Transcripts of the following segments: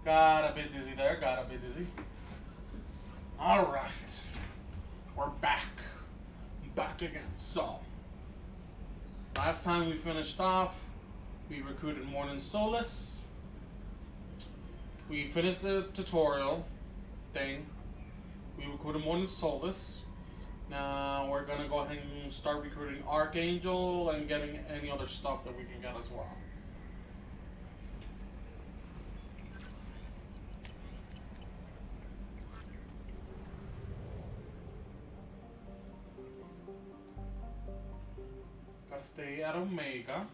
Got a bit dizzy there, got a bit dizzy. Alright. We're back. Back again. So, last time we finished off, we recruited Morning Solace. We finished the tutorial thing. We recruited Morning Solace. Now we're gonna go ahead and start recruiting Archangel and getting any other stuff that we can get as well. Gotta stay at Omega.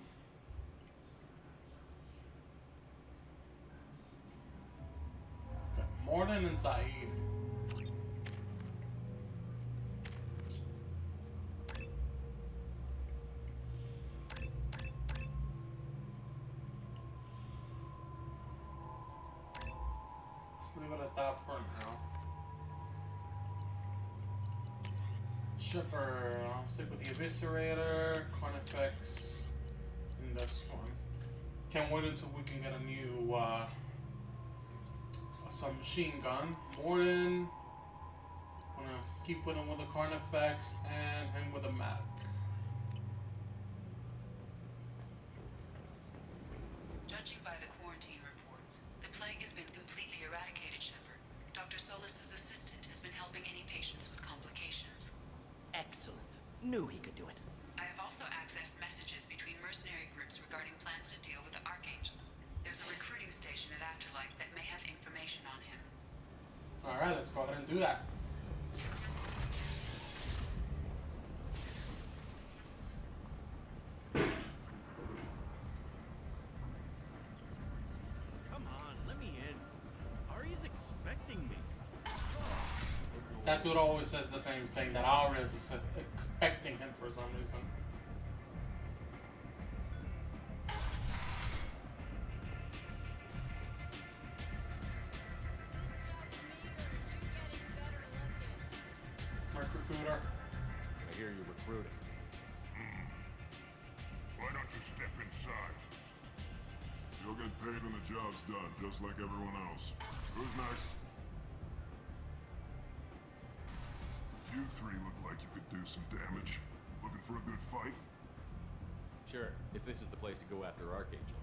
Got Mordin and Zaid. Let's leave it at that for now. Shipper, I'll stick with the Eviscerator, Carnifex in this one. Can't wait until we can get a new submachine gun. Morden, I'm gonna keep with him with the Carnifex and him with a Mac. Judging by the quarantine reports, the plague has been completely eradicated, Shepard. Dr. Solis's assistant has been helping any patients with complications. Excellent. Knew he could do it. I have also accessed messages between mercenary groups regarding plans to deal with the Archangel. There's a recruiting station at Afterlight that may have information on him. Alright, let's go ahead and do that. Come on, let me in. Ari's expecting me. That dude always says the same thing, that Aureus is expecting him for some reason. Merc Recruiter. I hear you're recruiting. Why don't you step inside? You'll get paid when the job's done, just like everyone else. Who's next? You three look like you could do some damage. Looking for a good fight? Sure, if this is the place to go after Archangel.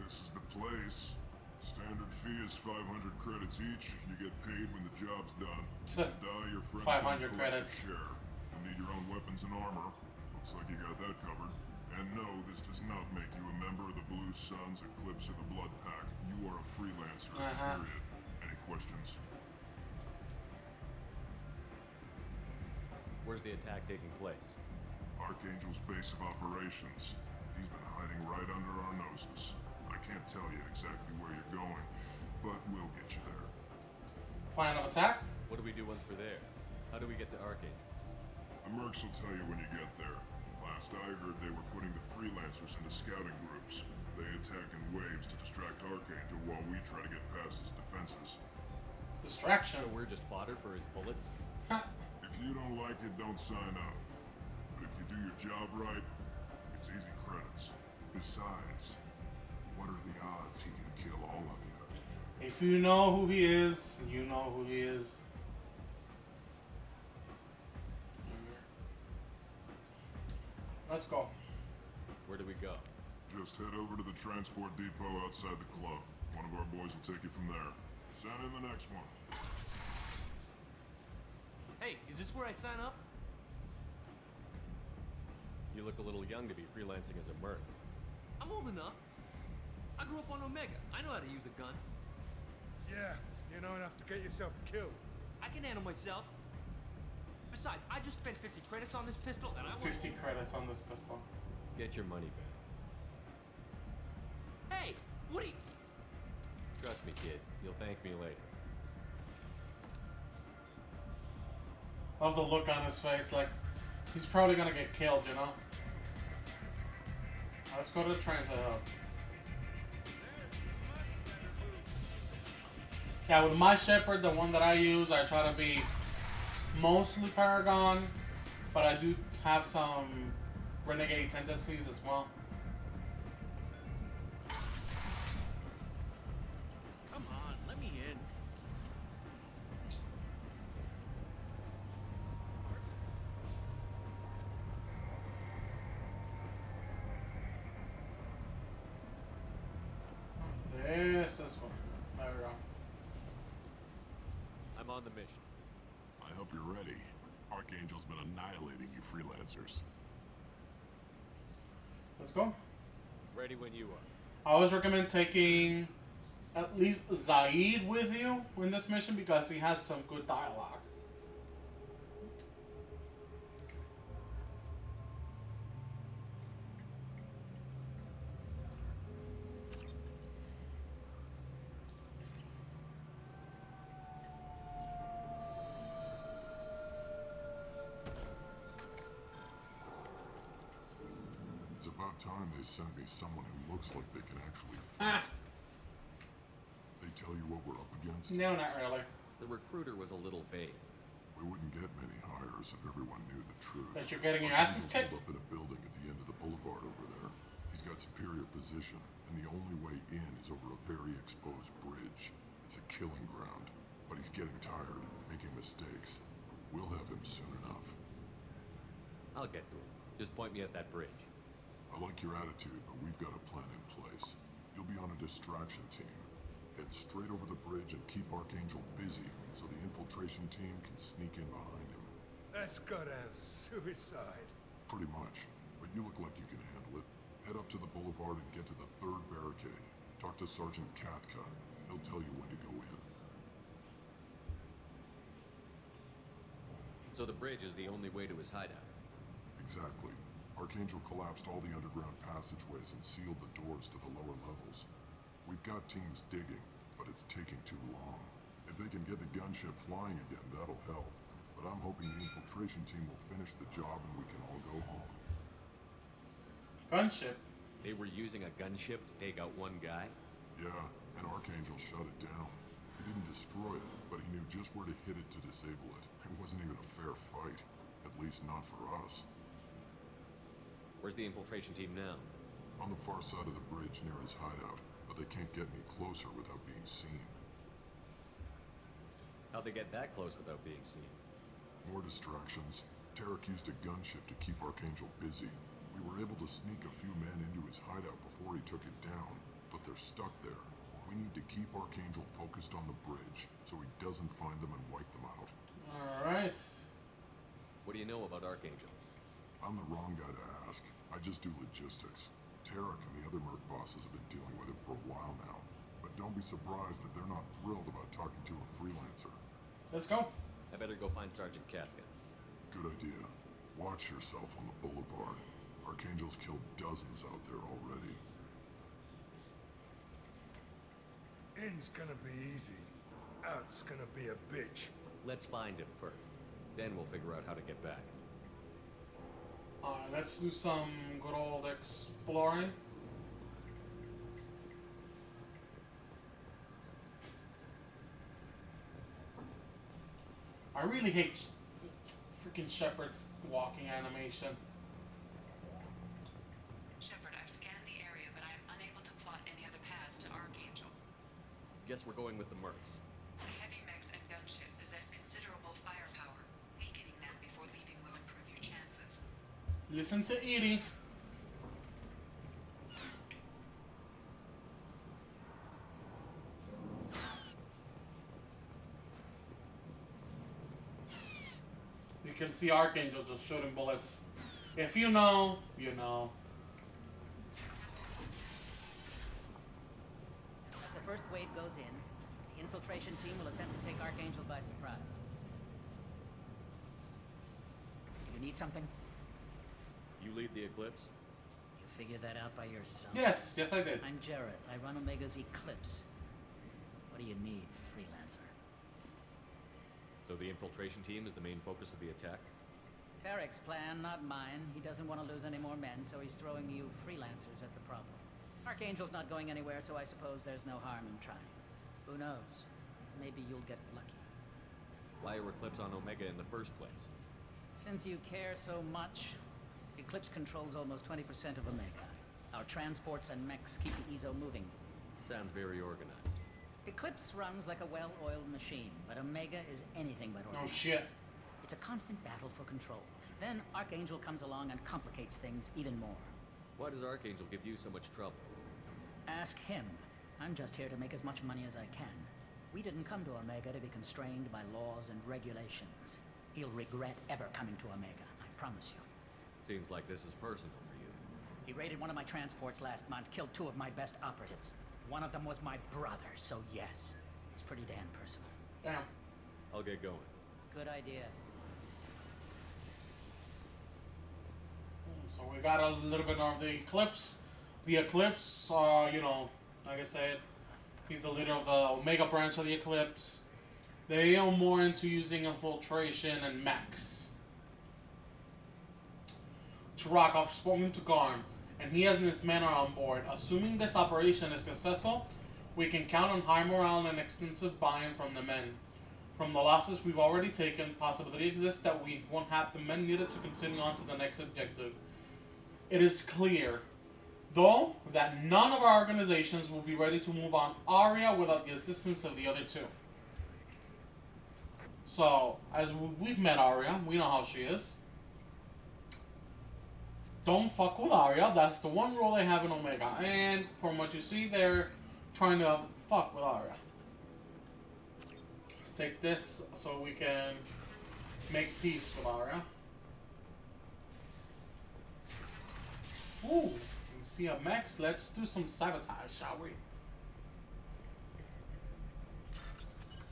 This is the place. Standard fee is 500 credits each. You get paid when the job's done. Die, your friends 500 don't collect credits. your share. You need your own weapons and armor. Looks like you got that covered. And no, this does not make you a member of the Blue Suns, Eclipse, or the Blood Pack. You are a freelancer, period. Any questions? Where's the attack taking place? Archangel's base of operations. He's been hiding right under our noses. I can't tell you exactly where you're going, but we'll get you there. Plan of attack? What do we do once we're there? How do we get to Archangel? The mercs will tell you when you get there. Last I heard, they were putting the freelancers into scouting groups. They attack in waves to distract Archangel while we try to get past his defenses. Distraction. So we're just fodder for his bullets? If you don't like it, don't sign up. But if you do your job right, it's easy credits. Besides, what are the odds he can kill all of you? If you know who he is, you know who he is. Let's go. Where do we go? Just head over to the transport depot outside the club. One of our boys will take you from there. Send in the next one. Hey, is this where I sign up? You look a little young to be freelancing as a merc. I'm old enough. I grew up on Omega. I know how to use a gun. Yeah, you know enough to get yourself killed. I can handle myself. Besides, I just spent 50 credits on this pistol and I want... 50 credits on this pistol. Get your money back. Hey, Woody! Trust me, kid. You'll thank me later. Love the look on his face, like he's probably gonna get killed, you know? Let's go to the transit hub. Yeah, with my Shepard, the one that I use, I try to be mostly Paragon, but I do have some Renegade tendencies as well. on the mission. I hope you're ready. Archangel's been annihilating you freelancers. Let's go. Ready when you are. I always recommend taking at least Zaid with you in this mission because he has some good dialogue. It's about time they sent me someone who looks like they can actually Ah, They tell you what we're up against? no, not really. The recruiter was a little vague. We wouldn't get many hires if everyone knew the truth. That you're getting your asses Archangel's kicked? holed up in a building at the end of the boulevard over there. He's got superior position, and the only way in is over a very exposed bridge. It's a killing ground, but he's getting tired, making mistakes. We'll have him soon enough. I'll get to him. Just point me at that bridge. I like your attitude, but we've got a plan in place. You'll be on a distraction team. Head straight over the bridge and keep Archangel busy so the infiltration team can sneak in behind him. That's goddamn suicide. Pretty much. But you look like you can handle it. Head up to the boulevard and get to the third barricade. Talk to Sergeant Katka. He'll tell you when to go in. So the bridge is the only way to his hideout. Exactly. Archangel collapsed all the underground passageways and sealed the doors to the lower levels. We've got teams digging, but it's taking too long. If they can get the gunship flying again, that'll help. But I'm hoping the infiltration team will finish the job and we can all go home. Gunship. They were using a gunship to take out one guy? Yeah, and Archangel shut it down. He didn't destroy it, but he knew just where to hit it to disable it. It wasn't even a fair fight. At least not for us. Where's the infiltration team now? On the far side of the bridge near his hideout, but they can't get any closer without being seen. How'd they get that close without being seen? More distractions. Tarek used a gunship to keep Archangel busy. We were able to sneak a few men into his hideout before he took it down, but they're stuck there. We need to keep Archangel focused on the bridge, so he doesn't find them and wipe them out. Alright. What do you know about Archangel? I'm the wrong guy to ask. I just do logistics. Tarek and the other merc bosses have been dealing with him for a while now. But don't be surprised if they're not thrilled about talking to a freelancer. Let's go. I better go find Sergeant Katka. Good idea. Watch yourself on the boulevard. Archangel's killed dozens out there already. In's gonna be easy. Out's gonna be a bitch. Let's find him first. Then we'll figure out how to get back. Alright, let's do some good old exploring. I really hate freaking Shepard's walking animation. Shepard, I've scanned the area, but I am unable to plot any other paths to Archangel. Guess we're going with the mercs. The heavy mechs and gunship possess considerable firepower. Weakening them before leaving will improve your chances. Listen to Edie. You can see Archangel just shooting bullets. If you know, you know. As the first wave goes in, the infiltration team will attempt to take Archangel by surprise. You need something? You lead the Eclipse? You figure that out by yourself? Yes, yes I did. I'm Jareth. I run Omega's Eclipse. What do you need, freelancer? So the infiltration team is the main focus of the attack? Tarek's plan, not mine. He doesn't want to lose any more men, so he's throwing you freelancers at the problem. Archangel's not going anywhere, so I suppose there's no harm in trying. Who knows? Maybe you'll get lucky. Why are Eclipse on Omega in the first place? Since you care so much, Eclipse controls almost 20% of Omega. Our transports and mechs keep the EZO moving. Sounds very organized. Eclipse runs like a well-oiled machine, but Omega is anything but Oh organized. shit. It's a constant battle for control. Then Archangel comes along and complicates things even more. Why does Archangel give you so much trouble? Ask him. I'm just here to make as much money as I can. We didn't come to Omega to be constrained by laws and regulations. He'll regret ever coming to Omega, I promise you. Seems like this is personal for you. He raided one of my transports last month, killed 2 of my best operatives. One of them was my brother, so yes, it's pretty damn personal. Damn. I'll get going. Good idea. So we got a little bit of the Eclipse. The Eclipse, you know, like I said, he's the leader of the Omega branch of the Eclipse. They are more into using infiltration and mechs. Chiragov spoken to Garm, and he and his men are on board. Assuming this operation is successful, we can count on high morale and extensive buy-in from the men. From the losses we've already taken, possibility exists that we won't have the men needed to continue on to the next objective. It is clear, though, that none of our organizations will be ready to move on Aria without the assistance of the other 2. So, as we've met Aria, we know how she is. Don't fuck with Aria, that's the one rule they have in Omega. And from what you see, they're trying to fuck with Aria. Let's take this so we can make peace with Aria. Ooh, you see a Max? Let's do some sabotage, shall we?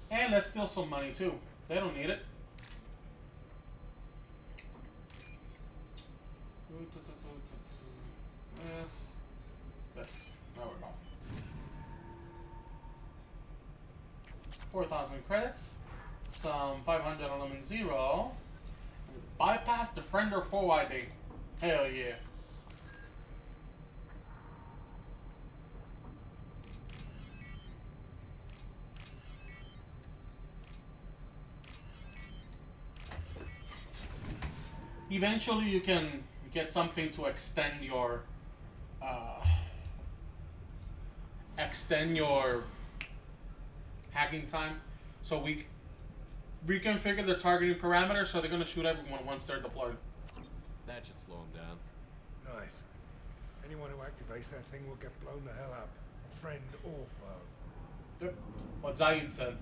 And let's steal some money too. They don't need it. This. There we go. 4,000 credits. Some 500 on lemon 0. Bypass Defender 4YD. Hell yeah. Eventually you can get something to extend your hacking time. So we reconfigure the targeting parameter so they're going to shoot everyone once they're deployed. That should slow him down. Nice. Anyone who activates that thing will get blown the hell up. Friend or foe. Yep. What Zaid said.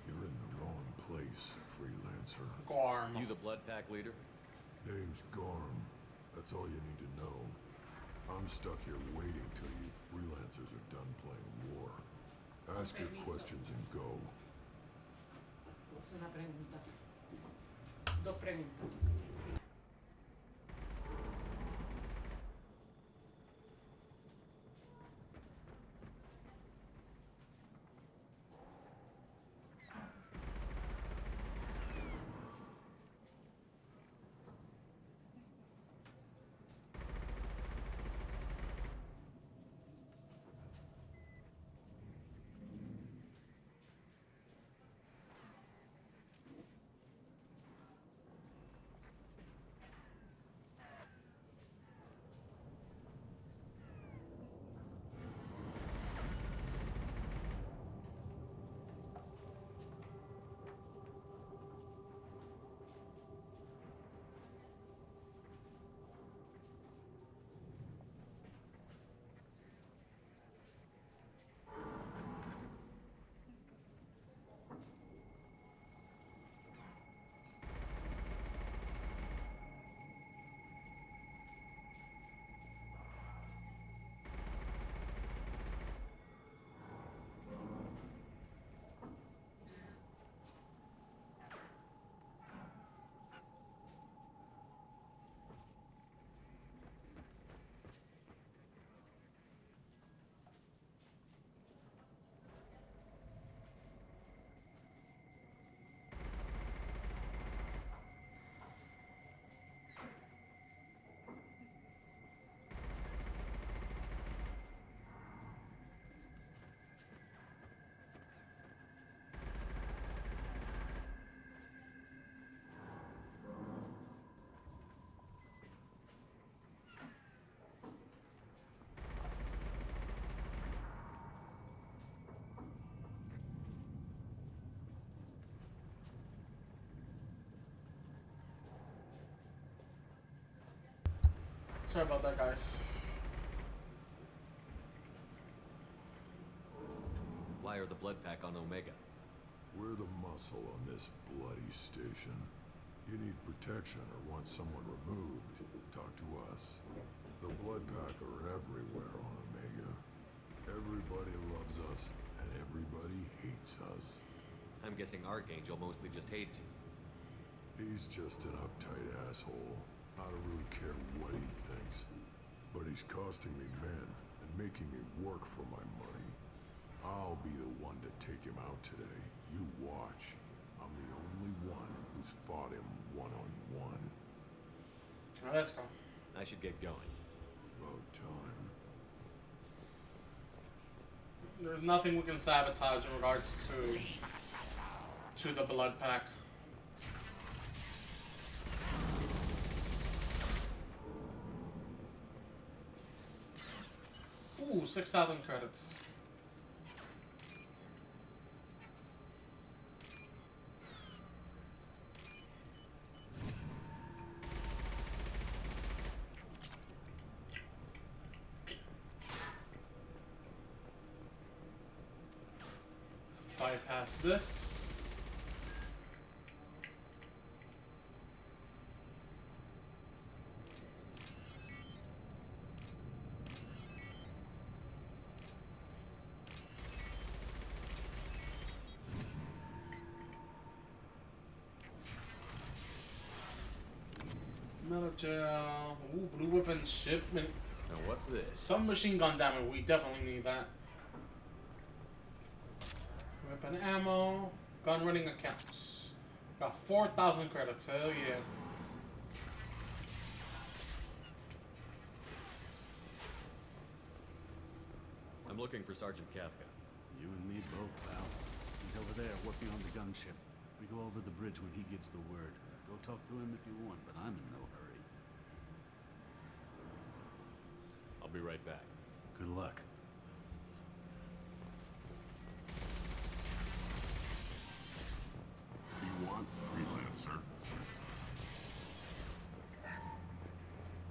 You're in the wrong place, freelancer. Garm. You the Blood Pack leader? Name's Garm. That's all you need to know. I'm stuck here waiting till you freelancers are done playing war. Ask your questions and go. What's una pregunta? Dos preguntas. Sorry about that, guys. Why are the Blood Pack on Omega? We're the muscle on this bloody station. You need protection or want someone removed, talk to us. The Blood Pack are everywhere on Omega. Everybody loves us, and everybody hates us. I'm guessing Archangel mostly just hates you. He's just an uptight asshole. I don't really care what he thinks. But he's costing me men and making me work for my money. I'll be the one to take him out today. You watch. I'm the only one who's fought him one-on-one. Well, let's go. I should get going. About time. There's nothing we can sabotage in regards to the Blood Pack. Ooh, 6,000 credits. Let's bypass this. Metal gel. Ooh, blue weapons shipment. Now what's this? Some machine gun damage. We definitely need that. Weapon ammo. Gun running accounts. Got 4,000 credits. Hell yeah. I'm looking for Sergeant Kafka. You and me both, pal. He's over there working on the gunship. We go over the bridge when he gives the word. Go talk to him if you want, but I'm in no hurry. I'll be right back. Good luck. You want Freelancer?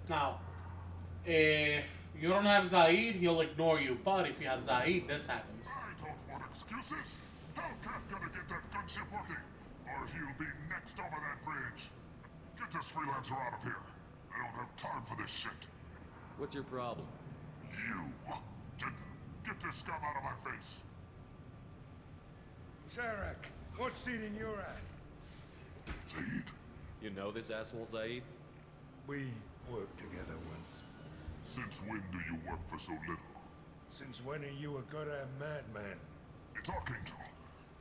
Now, if you don't have Zaid, he'll ignore you. But if you have Zaid, this happens. I don't want excuses. Tell Kafka to get that gunship working, or he'll be next over that bridge. Get this Freelancer out of here. I don't have time for this shit. What's your problem? You. Get this scum out of my face. Tarek, what's eating your ass? Zaid, You know this asshole, Zaid? We worked together once. since when do you work for so little? Since when are you a goddamn madman? It's Archangel.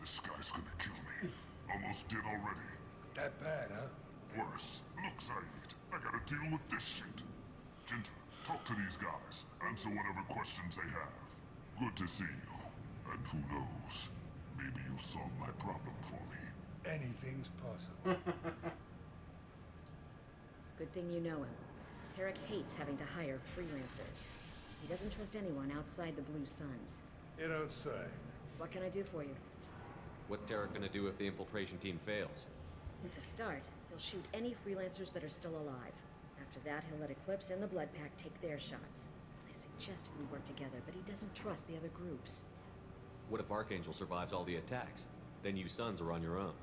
This guy's gonna kill me. Almost did already. That bad, huh? Worse. Look, Zaid, I gotta deal with this shit. Jinta, talk to these guys. Answer whatever questions they have. Good to see you. And who knows, maybe you'll solve my problem for me. Anything's possible. Good thing you know him. Tarek hates having to hire freelancers. He doesn't trust anyone outside the Blue Suns. You don't say. What can I do for you? What's Tarek gonna do if the infiltration team fails? To start, he'll shoot any freelancers that are still alive. After that, he'll let Eclipse and the Blood Pack take their shots. I suggested we work together, but he doesn't trust the other groups. What if Archangel survives all the attacks? Then you sons are on your own.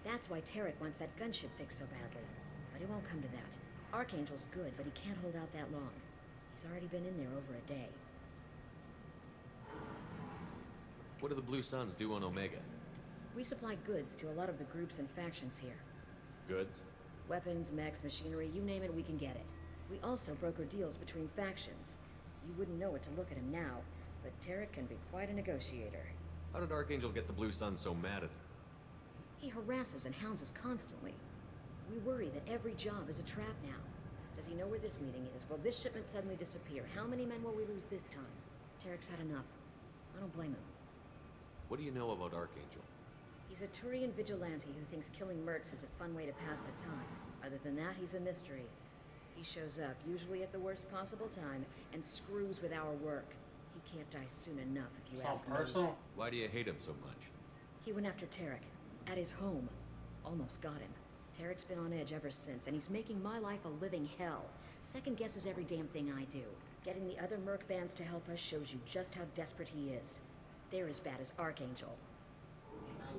That's why Tarek wants that gunship fixed so badly. But it won't come to that. Archangel's good, but he can't hold out that long. He's already been in there over a day. What do the Blue Suns do on Omega? We supply goods to a lot of the groups and factions here. Goods? Weapons, mechs, machinery, you name it, we can get it. We also broker deals between factions. You wouldn't know it to look at him now, but Tarek can be quite a negotiator. How did Archangel get the Blue Suns so mad at him? He harasses and hounds us constantly. We worry that every job is a trap now. Does he know where this meeting is? Will this shipment suddenly disappear? How many men will we lose this time? Tarek's had enough. I don't blame him. What do you know about Archangel? He's a Turian vigilante who thinks killing mercs is a fun way to pass the time. Other than that, he's a mystery. He shows up, usually at the worst possible time, and screws with our work. He can't die soon enough, if you Sounds ask me. personal. Why do you hate him so much? He went after Tarek, at his home. Almost got him. Tarek's been on edge ever since, and he's making my life a living hell. Second guesses every damn thing I do. Getting the other merc bands to help us shows you just how desperate he is. They're as bad as Archangel.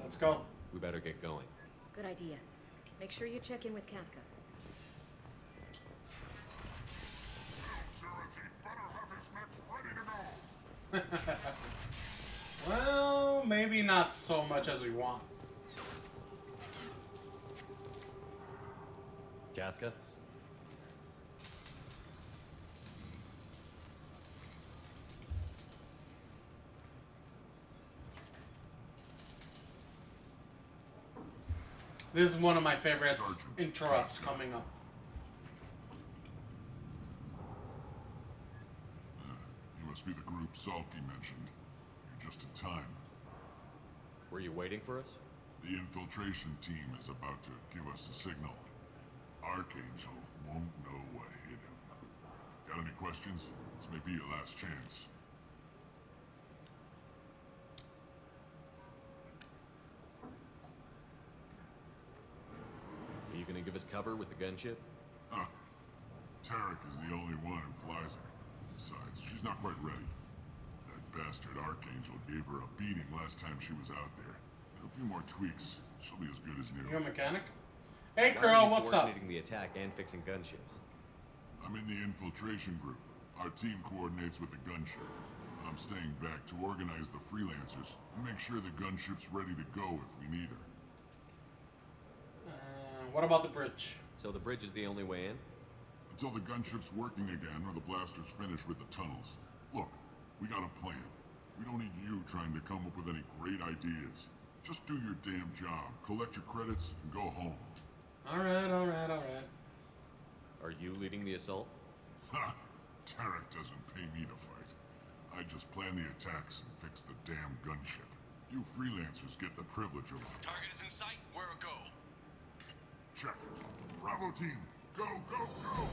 Let's go. We better get going. Good idea. Make sure you check in with Kafka. Well, maybe not so much as we want. Kafka? This is one of my favorites interrupts coming up. You must be the group Salky mentioned. You're just in time. Were you waiting for us? The infiltration team is about to give us a signal. Archangel won't know what hit him. Got any questions? This may be your last chance. Are you gonna give us cover with the gunship? Tarek is the only one who flies her. Besides, she's not quite ready. That bastard Archangel gave her a beating last time she was out there. A few more tweaks, she'll be as good as new. You a mechanic? Hey, Why are Crow, you what's up? coordinating the attack and fixing gunships? I'm in the infiltration group. Our team coordinates with the gunship. I'm staying back to organize the freelancers and make sure the gunship's ready to go if we need her. What about the bridge? So the bridge is the only way in? Until the gunship's working again or the blaster's finished with the tunnels. Look, we got a plan. We don't need you trying to come up with any great ideas. Just do your damn job, collect your credits, and go home. Alright, alright, alright. Are you leading the assault? Ha! Tarek doesn't pay me to fight. I just plan the attacks and fix the damn gunship. You freelancers get the privilege of... Target is in sight. Where a go? Check. Bravo team, go, go, go!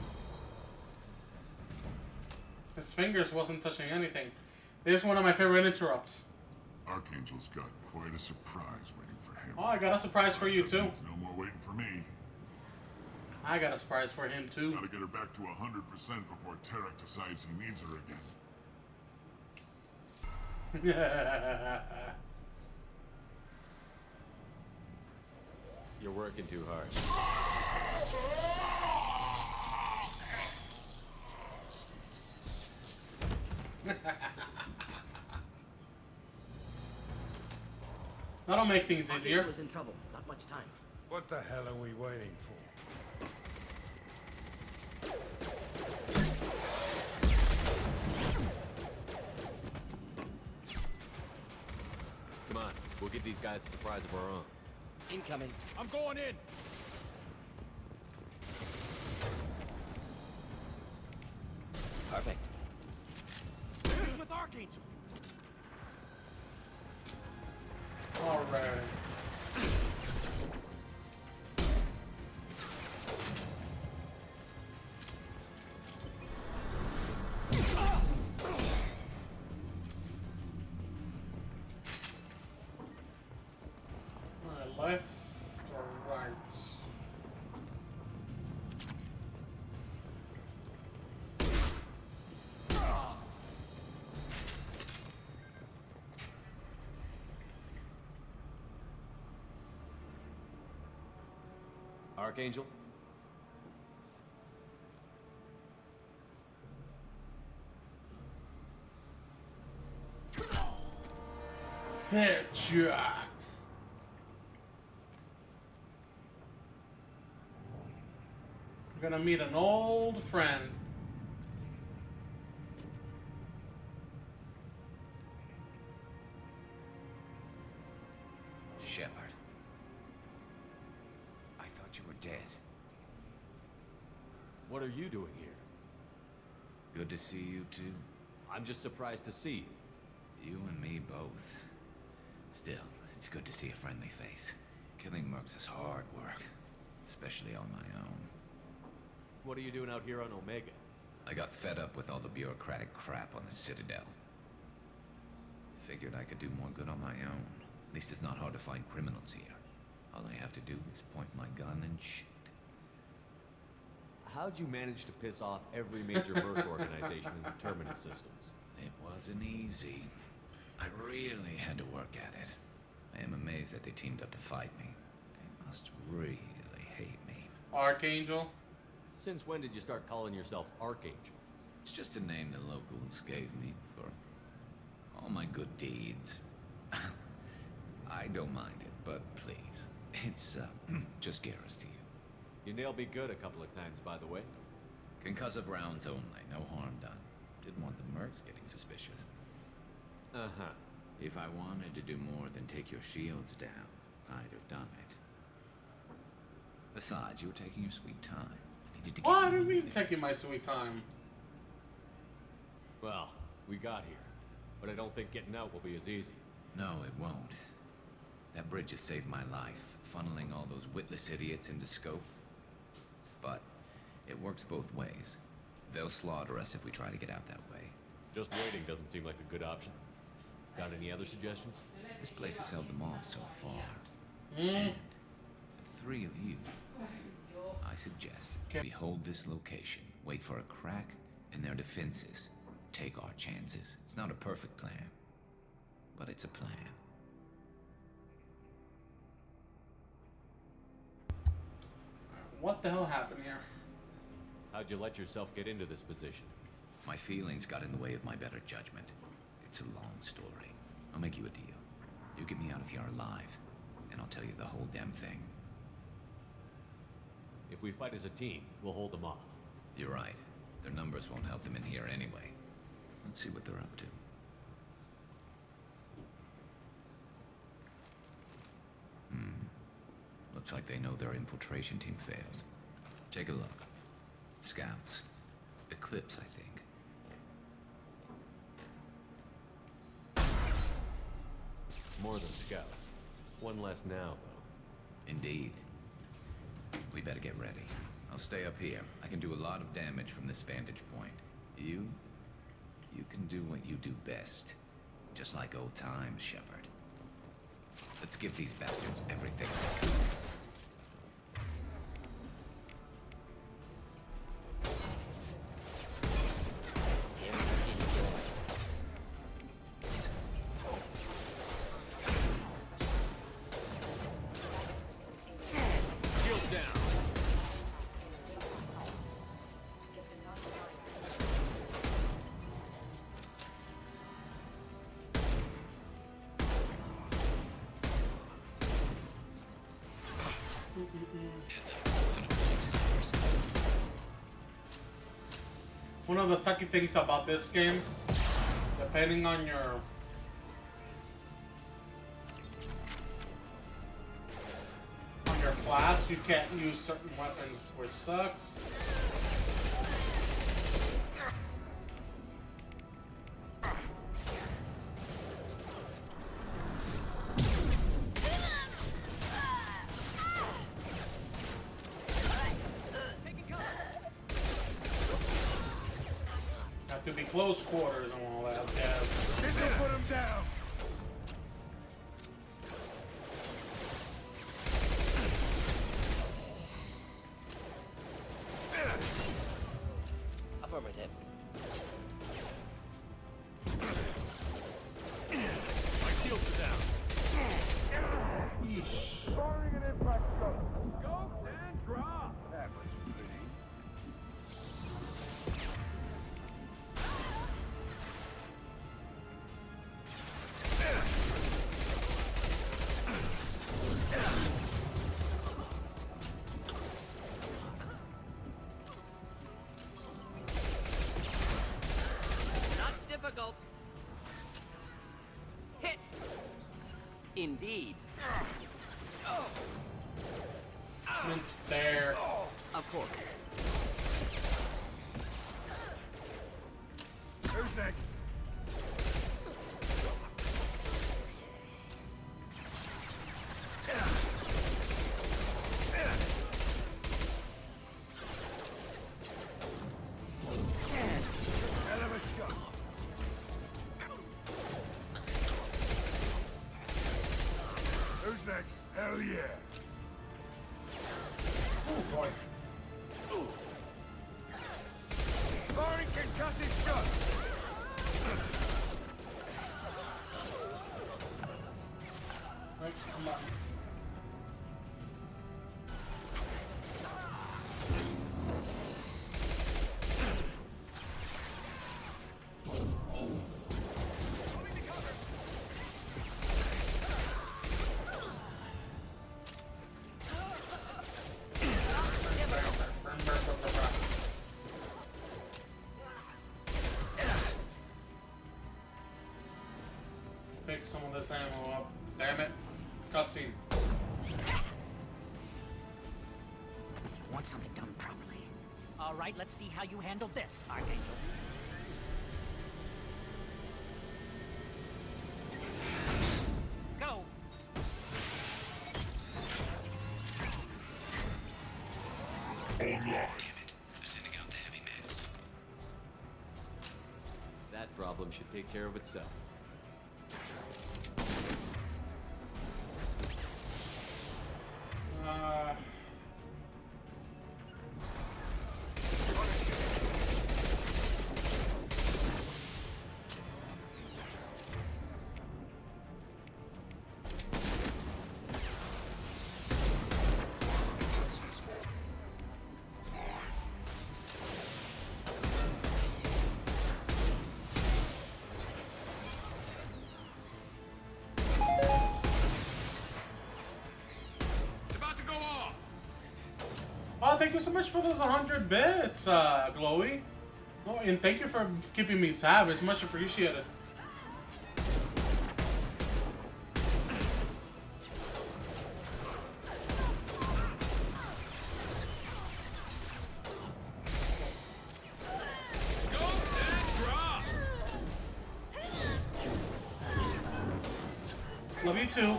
His fingers wasn't touching anything. This is one of my favorite interrupts. Archangel's got quite a surprise waiting for him. Oh, I got a surprise for you too. No more waiting for me. I got a surprise for him too. Gotta get her back to 100% before Tarek decides he needs her again. You're working too hard. That'll make things easier. Archangel is in trouble. Not much time. What the hell are we waiting for? Come on, we'll give these guys a surprise of our own. Incoming. I'm going in. Perfect. He's with Archangel. Alright. Left or right? Archangel? Headshot. We're gonna meet an old friend. Shepard. I thought you were dead. What are you doing here? Good to see you too. I'm just surprised to see you. You and me both. Still, it's good to see a friendly face. Killing mercs is hard work, especially on my own. What are you doing out here on Omega? I got fed up with all the bureaucratic crap on the Citadel. Figured I could do more good on my own. At least it's not hard to find criminals here. All I have to do is point my gun and shoot. How'd you manage to piss off every major Merc organization in the Terminus systems? It wasn't easy. I really had to work at it. I am amazed that they teamed up to fight me. They must really hate me. Archangel? Since when did you start calling yourself Archangel? It's just a name the locals gave me for all my good deeds. I don't mind it, but please, it's just Garrus to you. You nailed me good a couple of times, by the way. Concussive rounds only, no harm done. Didn't want the mercs getting suspicious. Uh-huh. If I wanted to do more than take your shields down, I'd have done it. Besides, you were taking your sweet time. I needed to get What do you you mean moving. taking my sweet time? Well, we got here. But I don't think getting out will be as easy. No, it won't. That bridge has saved my life, funneling all those witless idiots into scope. But it works both ways. They'll slaughter us if we try to get out that way. Just waiting doesn't seem like a good option. Got any other suggestions? This place has held them off so far. Mm. And the three of you, I suggest we hold this location, wait for a crack in their defenses, take our chances. It's not a perfect plan, but it's a plan. What the hell happened here? How'd you let yourself get into this position? My feelings got in the way of my better judgment. It's a long story. I'll make you a deal. You get me out of here alive, and I'll tell you the whole damn thing. If we fight as a team, we'll hold them off. You're right. Their numbers won't help them in here anyway. Let's see what they're up to. Looks like they know their infiltration team failed. Take a look. Scouts. Eclipse, I think. More than scouts. One less now, though. Indeed. We better get ready. I'll stay up here. I can do a lot of damage from this vantage point. You can do what you do best. Just like old times, Shepard. Let's give these bastards everything they can. Shields down. One of the sucky things about this game, depending on your class, you can't use certain weapons, which sucks. Have to be close quarters and all that jazz. Put him down! Affirmative. My shields are down. Yeesh. Firing an impact shot. Go and drop. That was pretty. Not difficult. Hit. Indeed. Meant there. Of course. Who's next? Hell of a shot. Who's next? Hell yeah. boy. Firing concussive shot. Right, come on. Pick some of this ammo up. Damn it. Cutscene. Want something done properly. All right, let's see how you handle this, Archangel. Go! That problem should take care of itself. Oh, thank you so much for those 100 bits, Glowy. Oh, and thank you for keeping me tab. It's much appreciated. Love you too.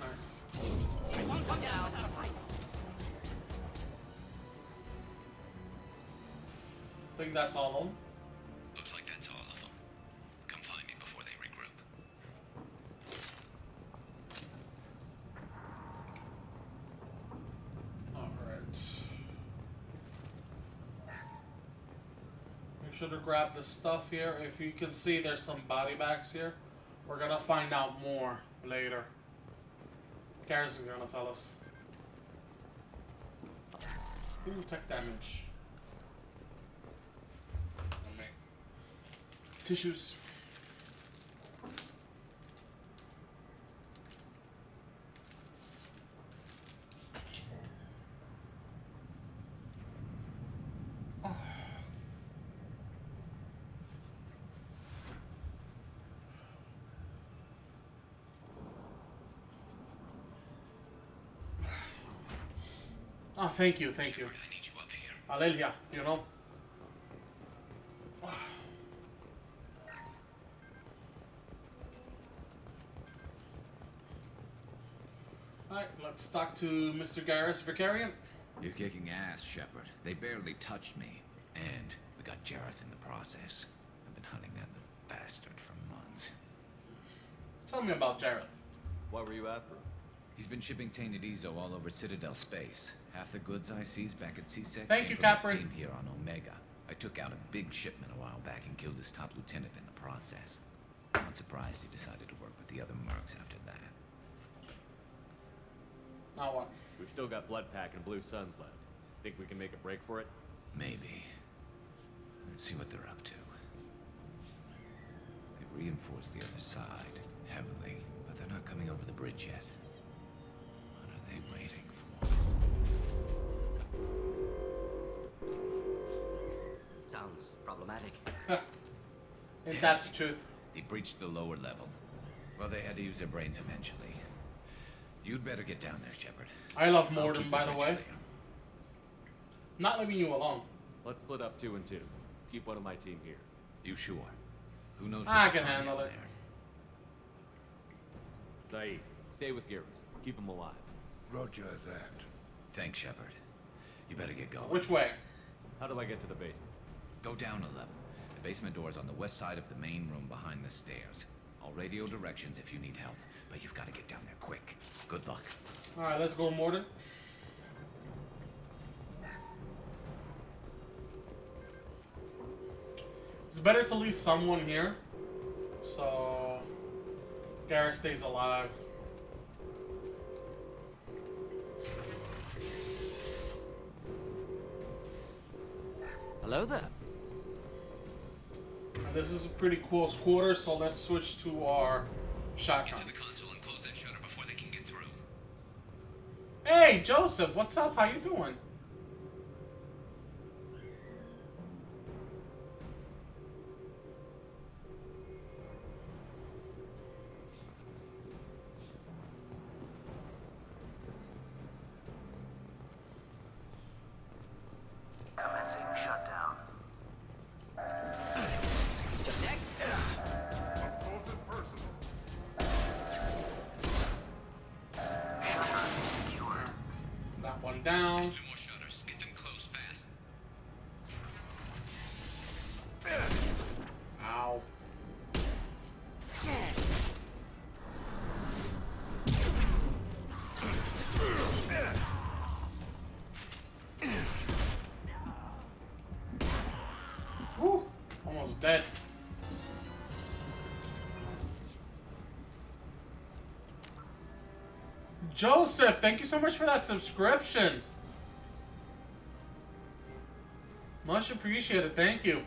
Nice. I think that's all of them. Looks like that's all of them. Come find me before they regroup. Alright. Make sure to grab the stuff here. If you can see, there's some body bags here. We're gonna find out more later. Garrus is gonna tell us. Ooh, tech damage. Tissues. Oh, thank you, thank you. I need you up here. Alelia, you know. Alright, let's talk to Mr. Garrus Vicariant. You're kicking ass, Shepard. They barely touched me. And we got Jareth in the process. I've been hunting that little bastard for months. Tell me about Jareth. What were you after? He's been shipping tainted Ezo all over Citadel space. Half the goods I seized back at CSEC Thank came you, from his Capri. team here on Omega. I took out a big shipment a while back and killed his top lieutenant in the process. Not surprised he decided to work with the other mercs after that. Now what? We've still got Bloodpack and Blue Suns left. Think we can make a break for it? Maybe. Let's see what they're up to. They reinforced the other side heavily, but they're not coming over the bridge yet. What are they waiting for? Sounds problematic. Ain't that the truth? They breached the lower level. Well, they had to use their brains eventually. You'd better get down there, Shepard. I love I'll Morden, keep by the bridge way. clear. Not leaving you alone. Let's split up 2 and 2. Keep one of my team here. You sure? Who knows? I what's can going handle on it. there. Saeed, stay with Garrus. Keep him alive. Roger that. Thanks, Shepard. You better get going. Which way? How do I get to the basement? Go down a level. The basement door is on the west side of the main room behind the stairs. I'll radio directions if you need help, but you've got to get down there quick. Good luck. Alright, let's go, Mordin. It's better to leave someone here, so Garrett stays alive. Hello there. This is a pretty cool squatter, so let's switch to our shotgun. Get to the console and close that shutter before they can get through. Hey, Joseph, what's up? How you doing? Commencing shutdown. That one down. There's 2 more shutters. Get them closed fast. Ow. Woo! Almost dead. Joseph, thank you so much for that subscription. Much appreciated, thank you.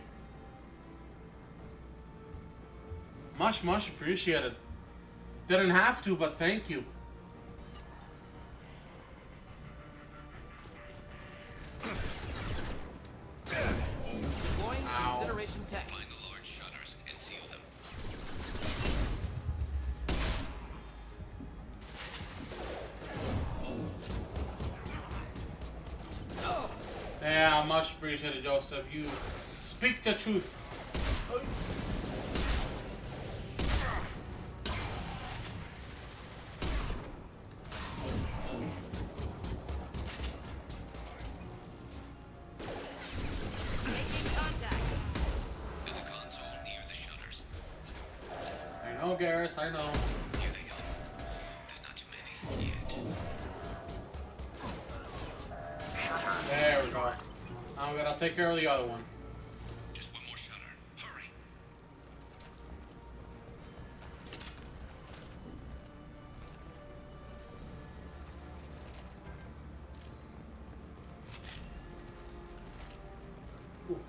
Much appreciated. Didn't have to, but thank you. Deploying consideration tech. Find the large shutters and seal them. Yeah, much appreciated, Joseph. You speak the truth. There's a console near the shutters. I know, Garrus, I know. Here they go. There's not too many yet. There we go. I'm gonna take care of the other one. Just one more shutter. Hurry. Cool.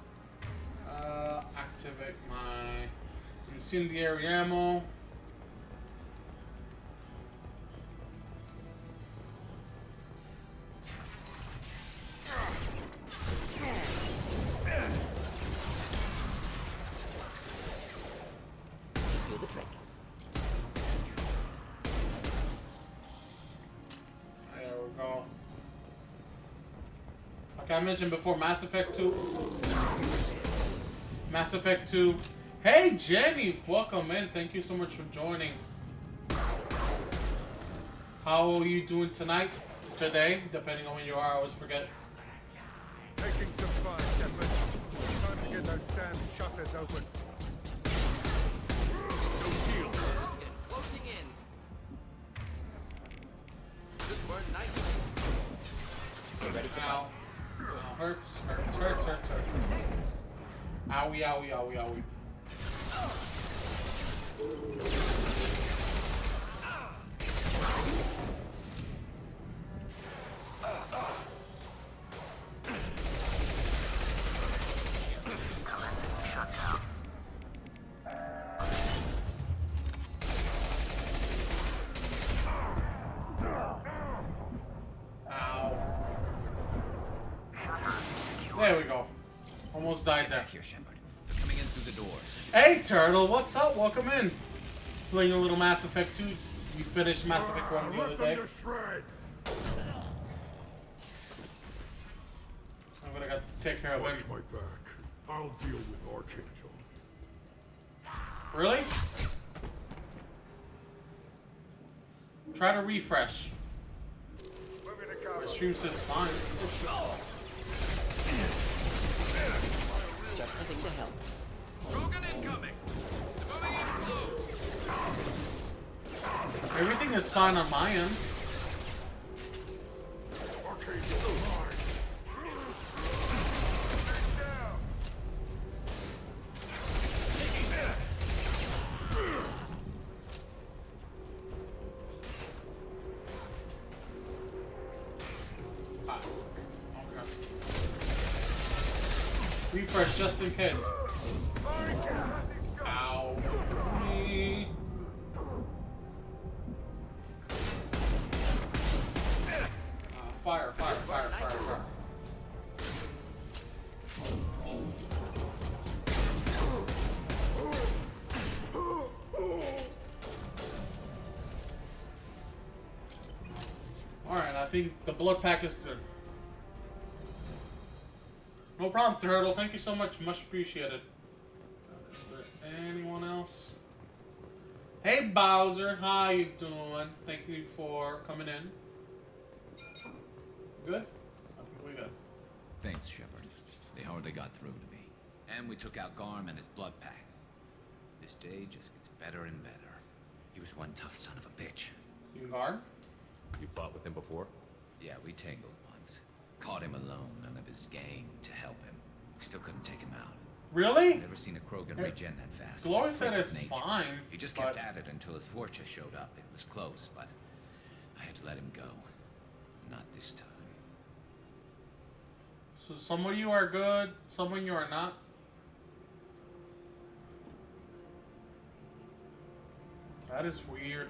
Activate my incendiary ammo. Do the trick. There we go. Like I mentioned before, Mass Effect 2. Mass Effect 2. Hey Jenny, welcome in. Thank you so much for joining. How are you doing tonight? Today? Depending on when you are, I always forget. Taking some fire, Shepard. Time to get those damn shutters open. No shield. Closing in. Just burned nicely. Get ready for Ow. Ow. Hurts. Owie, owie, owie, owie. Shutdown. Ow. There we go. Almost died there. Back here, Shepard. They're coming in through the doors. Hey Turtle, what's up? Welcome in. Playing a little Mass Effect 2. We finished Mass Effect 1 the other day. I'm gonna take care of him. Watch my back. I'll deal with Archangel. Really? Try to refresh. My stream says fine. just the thing to help. Krogan incoming. The moving is blue. Everything is fine on my end. Refresh just in case. Ow. Fire, fire, fire, fire, fire. Alright, I think the blood pack is through. No problem, Turtle. Thank you so much. Much appreciated. Is there anyone else? Hey, Bowser. How you doing? Thank you for coming in. Good? I think we good. Thanks, Shepard. They hardly got through to me. And we took out Garm and his blood pack. This day just gets better and better. He was one tough son of a bitch. You Garm? You fought with him before? Yeah, we tangled once. Caught him alone, none of his gang to help him. We still couldn't take him out. Really? I've never seen a Krogan regen that fast. Glory said it's Nature. fine. He just kept at it until his Vorcha showed up. It was close, but I had to let him go. Not this time. So some of you are good, some of you are not. That is weird.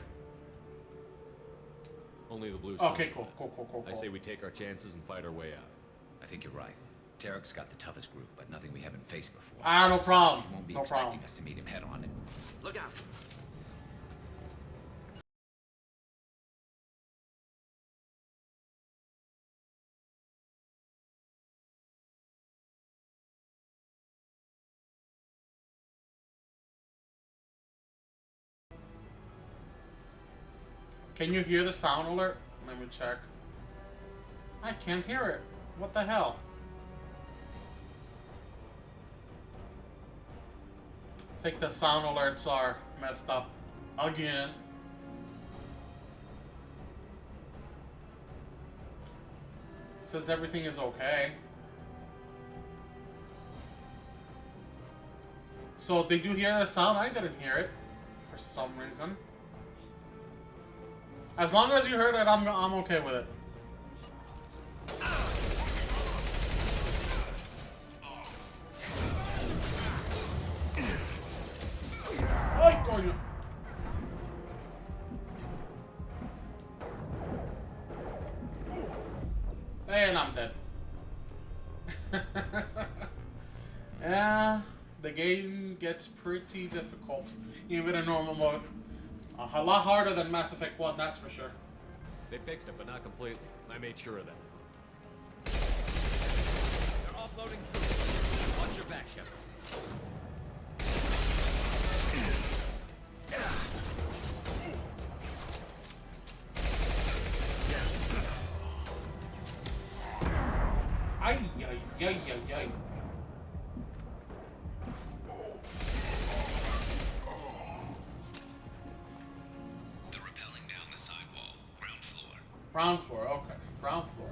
Only the blue. Okay, cool. I say we take our chances and fight our way out. I think you're right. Tarek's got the toughest group, but nothing we haven't faced before. Ah, no problem. He won't be No expecting problem. us to meet him head on. And Look out. Can you hear the sound alert? Let me check. I can't hear it. What the hell? I think the sound alerts are messed up again. It says everything is okay. So did you hear the sound? I didn't hear it for some reason. As long as you heard it, I'm okay with it. Ay, coño. And I'm dead. Yeah, the game gets pretty difficult, even in normal mode. A lot harder than Mass Effect 1, that's for sure. They fixed it, but not completely. I made sure of that. They're offloading troops. Watch your back, Shepard. Ay, ay, ay, ay, ay. they're rappelling down the sidewall, ground floor. Ground floor, okay. Ground floor.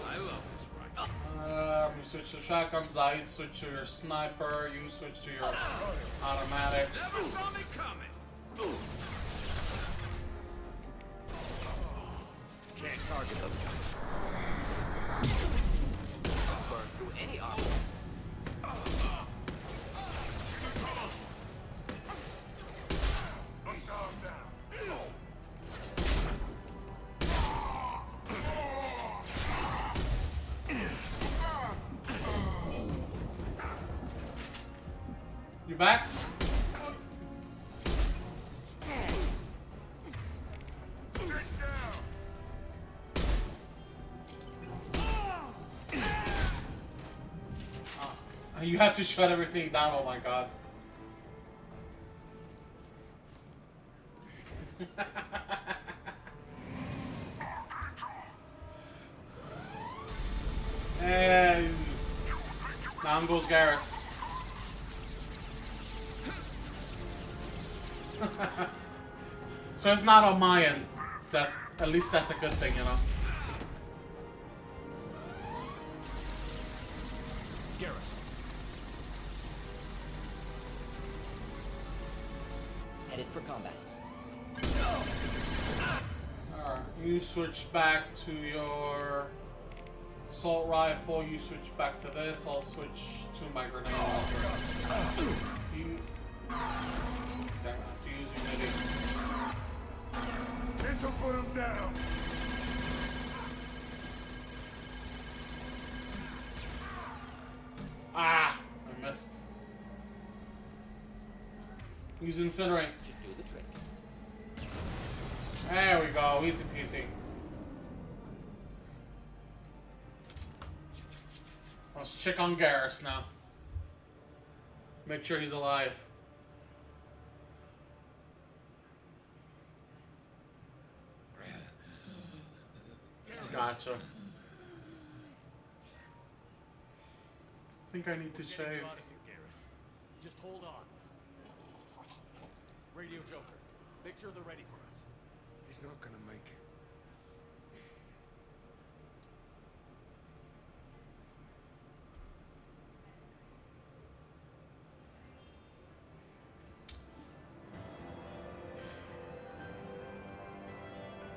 I love this right. You switch to shotgun, Zaid switch to your sniper, you switch to your automatic. Never saw me coming. Can't target them. Burn through any armor. You back? You had to shut everything down, oh my god. And down goes Garrus. So it's not on my end. That at least that's a good thing, you know. Garrus. Headed for combat. Alright, you switch back to your assault rifle, you switch back to this, I'll switch to my grenade launcher. You... Okay, I have to use humidity. This'll put him down. Ah! I missed. Use Incinerate. Should do the trick. There we go, easy peasy. Let's check on Garrus now. Make sure he's alive. Gotcha. I think I need to shave. Get you out of here, Garrus. Just hold on. Radio Joker, make sure they're ready for us. He's not gonna make it.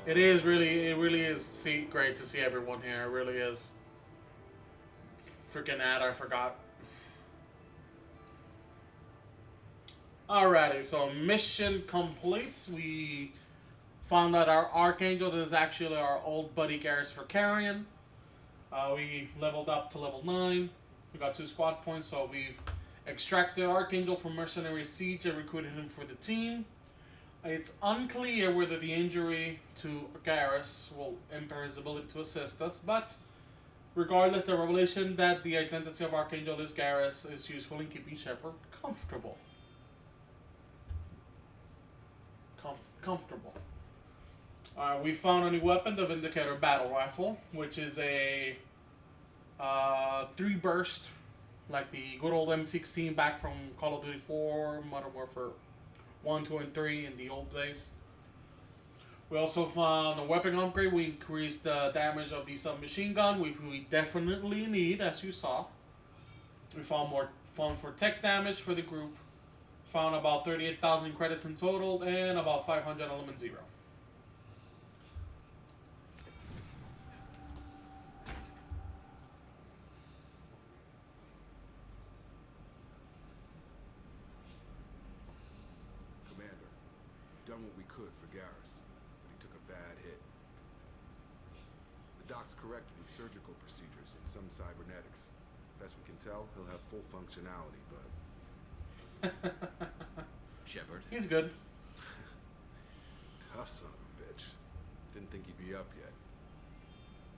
It really is great to see everyone here. It really is. Freaking ad, I forgot. Alrighty, so mission complete. We found that our Archangel is actually our old buddy Garrus Vakarian. We leveled up to level 9. We got 2 squad points, so we've extracted Archangel from Mercenary Siege and recruited him for the team. It's unclear whether the injury to Garrus will impair his ability to assist us, but regardless, the revelation that the identity of Archangel is Garrus is useful in keeping Shepard comfortable. Comfortable. We found a new weapon, the Vindicator Battle Rifle, which is a 3-burst, like the good old M16 back from Call of Duty 4, Modern Warfare 1, 2, and 3 in the old days. We also found a weapon upgrade. We increased the damage of the submachine gun, which we definitely need, as you saw. We found more fun for tech damage for the group. Found about 38,000 credits in total and about 500 element 0. Commander, we've done what we could for Garrus, but he took a bad hit. The doc's corrected with surgical procedures and some cybernetics. Best we can tell, he'll have full functionality, but... Shepard? He's good. Tough son of a bitch. Didn't think he'd be up yet.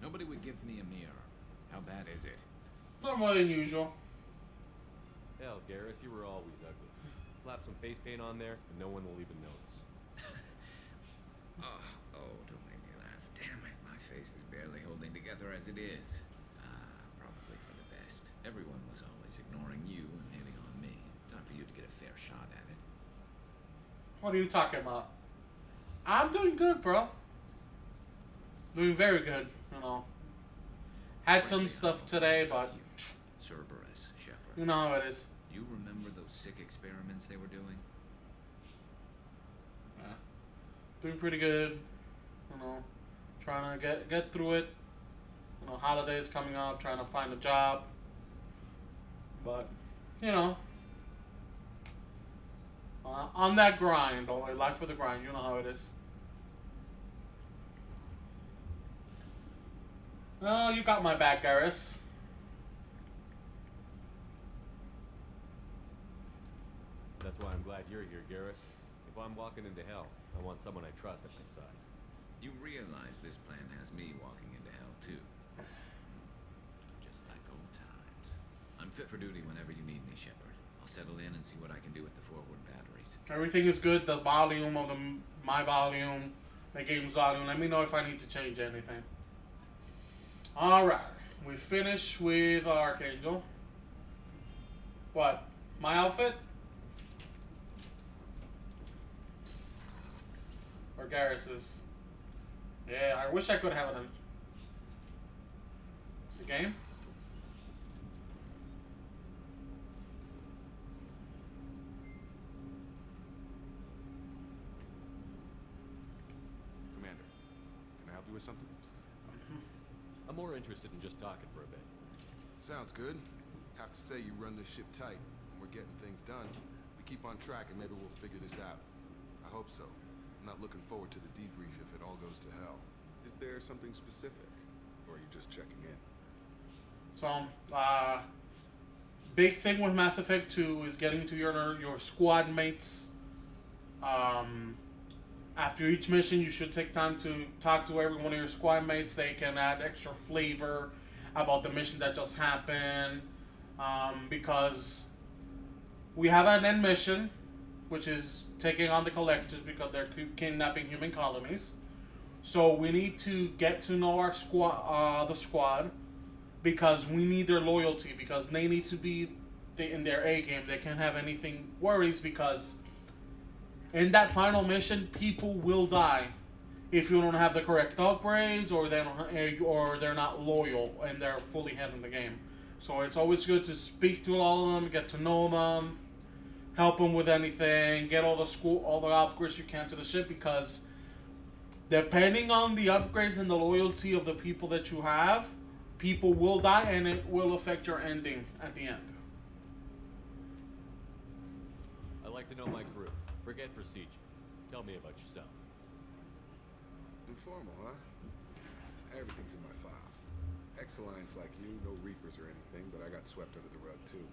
Nobody would give me a mirror. How bad is it? Not more than usual. Hell, Garrus, you were always ugly. Slap some face paint on there, and no one will even notice. Oh, don't make me laugh. Damn it, my face is barely holding together as it is. Probably for the best. Everyone was always ignoring you and hitting on me. Time for you to get a fair shot at it. What are you talking about? I'm doing good, bro. Doing very good, you know. Had some stuff today, but... Cerberus, Shepard. You know how it is. You remember those sick experiments they were doing? Yeah. Doing pretty good. You know. Trying to get through it. You know, holidays coming up, trying to find a job. But, you know. On that grind, life with the grind, you know how it is. Well, you got my back, Garrus. That's why I'm glad you're here, Garrus. If I'm walking into hell, I want someone I trust at my side. You realize this plan has me walking into hell, too. Just like old times. I'm fit for duty whenever you need me, Shepard. I'll settle in and see what I can do with the forward batteries. Everything is good. The volume of my volume, the game's volume. Let me know if I need to change anything. Alright. we finish with Archangel. What? My outfit? Or Garrus's? Yeah, I wish I could have it in the game. Commander, can I help you with something? I'm more interested in just talking for a bit. Sounds good. Have to say you run this ship tight, and we're getting things done. We keep on track, and maybe we'll figure this out. I hope so. I'm not looking forward to the debrief if it all goes to hell. Is there something specific, or are you just checking in? So, big thing with Mass Effect 2 is getting to your squad mates. After each mission, you should take time to talk to every one of your squad mates. They can add extra flavor about the mission that just happened. Because we have an end mission, which is taking on the Collectors because they're kidnapping human colonies. So we need to get to know our squad, the squad, because we need their loyalty, because they need to be in their A game. They can't have anything worries, because in that final mission, people will die if you don't have the correct upgrades, or they're not loyal and they're fully head in the game. So it's always good to speak to all of them, get to know them, help them with anything, get all the upgrades you can to the ship, because depending on the upgrades and the loyalty of the people that you have, people will die and it will affect your ending at the end. I like to know my crew. Forget procedure. Tell me about yourself. Informal, huh? Everything's in my file. Ex-Alliance like you, no Reapers or anything, but I got swept under the rug too.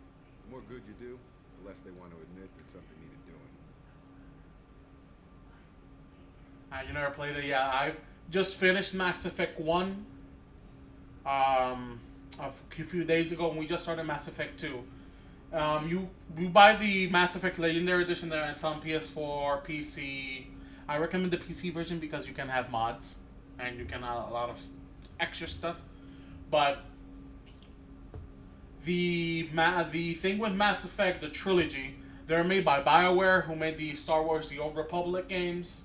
The more good you do, the less they want to admit that something needed doing. You never played it? Yeah, I just finished Mass Effect 1 a few days ago, and we just started Mass Effect 2. You buy the Mass Effect Legendary Edition there, and it's on PS4, PC. I recommend the PC version because you can have mods, and you can add a lot of extra stuff. But the thing with Mass Effect, the trilogy, they're made by BioWare, who made the Star Wars The Old Republic games.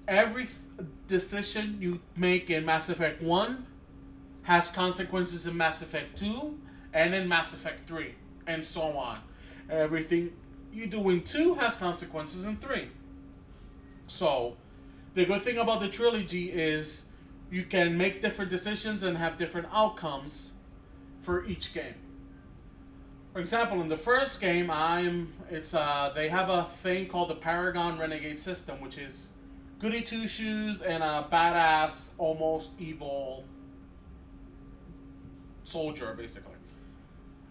Every decision you make in Mass Effect 1 has consequences in Mass Effect 2 and in Mass Effect 3, and so on. Everything you do in 2 has consequences in 3. So, the good thing about the trilogy is you can make different decisions and have different outcomes for each game. For example, in the first game, they have a thing called the Paragon Renegade system, which is goody two-shoes and a badass, almost evil soldier, basically.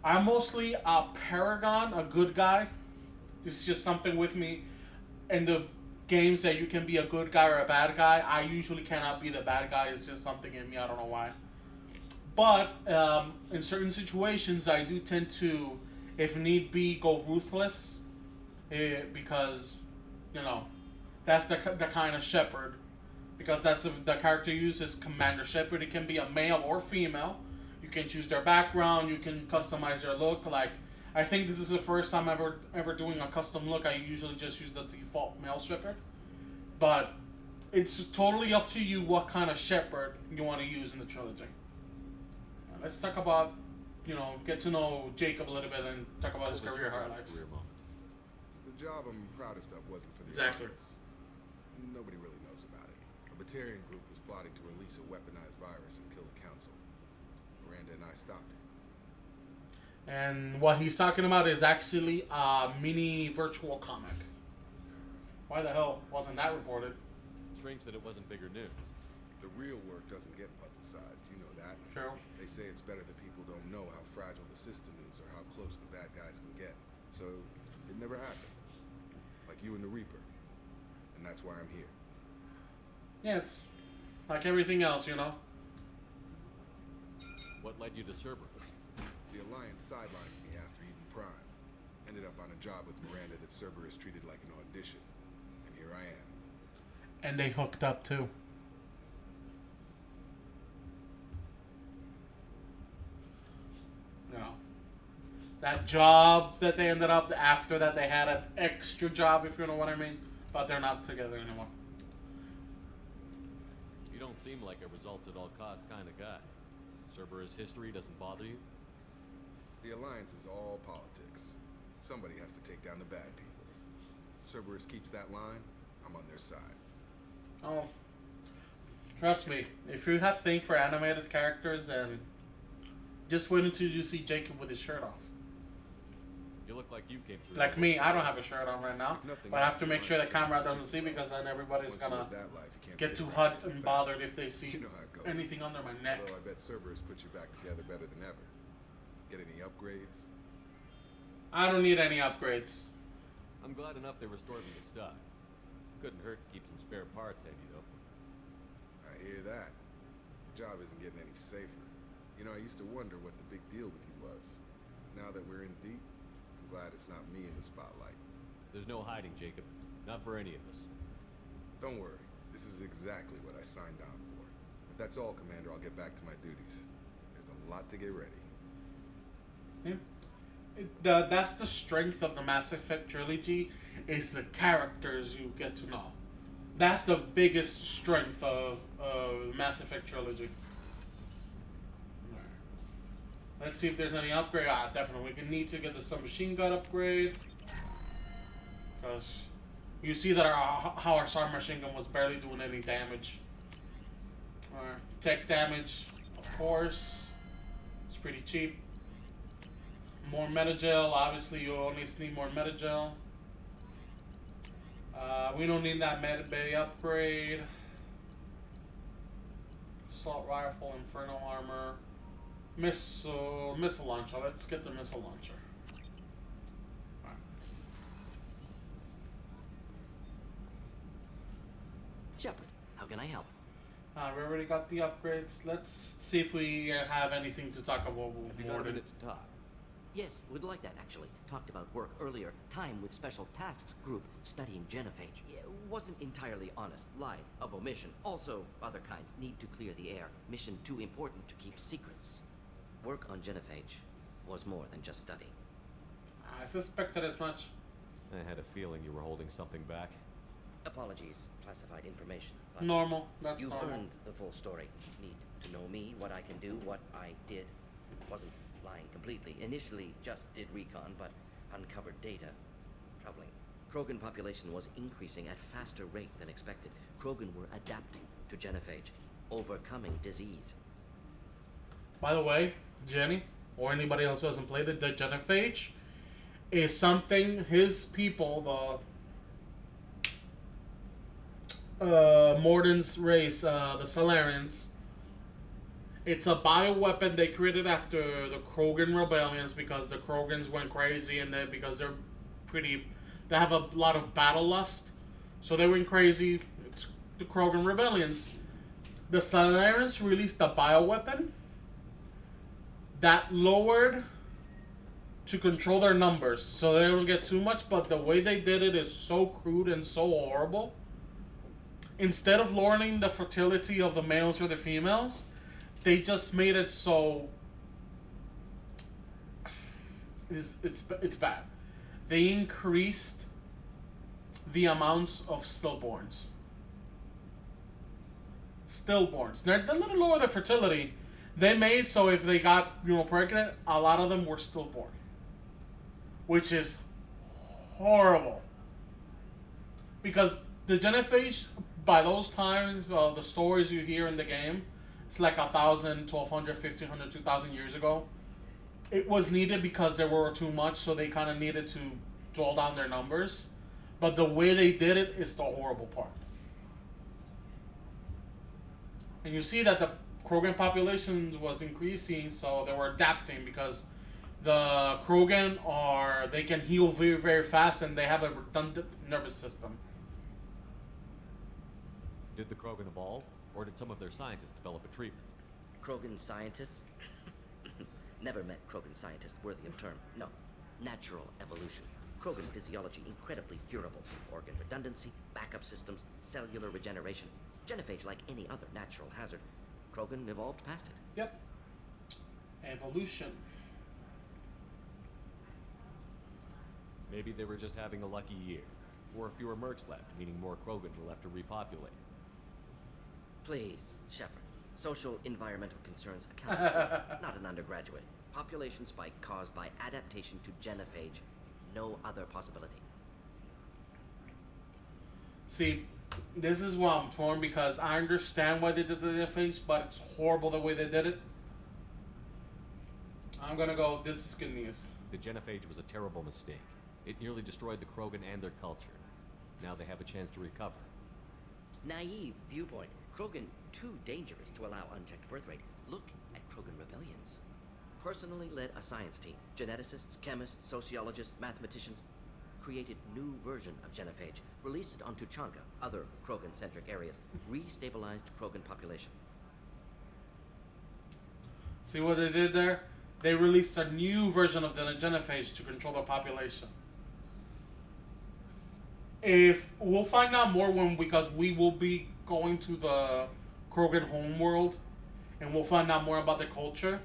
I'm mostly a Paragon, a good guy. This is just something with me in the games that you can be a good guy or a bad guy. I usually cannot be the bad guy. It's just something in me. I don't know why. But in certain situations, I do tend to, if need be, go ruthless. Because, that's the kind of Shepard. Because that's the character uses Commander Shepard. It can be a male or female. You can choose their background. You can customize their look. Like, I think this is the first time ever doing a custom look. I usually just use the default male Shepard. But it's totally up to you what kind of Shepard you want to use in the trilogy. Let's talk about, get to know Jacob a little bit and talk about his career highlights. The job I'm proudest of wasn't for the Exactly. Alliance. Nobody really knows about it. A Batarian group was plotting to release a weaponized virus and kill the Council. Miranda and I stopped it. And what he's talking about is actually a mini virtual comic. Why the hell wasn't that reported? Strange that it wasn't bigger news. The real work doesn't get publicized, you know that. True. They say it's better that people don't know how fragile the system is or how close the bad guys can get. So, it never happened. Like you and the Reaper. And that's why I'm here. Yeah, it's like everything else, What led you to Cerberus? The Alliance sidelined me after Eden Prime. Ended up on a job with Miranda that Cerberus treated like an audition. And here I am. And they hooked up too. that job that they ended up after that they had an extra job, if you know what I mean, but they're not together anymore. You don't seem like a results at all costs kind of guy. Cerberus history doesn't bother you? The Alliance is all politics. Somebody has to take down the bad people. Cerberus keeps that line, I'm on their side. Oh, trust me, if you have thing for animated characters, then just wait until you see Jacob with his shirt off. You look like you came through. Like me, I don't have a shirt on right now, but I have to make sure the camera doesn't see, because then everybody's gonna get too hot and bothered if they see anything under my neck. Although I bet Cerberus put you back together better than ever. Get any upgrades? I don't need any upgrades. I'm glad enough they restored me to stock. Couldn't hurt to keep some spare parts handy, though. I hear that. The job isn't getting any safer. You know, I used to wonder what the big deal with you was. Now that we're in deep, I'm glad it's not me in the spotlight. There's no hiding, Jacob. Not for any of us. Don't worry. This is exactly what I signed on for. If that's all, Commander, I'll get back to my duties. There's a lot to get ready. Yeah. That's the strength of the Mass Effect trilogy, is the characters you get to know. That's the biggest strength of Mass Effect trilogy. Let's see if there's any upgrade. Ah, definitely. We need to get the submachine gun upgrade. Because you see that how our submachine gun was barely doing any damage. Tech damage, of course. It's pretty cheap. More metagel. Obviously, you always need more metagel. We don't need that metabay upgrade. Assault rifle, inferno armor. Missile launcher. Let's get the missile launcher. Right. Shepard, how can I help? We already got the upgrades. Let's see if we have anything to talk about more. Have you got a minute to talk? Yes, would like that actually. Talked about work earlier. Time with Special Tasks Group studying genophage. Wasn't entirely honest. Lie of omission. Also, other kinds need to clear the air. Mission too important to keep secrets. Work on genophage was more than just study. I suspected as much. I had a feeling you were holding something back. Apologies, classified information. But normal. That's you've normal. earned the full story. Need to know me, what I can do, what I did. Wasn't lying completely. Initially just did recon, but uncovered data. Troubling. Krogan population was increasing at faster rate than expected. Krogan were adapting to genophage, overcoming disease. By the way, Jenny, or anybody else who hasn't played it, the genophage is something his people, the Morden's race, the Salarians, it's a bioweapon they created after the Krogan rebellions, because the Krogans went crazy and because they have a lot of battle lust, so they went crazy. It's the Krogan rebellions. The Salarians released a bioweapon that lowered to control their numbers so they don't get too much, but the way they did it is so crude and so horrible. Instead of lowering the fertility of the males or the females, they just made it so it's bad. They increased the amounts of stillborns. They're a little lower the fertility. They made so if they got pregnant, a lot of them were stillborn, which is horrible. Because the genophage, by those times, the stories you hear in the game, it's like 1,000, 1,200, 1,500, 2,000 years ago. It was needed because there were too much, so they kind of needed to draw down their numbers. But the way they did it is the horrible part. And you see that the Krogan population was increasing, so they were adapting because the Krogan they can heal very, very fast, and they have a redundant nervous system. Did the Krogan evolve, or did some of their scientists develop a treatment? Krogan scientists? Never met Krogan scientist worthy of term. No. Natural evolution. Krogan physiology incredibly durable. Organ redundancy, backup systems, cellular regeneration. Genophage like any other natural hazard. Krogan evolved past it. Yep. Evolution. Maybe they were just having a lucky year. Or fewer mercs left, meaning more Krogan were left to repopulate. Please, Shepard. Social environmental concerns account for, not an undergraduate. Population spike caused by adaptation to genophage. No other possibility. See, this is why I'm torn, because I understand why they did the genophage, but it's horrible the way they did it. I'm gonna go, this is good news. The genophage was a terrible mistake. It nearly destroyed the Krogan and their culture. Now they have a chance to recover. Naive viewpoint. Krogan too dangerous to allow unchecked birth rate. Look at Krogan rebellions. Personally led a science team. Geneticists, chemists, sociologists, mathematicians created new version of genophage, released it on Tuchanka, other Krogan-centric areas, restabilized Krogan population. See what they did there? They released a new version of the genophage to control the population. If we'll find out more because we will be going to the Krogan homeworld, and we'll find out more about the culture.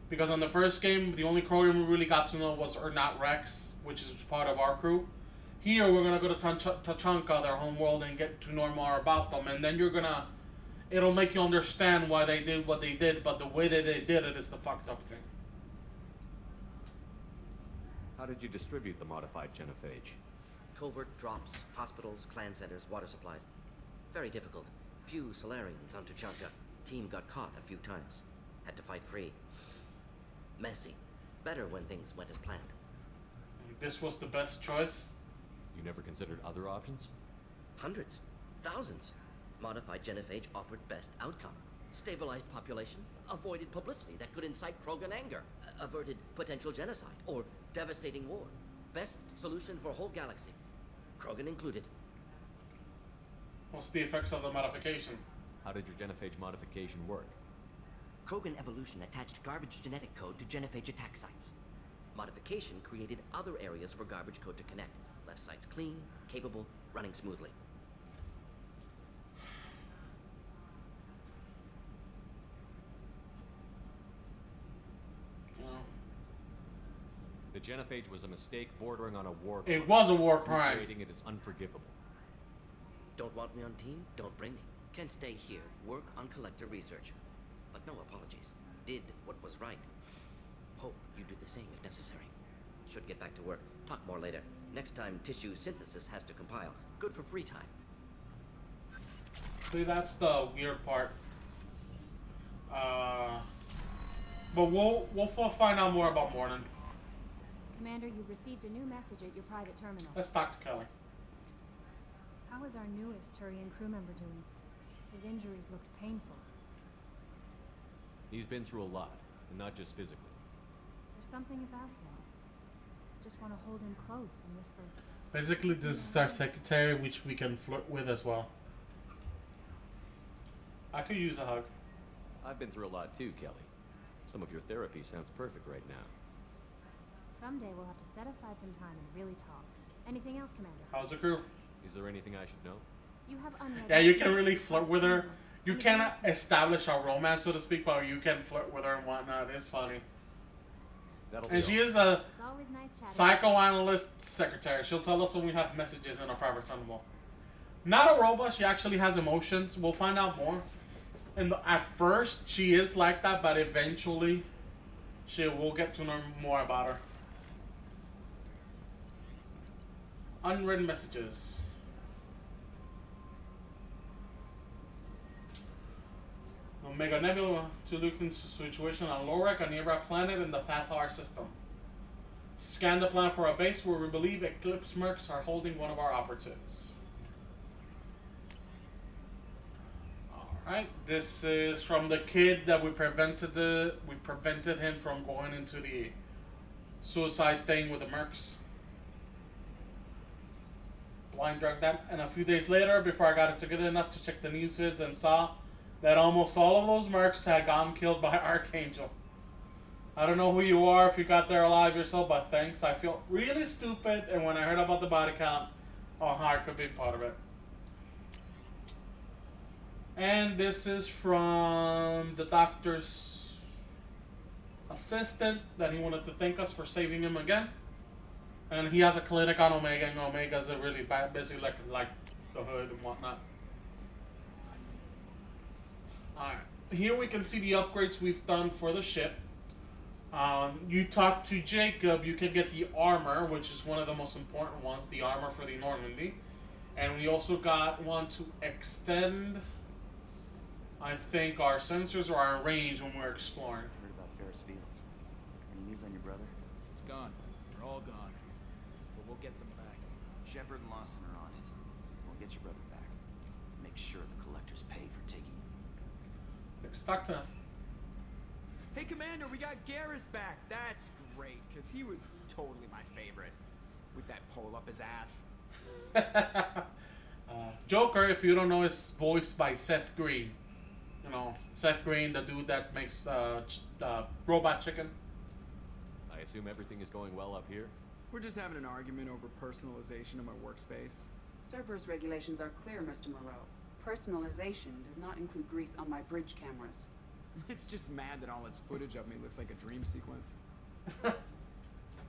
Because on the first game, the only Krogan we really got to know was Ernat Rex, which is part of our crew. Here, we're gonna go to Tuchanka, their homeworld, and get to know more about them, and then it'll make you understand why they did what they did, but the way that they did it is the fucked up thing. How did you distribute the modified genophage? Covert drops, hospitals, clan centers, water supplies. Very difficult. Few Solarians on Tuchanka. Team got caught a few times. Had to fight free. Messy. Better when things went as planned. This was the best choice? You never considered other options? Hundreds. Thousands. Modified genophage offered best outcome. Stabilized population. Avoided publicity that could incite Krogan anger. Averted potential genocide or devastating war. Best solution for whole galaxy. Krogan included. What's the effects of the modification? How did your genophage modification work? Krogan evolution attached garbage genetic code to genophage attack sites. Modification created other areas for garbage code to connect. Left sites clean, capable, running smoothly. The genophage was a mistake bordering on a war crime. It crime. was a war crime. Creating it is unforgivable. Don't want me on team? Don't bring me. Can stay here, work on collector research. But no apologies. Did what was right. Hope you do the same if necessary. Should get back to work. Talk more later. Next time tissue synthesis has to compile. Good for free time. See, that's the weird part. But we'll find out more about Mordin. Commander, you've received a new message at your private terminal. Let's talk to Kelly. How is our newest Turian crew member doing? His injuries looked painful. He's been through a lot, and not just physically. There's something about him. I just want to hold him close and whisper. Basically, this is our secretary, which we can flirt with as well. I could use a hug. I've been through a lot too, Kelly. Some of your therapy sounds perfect right now. Someday we'll have to set aside some time and really talk. Anything else, Commander? How's the crew? Is there anything I should know? You have unread. Yeah, you can really flirt with her. You cannot establish a romance, so to speak, but you can flirt with her and whatnot. It's funny. And she is a psychoanalyst secretary. She'll tell us when we have messages in our private terminal. Not a robot. She actually has emotions. We'll find out more. And at first, she is like that, but eventually, we'll get to know more about her. Unwritten messages. Omega Nebula to look into the situation on Lorek, a nearby planet in the Fathar system. Scan the planet for a base where we believe Eclipse Mercs are holding one of our operatives. Alright, this is from the kid that we prevented him from going into the suicide thing with the Mercs. Blind drug that, and a few days later, before I got it together enough to check the news vids and saw that almost all of those Mercs had gotten killed by Archangel. I don't know who you are, if you got there alive yourself, but thanks. I feel really stupid, and when I heard about the body count, I could be part of it. And this is from the doctor's assistant, that he wanted to thank us for saving him again. And he has a clinic on Omega, and Omega's a really bad, basically like the hood and whatnot. Alright, here we can see the upgrades we've done for the ship. You talk to Jacob, you can get the armor, which is one of the most important ones, the armor for the Normandy. And we also got one to extend, I think, our sensors or our range when we're exploring. Heard about Ferris Fields. Any news on your brother? He's gone. They're all gone. But we'll get them back. Shepard and Lawson are on it. We'll get your brother back. Make sure the collectors pay for taking him. Let's talk to him. Hey, Commander, we got Garrus back. That's great, because he was totally my favorite. With that pole up his ass. Joker, if you don't know, is voiced by Seth Green. You know, Seth Green, the dude that makes Robot Chicken. I assume everything is going well up here? We're just having an argument over personalization of my workspace. Cerberus regulations are clear, Mr. Moreau. Personalization does not include grease on my bridge cameras. It's just mad that all its footage of me looks like a dream sequence.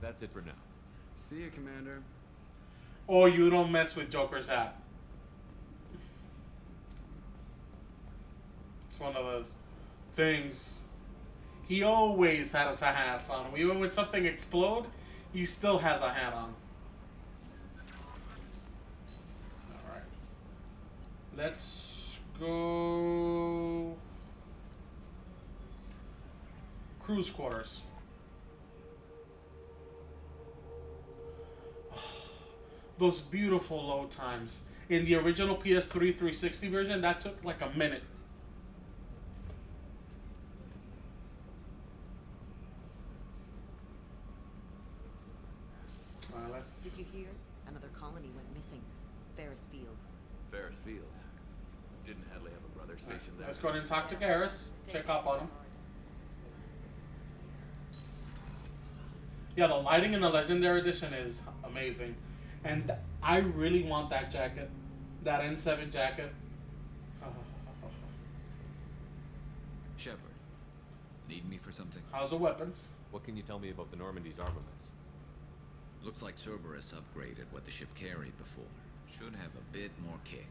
That's it for now. See ya, Commander. Oh, you don't mess with Joker's hat. It's one of those things. He always has a hat on. Even when something explode, he still has a hat on. Alright. Let's go... Cruise quarters. Those beautiful load times. In the original PS3 360 version, that took like a minute. Did you hear? Another colony went missing. Ferris Fields. Ferris Fields. Didn't Hadley have a brother stationed there? Let's go ahead and talk to Garrus. Check up on him. Yeah, the lighting in the Legendary Edition is amazing. And I really want that jacket. That N7 jacket. Shepard, need me for something? How's the weapons? What can you tell me about the Normandy's armaments? Looks like Cerberus upgraded what the ship carried before. Should have a bit more kick.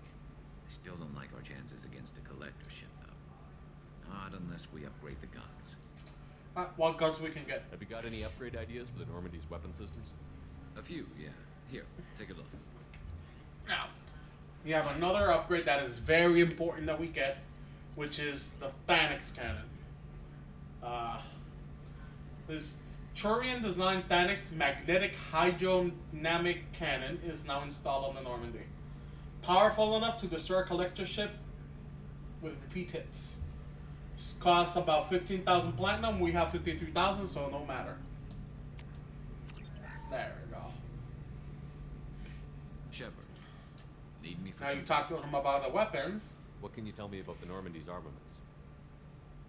I still don't like our chances against the Collector ship, though. Not unless we upgrade the guns. What guns we can get? Have you got any upgrade ideas for the Normandy's weapon systems? A few, yeah. Here, take a look. Now, we have another upgrade that is very important that we get, which is the Thanix cannon. This Turian designed Thanix magnetic hydrodynamic cannon is now installed on the Normandy. Powerful enough to destroy a Collector ship with repeat hits. Costs about 15,000 platinum. We have 53,000, so no matter. There we go. Shepard, need me for now you talk to him about the weapons. What can you tell me about the Normandy's armaments?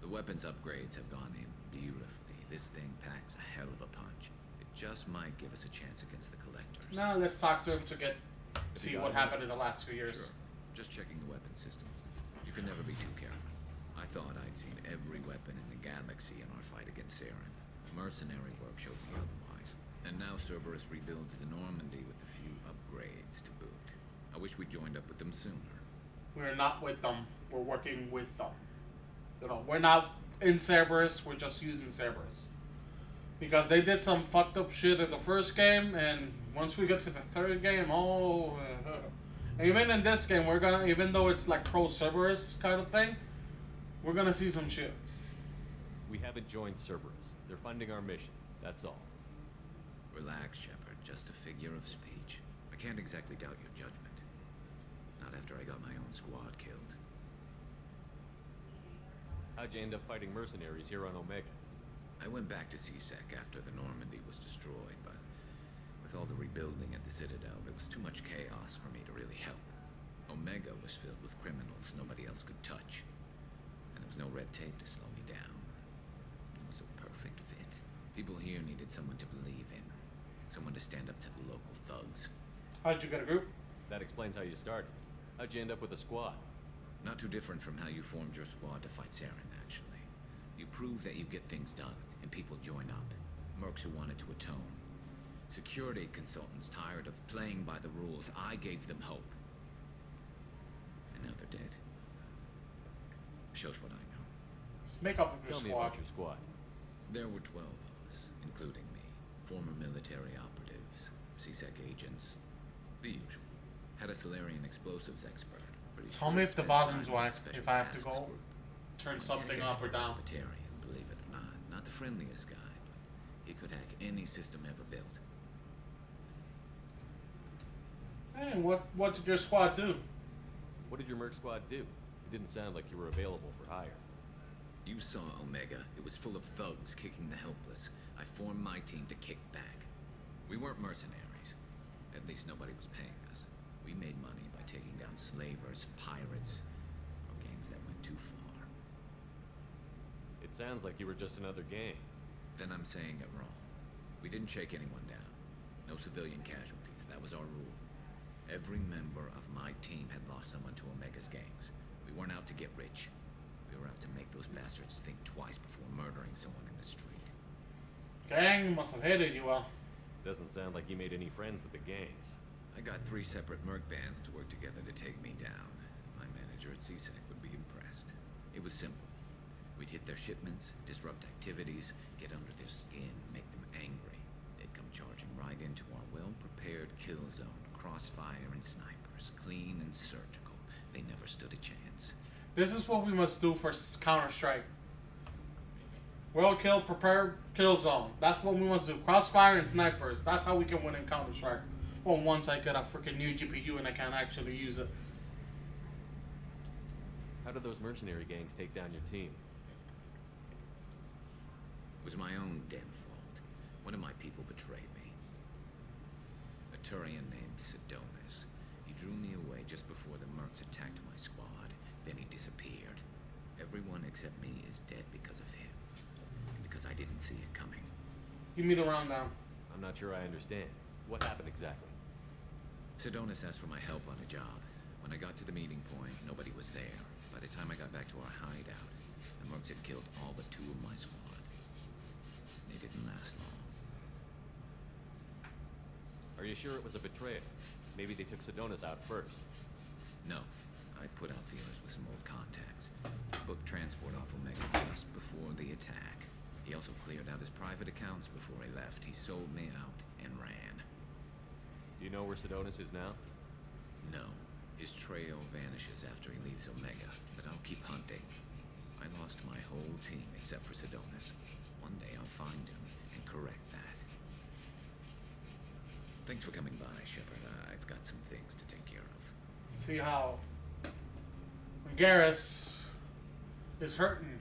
The weapons upgrades have gone in beautifully. This thing packs a hell of a punch. It just might give us a chance against the Collectors. Now let's talk to him to see what happened in the last few years. Sure. Just checking the weapon systems. You can never be too careful. I thought I'd seen every weapon in the galaxy in our fight against Saren. Mercenary work shows me otherwise. And now Cerberus rebuilds the Normandy with a few upgrades to boot. I wish we joined up with them sooner. We're not with them. We're working with them. You know, we're not in Cerberus. We're just using Cerberus. Because they did some fucked up shit in the first game, and once we get to the third game, even in this game, we're gonna, even though it's like pro Cerberus kind of thing, we're gonna see some shit. We haven't joined Cerberus. They're funding our mission. That's all. Relax, Shepard. Just a figure of speech. I can't exactly doubt your judgment. Not after I got my own squad killed. How'd you end up fighting mercenaries here on Omega? I went back to C-Sec after the Normandy was destroyed, but with all the rebuilding at the Citadel, there was too much chaos for me to really help. Omega was filled with criminals nobody else could touch. And there was no red tape to slow me down. It was a perfect fit. People here needed someone to believe in. Someone to stand up to the local thugs. How'd you get a group? That explains how you started. How'd you end up with a squad? Not too different from how you formed your squad to fight Saren, actually. You prove that you get things done, and people join up. Mercs who wanted to atone. Security consultants tired of playing by the rules. I gave them hope. And now they're dead. Shows what I know. Let's make up your Tell me squad. about your squad. There were 12 of us, including me. Former military operatives, CSEC agents, the usual. Had a Solarian explosives expert. Pretty Tell sure me he if the spent time volume's in the whack, special if I have to tasks go group. turn My something tech up or expert down. was Batarian, believe it or not. Not the friendliest guy, but he could hack any system ever built. Hey, what did your squad do? What did your merc squad do? It didn't sound like you were available for hire. You saw Omega. It was full of thugs kicking the helpless. I formed my team to kick back. We weren't mercenaries. At least nobody was paying us. We made money by taking down slavers, pirates, or gangs that went too far. It sounds like you were just another gang. Then I'm saying it wrong. We didn't shake anyone down. No civilian casualties. That was our rule. Every member of my team had lost someone to Omega's gangs. We weren't out to get rich. We were out to make those bastards think twice before murdering someone in the street. Gang must have hated you well. Doesn't sound like you made any friends with the gangs. I got 3 separate merc bands to work together to take me down. My manager at CSEC would be impressed. It was simple. We'd hit their shipments, disrupt activities, get under their skin, make them angry. They'd come charging right into our well-prepared kill zone. Crossfire and snipers, clean and surgical. They never stood a chance. This is what we must do for Counter-Strike. Well kill, prepare, kill zone. That's what we must do. Crossfire and snipers. That's how we can win in Counter-Strike. Well, once I get a freaking new GPU and I can actually use it. How did those mercenary gangs take down your team? It was my own damn fault. One of my people betrayed me. A Turian named Sidonis. He drew me away just before the mercs attacked my squad. Then he disappeared. Everyone except me is dead because of him. And because I didn't see it coming. Give me the rundown. I'm not sure I understand. What happened exactly? Sidonis asked for my help on a job. When I got to the meeting point, nobody was there. By the time I got back to our hideout, the mercs had killed all but 2 of my squad. They didn't last long. Are you sure it was a betrayal? Maybe they took Sidonis out first. No. I put out feelers with some old contacts. Booked transport off Omega just before the attack. He also cleared out his private accounts before he left. He sold me out and ran. Do you know where Sidonis is now? No. His trail vanishes after he leaves Omega, but I'll keep hunting. I lost my whole team except for Sidonis. One day I'll find him and correct that. Thanks for coming by, Shepard. I've got some things to take care of. See how Garrus is hurting.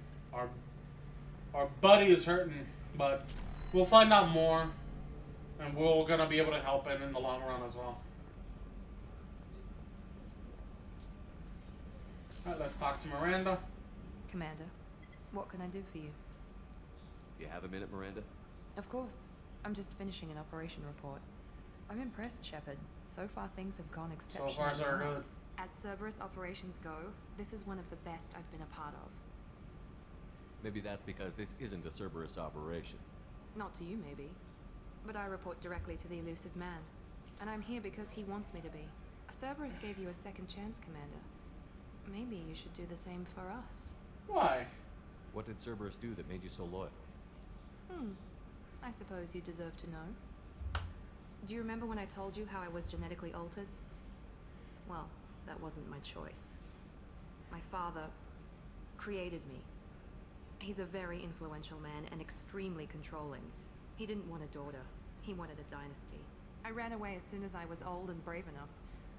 Our buddy is hurting, but we'll find out more, and we're gonna be able to help him in the long run as well. Alright, let's talk to Miranda. Commander, what can I do for you? You have a minute, Miranda? Of course. I'm just finishing an operation report. I'm impressed, Shepard. So far things have gone exceptionally So far, so well. good. As Cerberus operations go, this is one of the best I've been a part of. Maybe that's because this isn't a Cerberus operation. Not to you, maybe. But I report directly to the Elusive Man. And I'm here because he wants me to be. Cerberus gave you a second chance, Commander. Maybe you should do the same for us. Why? What did Cerberus do that made you so loyal? I suppose you deserve to know. Do you remember when I told you how I was genetically altered? Well, that wasn't my choice. My father created me. He's a very influential man and extremely controlling. He didn't want a daughter. He wanted a dynasty. I ran away as soon as I was old and brave enough.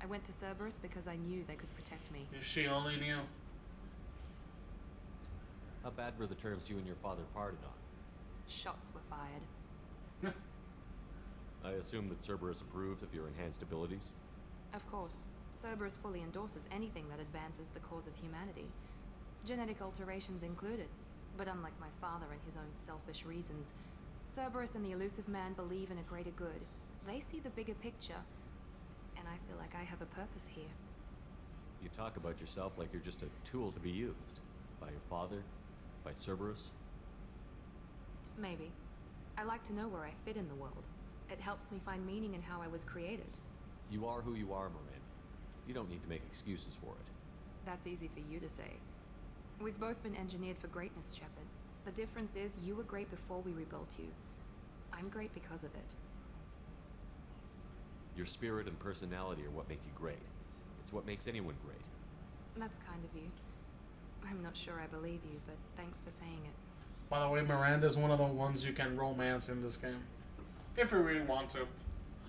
I went to Cerberus because I knew they could protect me. If she only knew. How bad were the terms you and your father parted on? Shots were fired. I assume that Cerberus approves of your enhanced abilities? Of course. Cerberus fully endorses anything that advances the cause of humanity. Genetic alterations included. But unlike my father and his own selfish reasons, Cerberus and the Elusive Man believe in a greater good. They see the bigger picture, and I feel like I have a purpose here. You talk about yourself like you're just a tool to be used. By your father? By Cerberus? Maybe. I like to know where I fit in the world. It helps me find meaning in how I was created. You are who you are, Miranda. You don't need to make excuses for it. That's easy for you to say. We've both been engineered for greatness, Shepard. The difference is you were great before we rebuilt you. I'm great because of it. Your spirit and personality are what make you great. It's what makes anyone great. That's kind of you. I'm not sure I believe you, but thanks for saying it. By the way, Miranda's one of the ones you can romance in this game. If you really want to.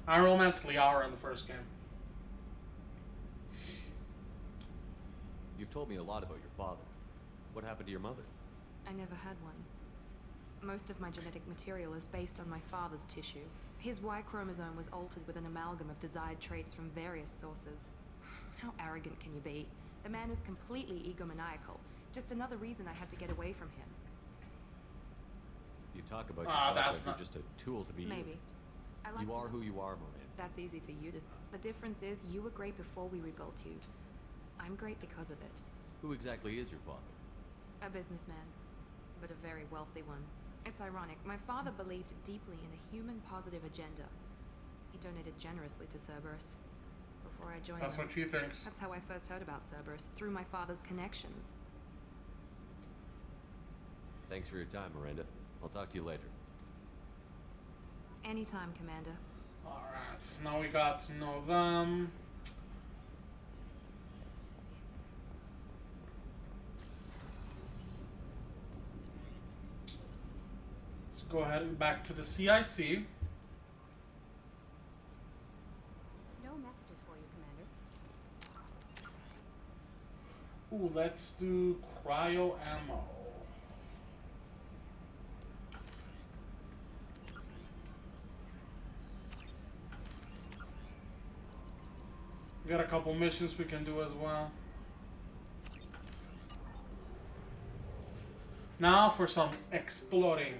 I romanced Liara in the first game. You've told me a lot about your father. What happened to your mother? I never had one. Most of my genetic material is based on my father's tissue. His Y chromosome was altered with an amalgam of desired traits from various sources. How arrogant can you be? The man is completely egomaniacal. Just another reason I had to get away from him. You talk about yourself like you're just a tool to be Maybe. used. You are who you are, Miranda. That's easy for you to... The difference is you were great before we rebuilt you. I'm great because of it. Who exactly is your father? A businessman, but a very wealthy one. It's ironic. My father believed deeply in a human-positive agenda. He donated generously to Cerberus. Before I joined That's them, what she thinks. That's how I first heard about Cerberus, through my father's connections. Thanks for your time, Miranda. I'll talk to you later. Anytime, Commander. Alright, so now we got to know them. Let's go ahead and back to the CIC. No messages for you, Commander. Ooh, let's do cryo ammo. We got a couple missions we can do as well. Now for some exploring.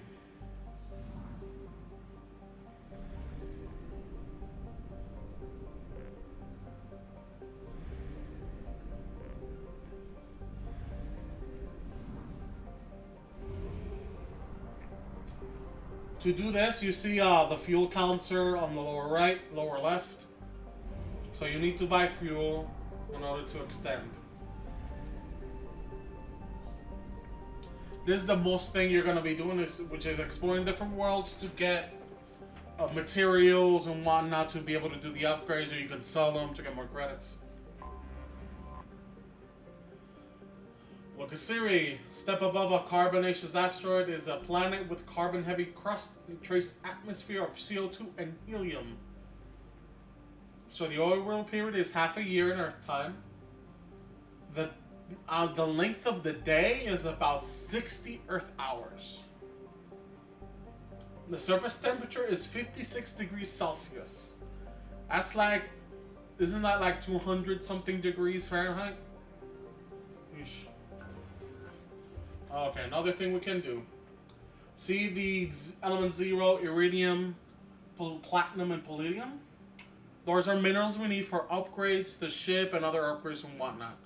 To do this, you see the fuel counter on the lower right, lower left. So you need to buy fuel in order to extend. This is the most thing you're going to be doing, which is exploring different worlds to get materials and whatnot to be able to do the upgrades, or you can sell them to get more credits. Lokasiri, step above a carbonaceous asteroid, is a planet with carbon-heavy crust and trace atmosphere of CO2 and helium. So the orbital period is half a year in Earth time. The length of the day is about 60 Earth hours. The surface temperature is 56 degrees Celsius. That's like, isn't that like 200 something degrees Fahrenheit? Yeesh. Okay, another thing we can do. See the element 0, iridium, platinum, and palladium? Those are minerals we need for upgrades, the ship, and other upgrades and whatnot.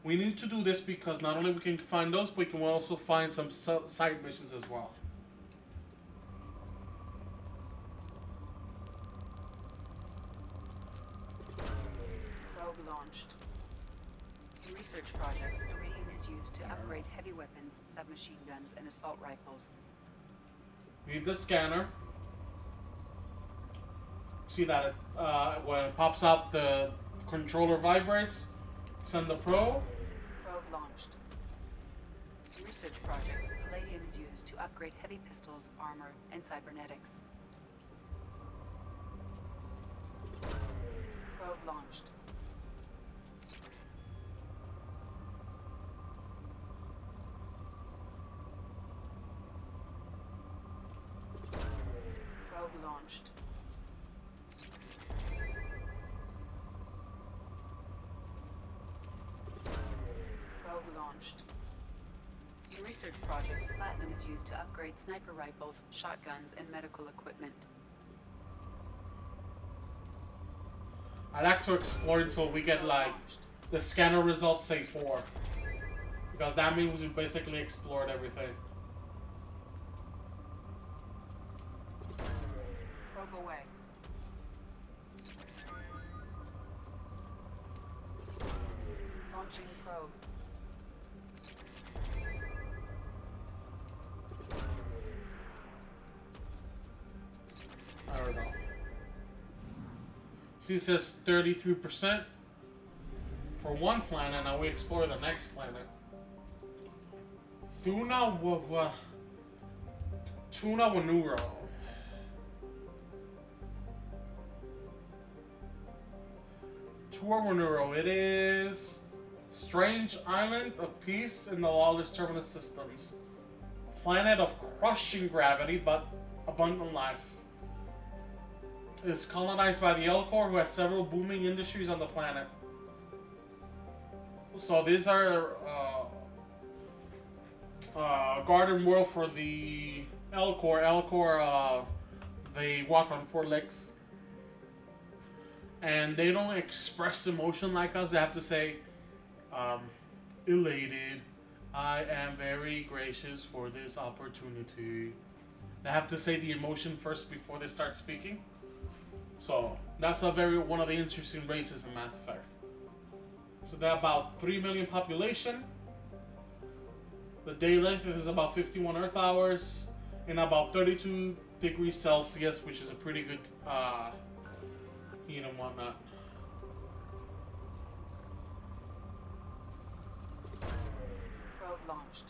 We need to do this because not only we can find those, but we can also find some side missions as well. Probe launched. In research projects, iridium is used to upgrade heavy weapons, submachine guns, and assault rifles. We need the scanner. See that it, when it pops out, the controller vibrates. Send the probe. Probe launched. In research projects, palladium is used to upgrade heavy pistols, armor, and cybernetics. Probe launched. Probe launched. Probe launched. In research projects, platinum is used to upgrade sniper rifles, shotguns, and medical equipment. I like to explore until we get like the scanner results say 4. Because that means we basically explored everything. Probe away. Launching probe. I don't know. See, it says 33% for one planet. Now we explore the next planet. Tuna Wanuro. Wanuro. It is strange island of peace in the lawless terminus systems. A planet of crushing gravity, but abundant life. It is colonized by the Elcor, who has several booming industries on the planet. So these are garden world for the Elcor. Elcor, they walk on 4 legs. And they don't express emotion like us. They have to say, elated. I am very gracious for this opportunity. They have to say the emotion first before they start speaking. So that's one of the interesting races in Mass Effect. So they're about 3 million population. The day length is about 51 Earth hours and about 32 degrees Celsius, which is a pretty good heat and whatnot. Probe launched.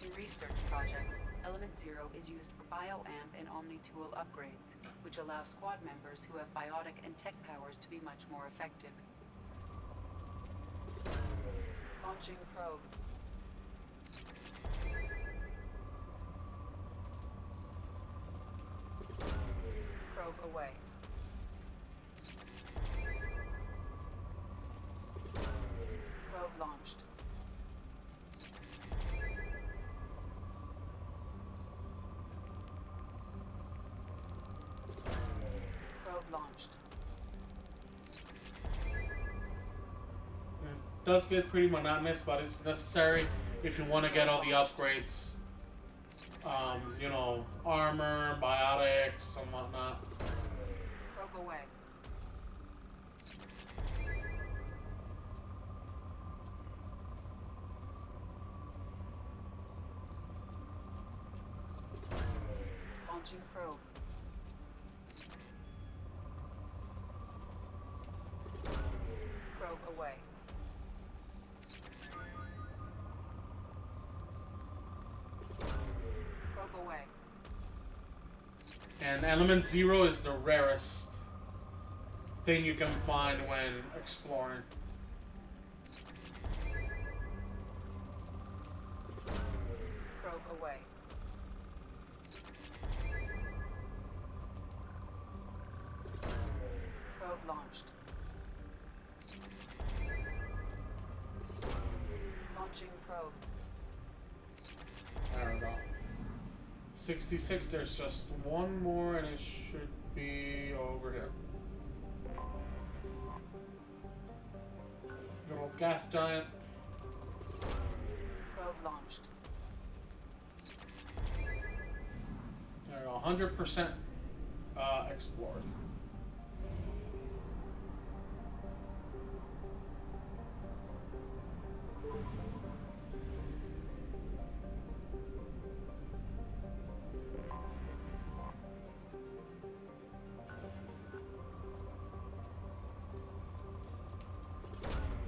In research projects, Element Zero is used for bioamp and omni-tool upgrades, which allow squad members who have biotic and tech powers to be much more effective. Launching probe. Probe away. Probe launched. Probe launched. It does get pretty monotonous, but it's necessary if you want to get all the upgrades. You know, armor, biotics, and whatnot. Probe away. Launching probe. Probe away. Probe away. And Element Zero is the rarest thing you can find when exploring. Probe away. Probe launched. Launching probe. I don't know. 66, there's just one more and it should be over here. Good old gas giant. Probe launched. There we go, 100% explored.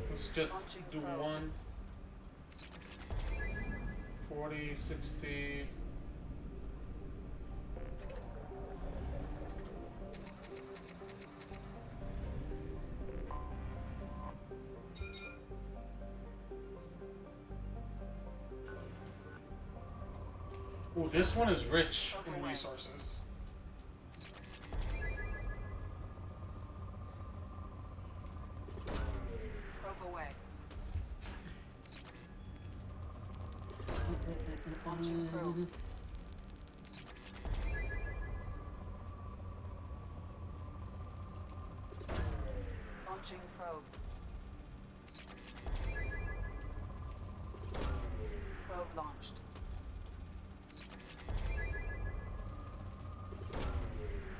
Let's just do one. 40, 60. Oh, this one is rich in resources. Probe away. Launching probe. Launching probe. Probe launched.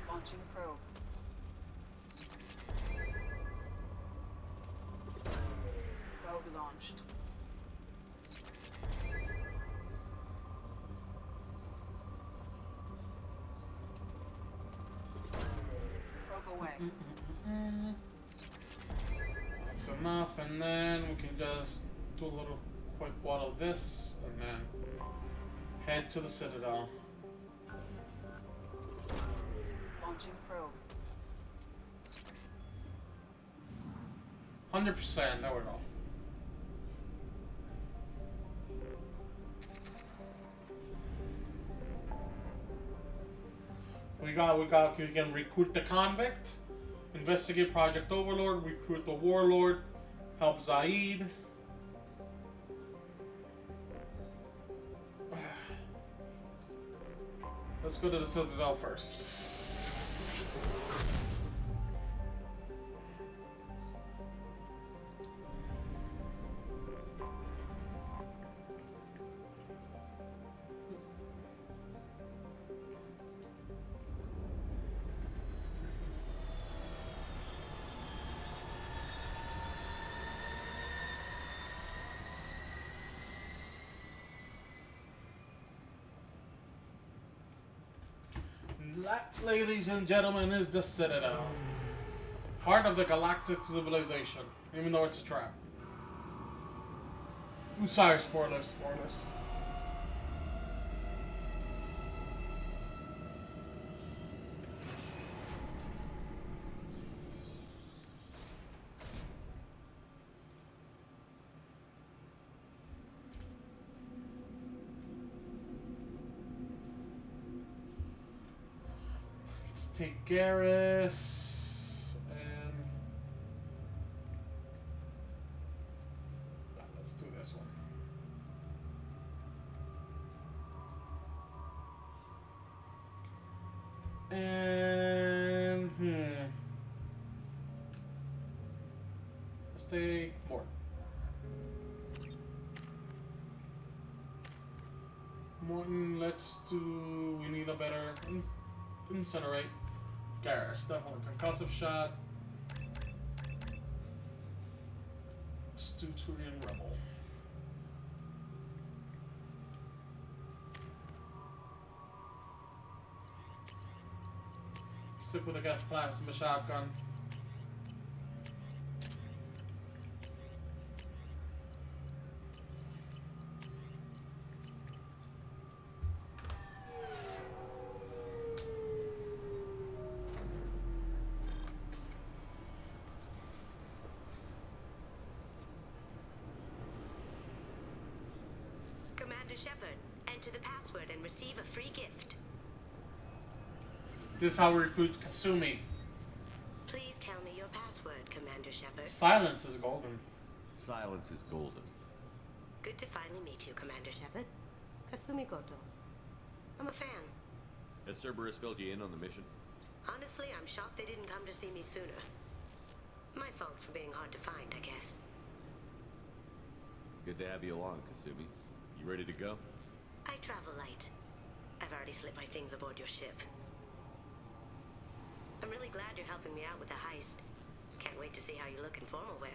Launching probe. launched. Probe away. That's enough, and then we can just do a little quick wad of this, and then head to the Citadel. Launching probe. 100%, there we go. We can recruit the convict, investigate Project Overlord, recruit the warlord, help Zaid. Let's go to the Citadel first. That, ladies and gentlemen, is the Citadel. Heart of the galactic civilization, even though it's a trap. I'm sorry, spoilers. Let's take Garrus and let's do this one. And let's take Morton. Morton, let's do. We need a better. Incinerate. Garrus, definitely concussive shot. Let's do Turian Rebel. Stick with the gas plasma shotgun. Shepard, enter the password and receive a free gift. This is how we recruit Kasumi. Please tell me your password, Commander Shepard. Silence is golden. Silence is golden. Good to finally meet you, Commander Shepard. Kasumi Goto. I'm a fan. Has Cerberus filled you in on the mission? Honestly, I'm shocked they didn't come to see me sooner. My fault for being hard to find, I guess. Good to have you along, Kasumi. You ready to go? I travel light. I've already slipped my things aboard your ship. I'm really glad you're helping me out with the heist. Can't wait to see how you look in formal wear.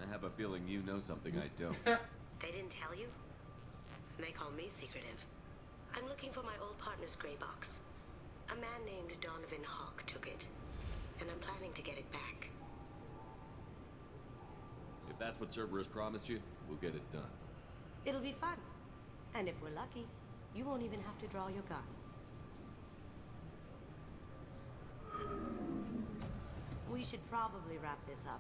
I have a feeling you know something I don't. They didn't tell you? They call me secretive. I'm looking for my old partner's gray box. A man named Donovan Hawk took it, and I'm planning to get it back. If that's what Cerberus promised you, we'll get it done. It'll be fun. And if we're lucky, you won't even have to draw your gun. We should probably wrap this up.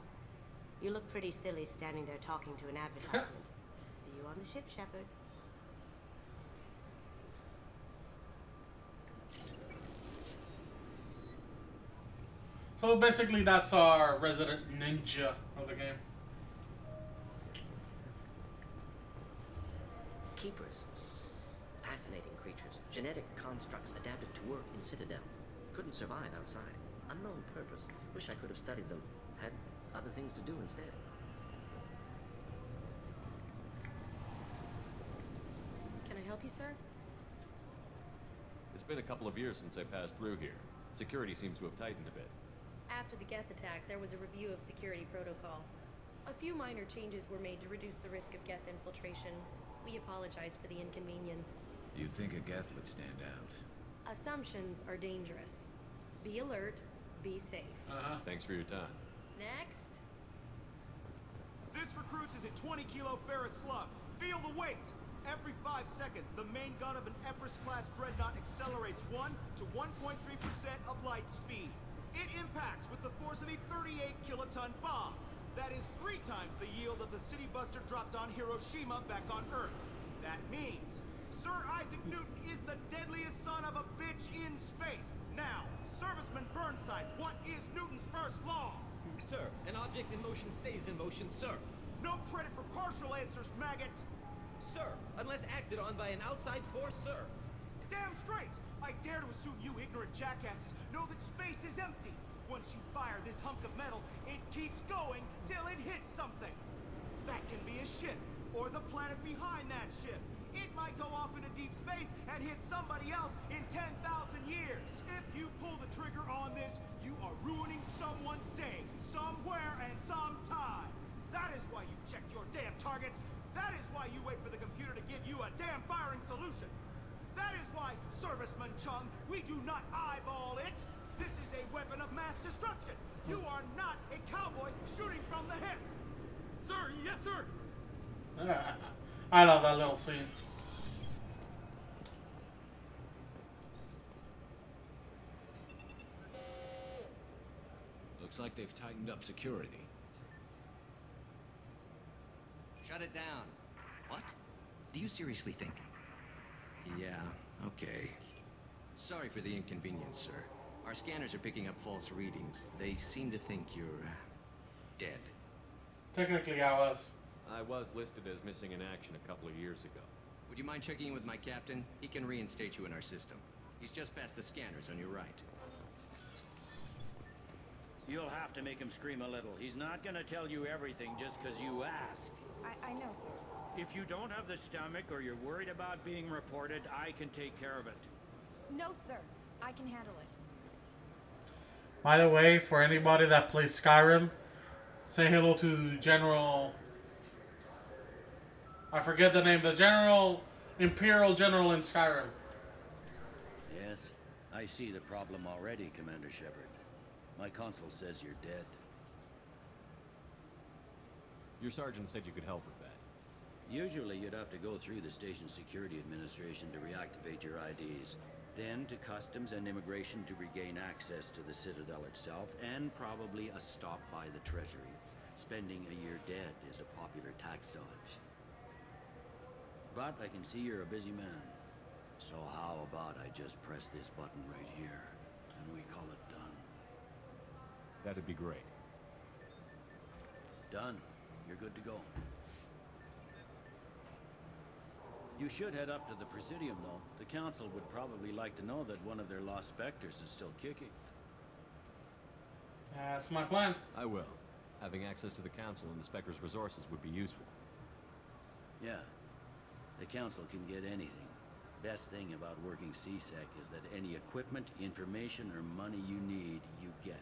You look pretty silly standing there talking to an advertisement. See you on the ship, Shepard. So basically that's our resident ninja of the game. Keepers. Fascinating creatures. Genetic constructs adapted to work in Citadel. Couldn't survive outside. Unknown purpose. Wish I could have studied them. Had other things to do instead. Can I help you, sir? It's been a couple of years since I passed through here. Security seems to have tightened a bit. After the Geth attack, there was a review of security protocol. A few minor changes were made to reduce the risk of Geth infiltration. We apologize for the inconvenience. You'd think a Geth would stand out. Assumptions are dangerous. Be alert, be safe. Thanks for your time. Next. This recruits is a 20-kilo Ferris slug. Feel the weight! Every 5 seconds, the main gun of an Empress-class dreadnought accelerates 1 to 1.3% of light speed. It impacts with the force of a 38-kiloton bomb. That is 3 times the yield of the city buster dropped on Hiroshima back on Earth. That means Sir Isaac Newton is the deadliest son of a bitch in space. Now, Serviceman Burnside, what is Newton's first law? Sir, an object in motion stays in motion, sir. No credit for partial answers, maggot! Sir, unless acted on by an outside force, sir. Damn straight! I dare to assume you ignorant jackasses know that space is empty. Once you fire this hunk of metal, it keeps going till it hits something. That can be a ship, or the planet behind that ship. It might go off into deep space and hit somebody else in 10,000 years. If you pull the trigger on this, you are ruining someone's day, somewhere and sometime. That is why you check your damn targets. That is why you wait for the computer to give you a damn firing solution. That is why, Serviceman Chung, we do not eyeball it. This is a weapon of mass destruction. You are not a cowboy shooting from the hip. Sir, yes, sir. I love that little scene. Looks like they've tightened up security. Shut it down. What? Do you seriously think? Yeah, okay. Sorry for the inconvenience, sir. Our scanners are picking up false readings. They seem to think you're dead. Technically, I was. I was listed as missing in action a couple of years ago. Would you mind checking in with my captain? He can reinstate you in our system. He's just past the scanners on your right. You'll have to make him scream a little. He's not gonna tell you everything just because you ask. I know, sir. If you don't have the stomach or you're worried about being reported, I can take care of it. No, sir. I can handle it. By the way, for anybody that plays Skyrim, say hello to General... I forget the name. The Imperial General in Skyrim. Yes, I see the problem already, Commander Shepard. My console says you're dead. Your sergeant said you could help with that. Usually you'd have to go through the station security administration to reactivate your IDs. Then to customs and immigration to regain access to the Citadel itself, and probably a stop by the Treasury. Spending a year dead is a popular tax dodge. But I can see you're a busy man. So how about I just press this button right here, and we call it done? That'd be great. Done. You're good to go. You should head up to the Presidium, though. The Council would probably like to know that one of their lost Spectres is still kicking. That's my plan. I will. Having access to the Council and the Spectre's resources would be useful. Yeah. The Council can get anything. Best thing about working CSEC is that any equipment, information, or money you need, you get.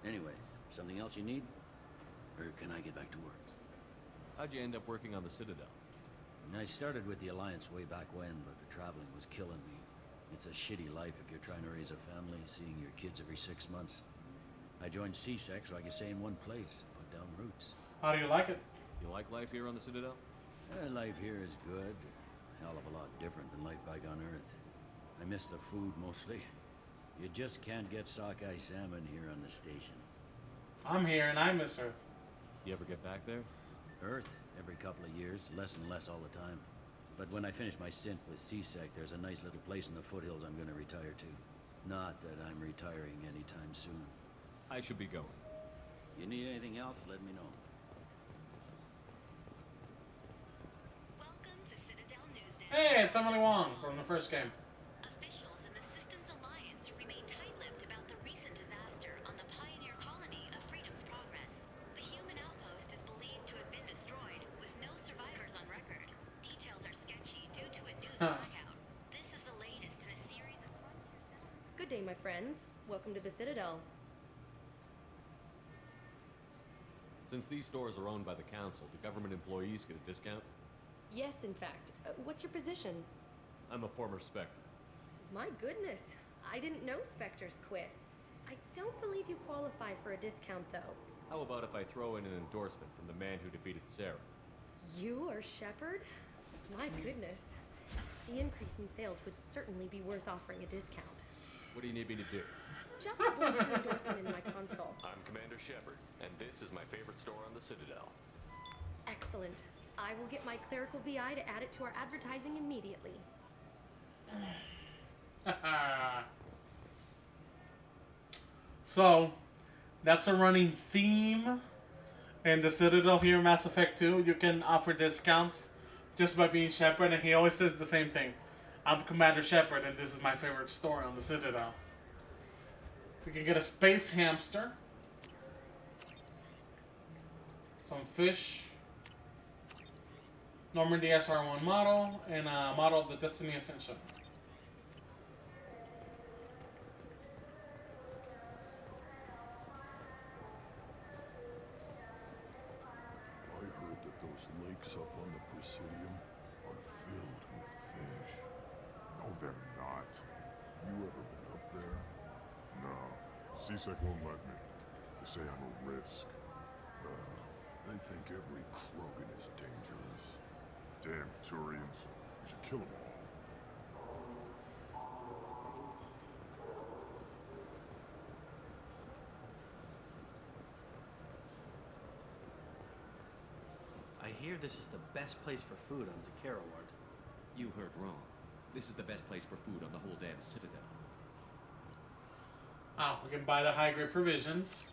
Anyway, something else you need? Or can I get back to work? How'd you end up working on the Citadel? I started with the Alliance way back when, but the traveling was killing me. It's a shitty life if you're trying to raise a family, seeing your kids every 6 months. I joined CSEC so I could stay in one place, put down roots. How do you like it? You like life here on the Citadel? Life here is good. A hell of a lot different than life back on Earth. I miss the food mostly. You just can't get sockeye salmon here on the station. I'm here and I miss Earth. You ever get back there? Earth? Every couple of years, less and less all the time. But when I finish my stint with CSEC, there's a nice little place in the foothills I'm gonna retire to. Not that I'm retiring anytime soon. I should be going. You need anything else, let me know. Welcome to Citadel Newsnet. Hey, it's Emily Wong from the first game. Officials in the Systems Alliance remain tight-lipped about the recent disaster on the pioneer colony of Freedom's Progress. The human outpost is believed to have been destroyed, with no survivors on record. Details are sketchy due to a news blackout. This is the latest in a series of... Good day, my friends. Welcome to the Citadel. Since these stores are owned by the council, do government employees get a discount? Yes, in fact. What's your position? I'm a former Spectre. My goodness. I didn't know Spectres quit. I don't believe you qualify for a discount, though. How about if I throw in an endorsement from the man who defeated Sarah? You are Shepard? My goodness. The increase in sales would certainly be worth offering a discount. What do you need me to do? Just voice your endorsement in my console. I'm Commander Shepard, and this is my favorite store on the Citadel. Excellent. I will get my clerical VI to add it to our advertising immediately. So, that's a running theme in the Citadel here in Mass Effect 2. You can offer discounts just by being Shepard, and he always says the same thing. I'm Commander Shepard, and this is my favorite store on the Citadel. We can get a space hamster, some fish, Normandy SR1 model, and a model of the Destiny Ascension. I heard that those lakes up on the Presidium are filled with fish. No, they're not. You ever been up there? No. CSEC won't let me. They say I'm a risk. They think every Krogan is dangerous. Damn Turians. We should kill them all. I hear this is the best place for food on Zakara Ward. You heard wrong. This is the best place for food on the whole damn Citadel. We can buy the high-grade provisions,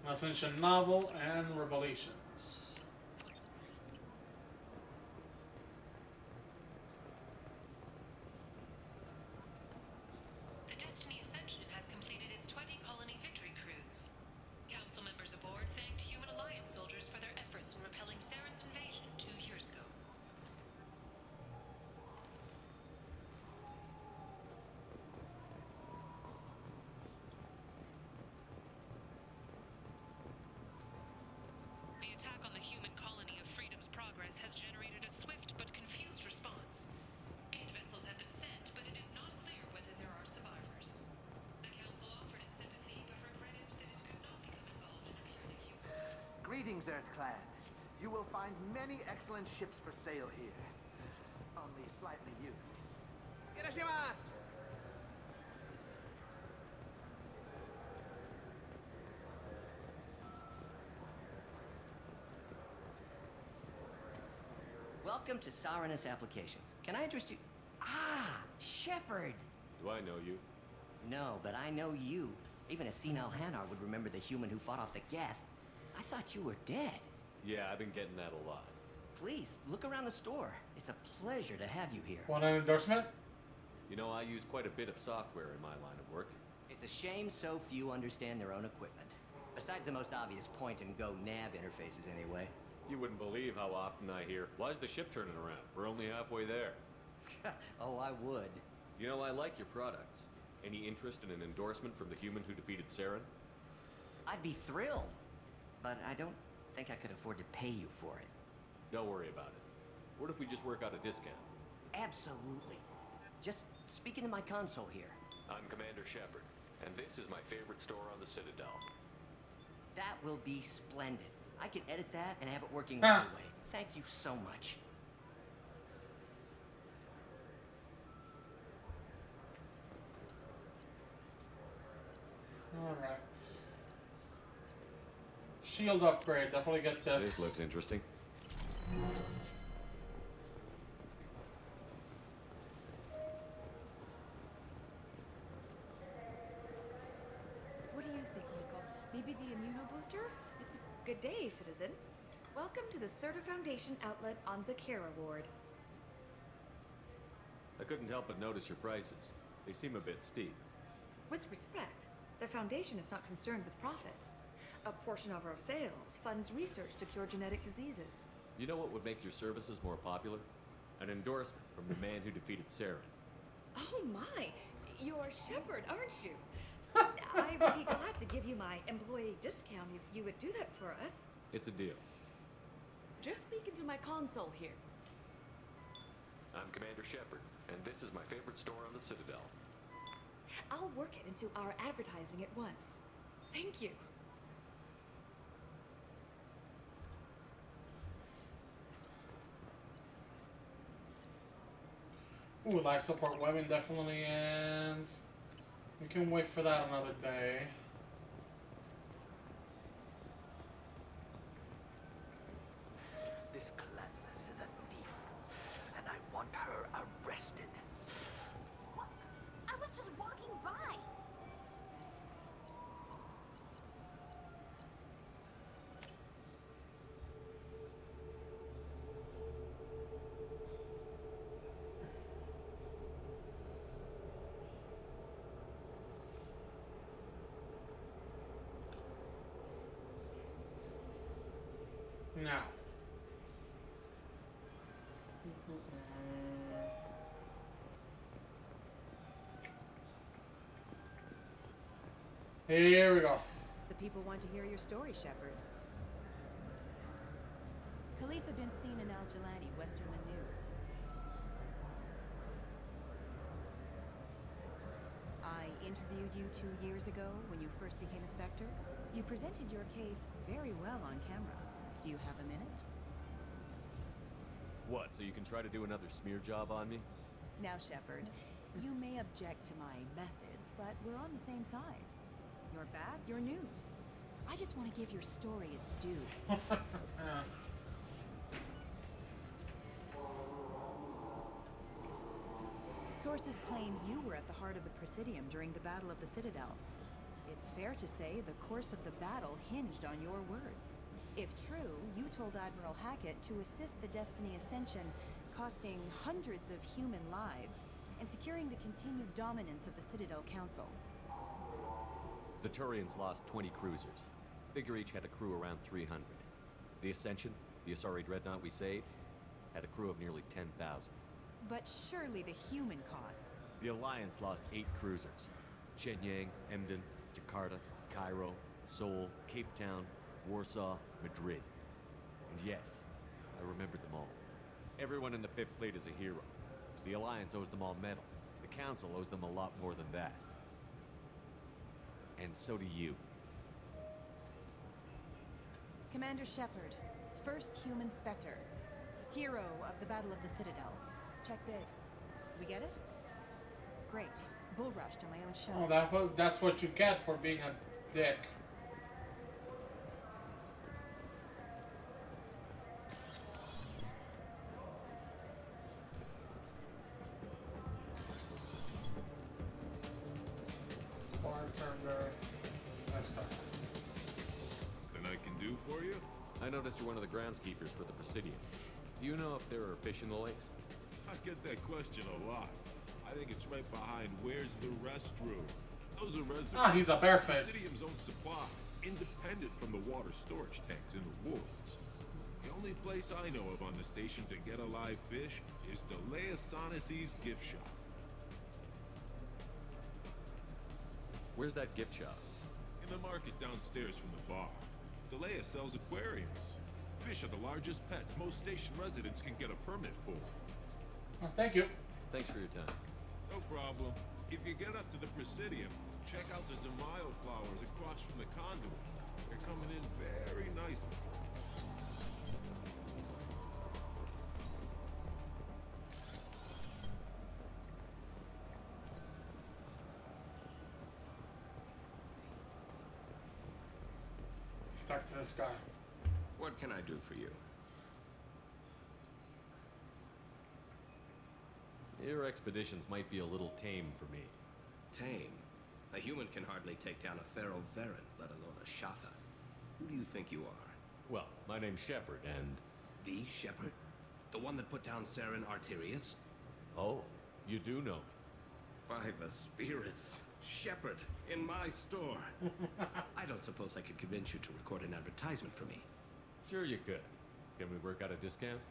an Ascension novel, and Revelations. The Destiny Ascension has completed its 20-colony victory cruise. Council members aboard thanked Human Alliance soldiers for their efforts in repelling Saren's invasion 2 years ago. The attack on the human colony of Freedom's Progress has generated a swift but confused response. 8 vessels have been sent, but it is not clear whether there are survivors. The Council offered its sympathy, but regretted that it could not become involved in a purely human. Greetings, EarthClan. You will find many excellent ships for sale here. Only slightly used. Irashimasu! Welcome to Sarenus Applications. Can I interest you? Ah, Shepard! Do I know you? No, but I know you. Even a senile Hanar would remember the human who fought off the Geth. I thought you were dead. Yeah, I've been getting that a lot. Please, look around the store. It's a pleasure to have you here. Want an endorsement? You know, I use quite a bit of software in my line of work. It's a shame so few understand their own equipment. Besides the most obvious point-and-go nav interfaces, anyway. You wouldn't believe how often I hear, "Why's the ship turning around? We're only halfway there." Oh, I would. You know, I like your products. Any interest in an endorsement from the human who defeated Saren? I'd be thrilled. But I don't think I could afford to pay you for it. Don't worry about it. What if we just work out a discount? Absolutely. Just speak into my console here. I'm Commander Shepard, and this is my favorite store on the Citadel. That will be splendid. I can edit that and have it working right away. Thank you so much. Alright. Shield upgrade. Definitely get this. This looks interesting. What do you think, Nico? Maybe the immunobooster? It's a good day, citizen. Welcome to the Certa Foundation outlet on Zakara Ward. I couldn't help but notice your prices. They seem a bit steep. With respect, the Foundation is not concerned with profits. A portion of our sales funds research to cure genetic diseases. You know what would make your services more popular? An endorsement from the man who defeated Saren. Oh my! You're Shepard, aren't you? I would be glad to give you my employee discount if you would do that for us. It's a deal. Just speak into my console here. I'm Commander Shepard, and this is my favorite store on the Citadel. I'll work it into our advertising at once. Thank you. Ooh, life support weapon definitely, and we can wait for that another day. This Calamus is a thief, and I want her arrested. What? I was just walking by. Now. Here we go. The people want to hear your story, Shepard. Khaleesa been seen in Al Jalani, Westerland News. I interviewed you 2 years ago when you first became a Spectre. You presented your case very well on camera. Do you have a minute? What, so you can try to do another smear job on me? Now, Shepard, you may object to my methods, but we're on the same side. You're bad, you're news. I just want to give your story its due. Sources claim you were at the heart of the Presidium during the Battle of the Citadel. It's fair to say the course of the battle hinged on your words. If true, you told Admiral Hackett to assist the Destiny Ascension, costing hundreds of human lives and securing the continued dominance of the Citadel Council. The Turians lost 20 cruisers. Figure each had a crew around 300. The Ascension, the Asari dreadnought we saved, had a crew of nearly 10,000. But surely the human cost. The Alliance lost 8 cruisers. Shenyang, Emden, Jakarta, Cairo, Seoul, Cape Town, Warsaw, Madrid. And yes, I remembered them all. Everyone in the 5th Fleet is a hero. The Alliance owes them all medals. The Council owes them a lot more than that. And so do you. Commander Shepard, first human Spectre. Hero of the Battle of the Citadel. Check bid. We get it? Great. Bull rushed on my own show. Oh, that's what you get for being a dick. Bartender. Let's go. Nothing I can do for you? I noticed you're one of the groundskeepers for the Presidium. Do you know if there are fish in the lakes? I get that question a lot. I think it's right behind where's the restroom. Those are reservoirs. Ah, he's a bareface. Presidium's own supply, independent from the water storage tanks in the woods. The only place I know of on the station to get a live fish is Delea Sonis's gift shop. Where's that gift shop? In the market downstairs from the bar. Delea sells aquariums. Fish are the largest pets most station residents can get a permit for. Oh, thank you. Thanks for your time. No problem. If you get up to the Presidium, check out the DeMaio flowers across from the conduit. They're coming in very nicely. Talk to this guy. What can I do for you? Your expeditions might be a little tame for me. Tame? A human can hardly take down a Pharaoh Varen, let alone a Shatha. Who do you think you are? Well, my name's Shepard, and... The Shepard? The one that put down Saren Arterius? Oh, you do know me. By the spirits. Shepard, in my store. I don't suppose I could convince you to record an advertisement for me. Sure you could. Can we work out a discount?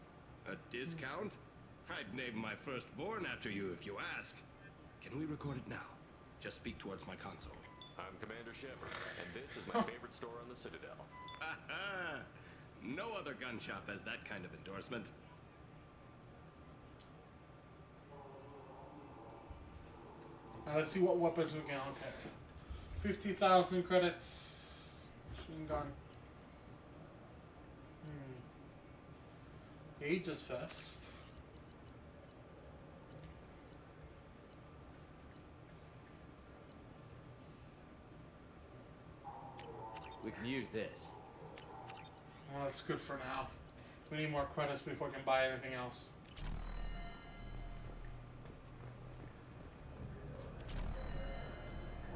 A discount? I'd name my firstborn after you if you ask. Can we record it now? Just speak towards my console. I'm Commander Shepard, and this is my favorite store on the Citadel. No other gun shop has that kind of endorsement. Let's see what weapons we get. Okay. 50,000 credits. Machine gun. Aegis Vest. We can use this. Well, that's good for now. We need more credits before we can buy anything else.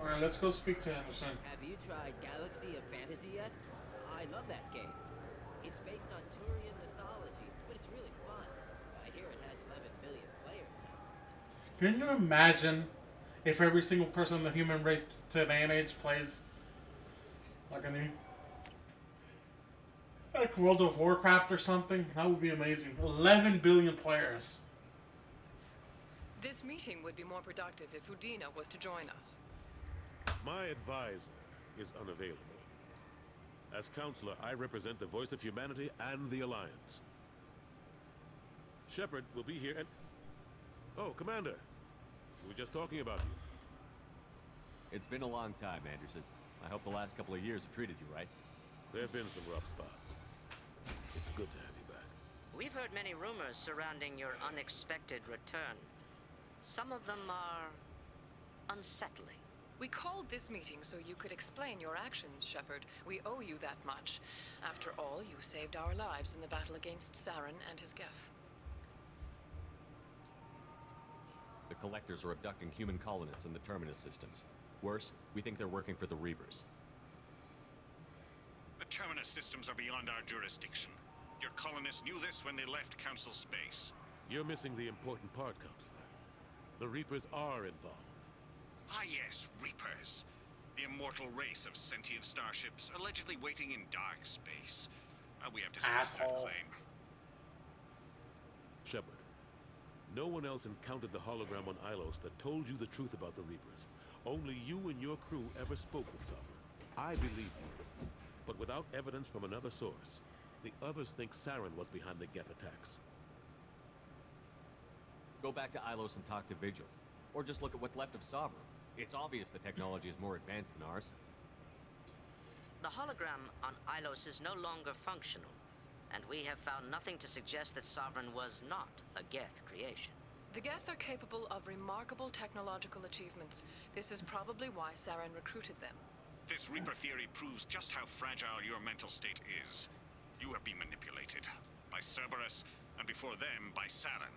Alright, let's go speak to Anderson. Have you tried Galaxy of Fantasy yet? I love that game. It's based on Turian mythology, but it's really fun. I hear it has 11 billion players now. Can you imagine if every single person in the human race today and age plays like like World of Warcraft or something? That would be amazing. 11 billion players. This meeting would be more productive if Udina was to join us. My advisor is unavailable. As counselor, I represent the voice of humanity and the Alliance. Shepard will be here and... Oh, Commander. We were just talking about you. It's been a long time, Anderson. I hope the last couple of years have treated you right. There have been some rough spots. It's good to have you back. We've heard many rumors surrounding your unexpected return. Some of them are unsettling. We called this meeting so you could explain your actions, Shepard. We owe you that much. After all, you saved our lives in the battle against Saren and his Geth. The Collectors are abducting human colonists in the Terminus systems. Worse, we think they're working for the Reapers. The Terminus systems are beyond our jurisdiction. Your colonists knew this when they left Council space. You're missing the important part, Counselor. The Reapers are involved. Ah yes, Reapers. The immortal race of sentient starships allegedly waiting in dark space. We have dismissed that claim. Shepard, no one else encountered the hologram on Ilos that told you the truth about the Reapers. Only you and your crew ever spoke with Sovereign. I believe you. But without evidence from another source, the others think Saren was behind the Geth attacks. Go back to Ilos and talk to Vigil. Or just look at what's left of Sovereign. It's obvious the technology is more advanced than ours. The hologram on Ilos is no longer functional, and we have found nothing to suggest that Sovereign was not a Geth creation. The Geth are capable of remarkable technological achievements. This is probably why Saren recruited them. This Reaper theory proves just how fragile your mental state is. You have been manipulated by Cerberus, and before them, by Saren.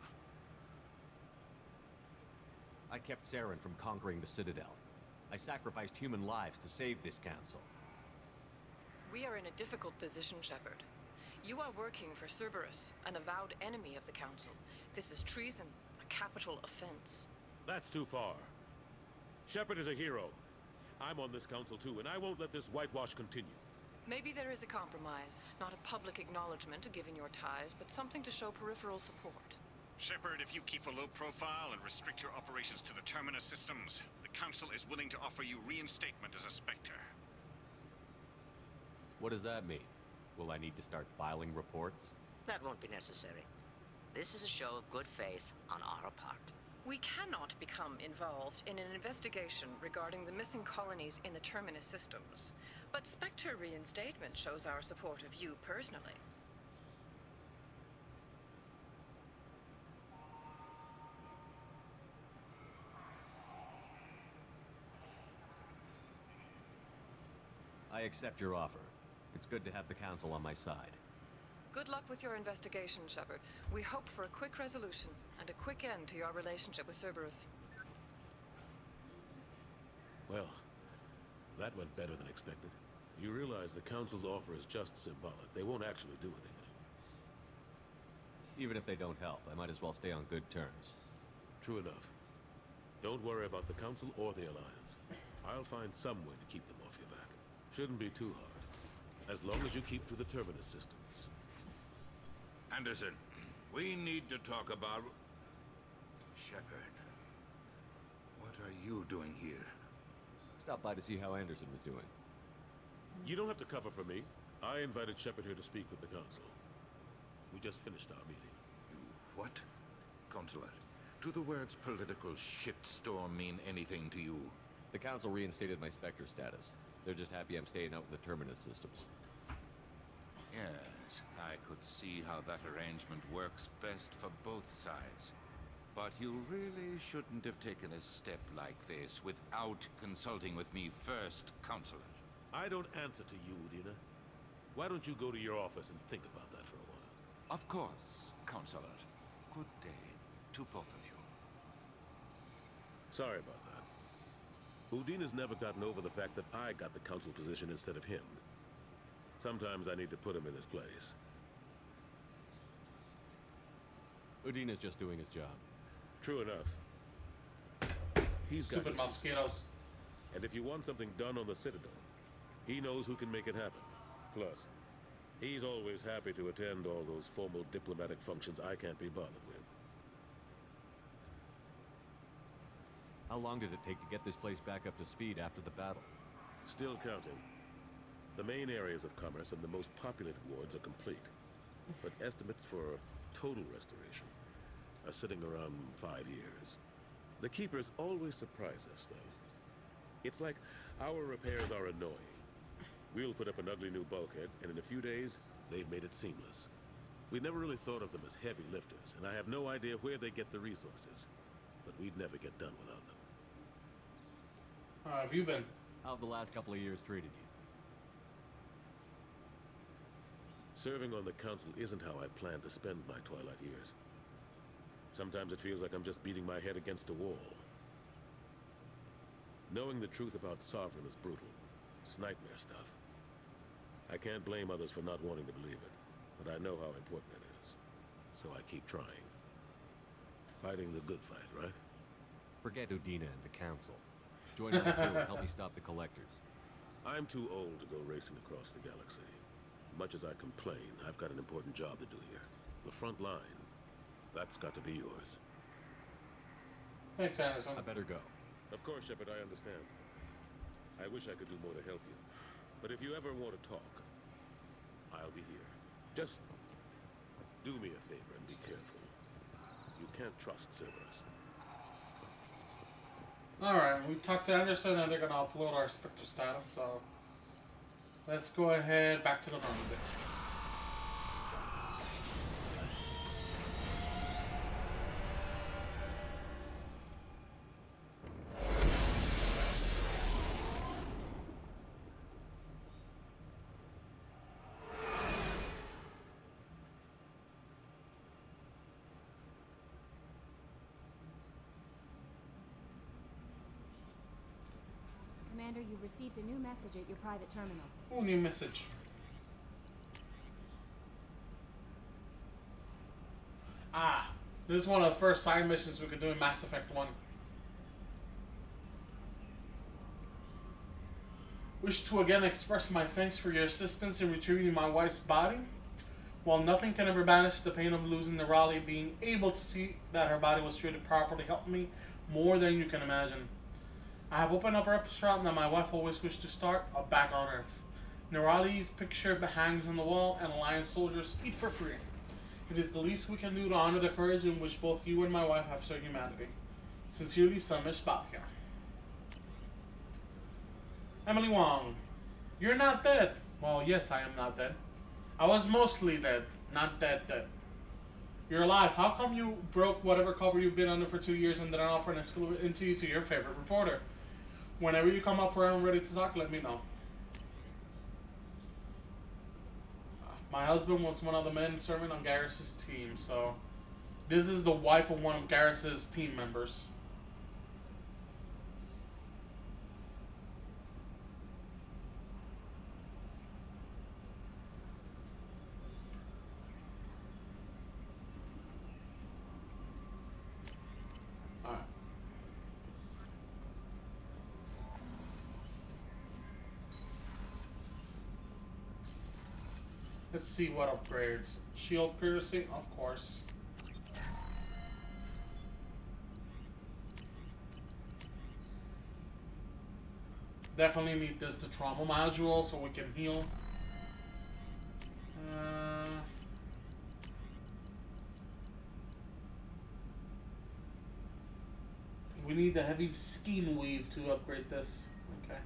I kept Saren from conquering the Citadel. I sacrificed human lives to save this council. We are in a difficult position, Shepard. You are working for Cerberus, an avowed enemy of the Council. This is treason, a capital offense. That's too far. Shepard is a hero. I'm on this council too, and I won't let this whitewash continue. Maybe there is a compromise. Not a public acknowledgement given your ties, but something to show peripheral support. Shepard, if you keep a low profile and restrict your operations to the Terminus systems, the Council is willing to offer you reinstatement as a Spectre. What does that mean? Will I need to start filing reports? That won't be necessary. This is a show of good faith on our part. We cannot become involved in an investigation regarding the missing colonies in the Terminus systems. But Spectre reinstatement shows our support of you personally. I accept your offer. It's good to have the Council on my side. Good luck with your investigation, Shepard. We hope for a quick resolution and a quick end to your relationship with Cerberus. Well, that went better than expected. You realize the Council's offer is just symbolic. They won't actually do anything. Even if they don't help, I might as well stay on good terms. True enough. Don't worry about the Council or the Alliance. I'll find some way to keep them off your back. Shouldn't be too hard. As long as you keep to the Terminus systems. Anderson, we need to talk about... Shepard. What are you doing here? Stopped by to see how Anderson was doing. You don't have to cover for me. I invited Shepard here to speak with the Council. We just finished our meeting. What? Consular, do the words political shitstorm mean anything to you? The Council reinstated my Spectre status. They're just happy I'm staying out in the Terminus systems. Yes, I could see how that arrangement works best for both sides. But you really shouldn't have taken a step like this without consulting with me first, Counselor. I don't answer to you, Udina. Why don't you go to your office and think about that for a while? Of course, Counselor. Good day to both of you. Sorry about that. Udina's never gotten over the fact that I got the Council position instead of him. Sometimes I need to put him in his place. Udina's just doing his job. True enough. He's got Stupid mosquitoes. And if you want something done on the Citadel, he knows who can make it happen. Plus, he's always happy to attend all those formal diplomatic functions I can't be bothered with. How long did it take to get this place back up to speed after the battle? Still counting. The main areas of commerce and the most populated wards are complete. But estimates for total restoration are sitting around 5 years. The Keepers always surprise us, though. It's like our repairs are annoying. We'll put up an ugly new bulkhead, and in a few days, they've made it seamless. We never really thought of them as heavy lifters, and I have no idea where they get the resources. But we'd never get done without them. How have you been? How have the last couple of years treated you? Serving on the Council isn't how I plan to spend my twilight years. Sometimes it feels like I'm just beating my head against a wall. Knowing the truth about Sovereign is brutal. It's nightmare stuff. I can't blame others for not wanting to believe it, but I know how important it is. So I keep trying. Fighting the good fight, right? Forget Udina and the Council. Join my crew and help me stop the Collectors. I'm too old to go racing across the galaxy. Much as I complain, I've got an important job to do here. The front line, that's got to be yours. Thanks, Anderson. I better go. Of course, Shepard, I understand. I wish I could do more to help you. But if you ever want to talk, I'll be here. Just do me a favor and be careful. You can't trust Cerberus. Alright, we talked to Anderson and they're gonna upload our Spectre status, so let's go ahead back to the rendezvous. Commander, you've received a new message at your private terminal. Oh, new message. Ah, this is one of the first side missions we could do in Mass Effect 1. Wish to again express my thanks for your assistance in retrieving my wife's body. While nothing can ever banish the pain of losing the Raleigh, being able to see that her body was treated properly helped me more than you can imagine. I have opened up a restaurant that my wife always wished to start, back on Earth. Nerali's picture hangs on the wall, and Alliance soldiers eat for free. It is the least we can do to honor the courage in which both you and my wife have served humanity. Sincerely, Samish Batka. Emily Wong. You're not dead. Well, yes, I am not dead. I was mostly dead, not dead. You're alive. How come you broke whatever cover you've been under for 2 years and didn't offer an exclusive interview to your favorite reporter? Whenever you come up for air and ready to talk, let me know. My husband was one of the men serving on Garrus's team, so this is the wife of one of Garrus's team members. Let's see what upgrades. Shield piercing, of course. Definitely need this the trauma module so we can heal. We need the heavy skein weave to upgrade this. Okay.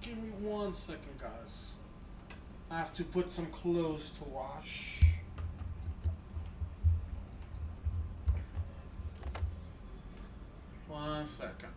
Give me 1 second, guys. I have to put some clothes to wash. One second.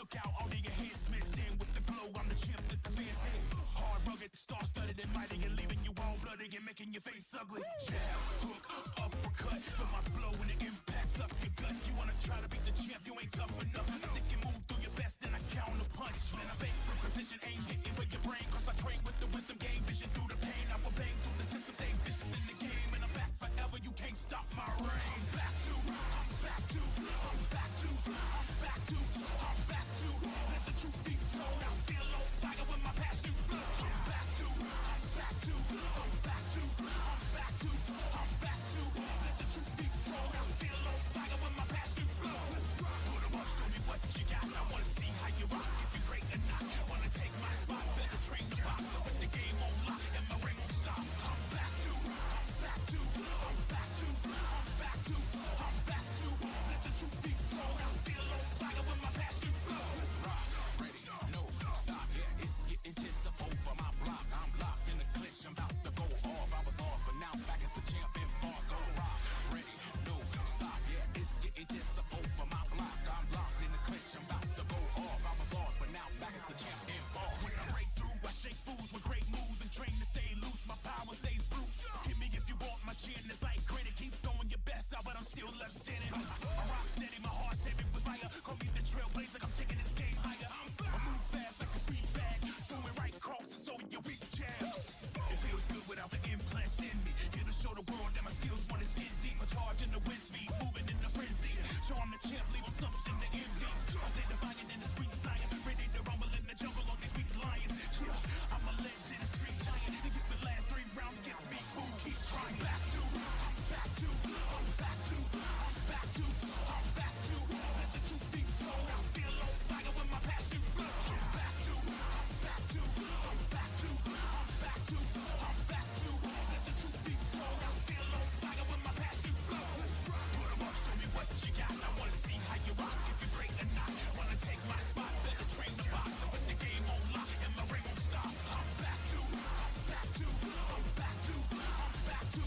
look out, all of your heads missing with the glow. I'm the champ that the fans hit. Hard, rugged, star-studded and mighty, and leaving you all bloody and making your face ugly. Jab, hook, uppercut, for my blow when it impacts up your gut. You wanna try to beat the champ, you ain't tough enough. I think you move through your best and I counter punch. Man, I fake with precision, aim hitting for your brain. Cause I train with the wisdom, gain vision through the pain. I will bang through the system, stay vicious in the game. And I'm back forever, you can't stop my reign. I'm back to, I'm back to, I'm back to, I'm back to, I'm back to. Let the truth be told, I feel on fire when my passion flow. I'm back to, I'm back to, I'm back to, I'm back to, I'm back to. Let the truth be told, I feel on fire when my passion flow. Put 'em up, show me what you got. I wanna see how you rock, if you're great or not. Wanna take my spot, better train the box. I put the game on lock and my ring won't stop. I'm back to, I'm back to, I'm back to, I'm back to, I'm back to. Let the truth be told, I feel on fire when my passion flows. Rock, ready, no, stop, yeah, it's getting tense up over my block. I'm locked in the clinch, I'm about to go off. I was lost, but now back as the champ in bars. Go rock, ready, no, stop, yeah, it's getting tense up over my block. I'm locked in the clinch, I'm about to go off. I was lost, but now back as the champ in bars. When I break through, I shake fools with great moves and train to stay loose. My power stays brute. Hit me if you want my chin, it's like granite. Keep throwing your best out, but I'm still left standing. I rock steady, my heart's heavy with fire. Call me the trailblazer, I'm taking this game higher. I move fast like a speed bag, throwing right crosses over your weak jabs. It feels good without the implants in me. Here to show the world that my skills want to skin deep. I charge in the wind speed, moving in the frenzy. Show I'm the champ, leaving something to envy. I say defiant in the sweet science, ready to rumble in the jungle on these weak lions. Yeah, I'm a legend, a street giant. If you the last 3 rounds against me, fool, keep trying. Back to, I'm back to, I'm back to, I'm back to, I'm back to. Let the truth be told, I feel on fire when my passion flows. I'm back to, I'm back to, I'm back to, I'm back to, I'm back to. Let the truth be told, I feel on fire when my passion flows. Put 'em up, show me what you got. I wanna see how you rock, if you're great or not. Wanna take my spot, better train the box. I put the game on lock and my ring won't stop. I'm back to, I'm back to, I'm back to, I'm back to,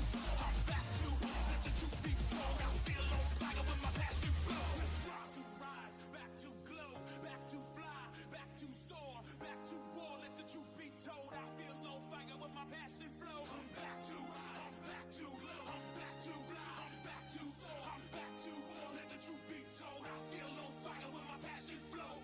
I'm back to. Let the truth be told, I feel on fire when my passion flows. Back to rise, back to glow, back to fly, back to soar, back to war. Let the truth be told, I feel on fire when my passion flows. I'm back to rise, I'm back to glow, I'm back to fly, I'm back to soar, I'm back to war. Let the truth be told, I feel on fire when my passion flows.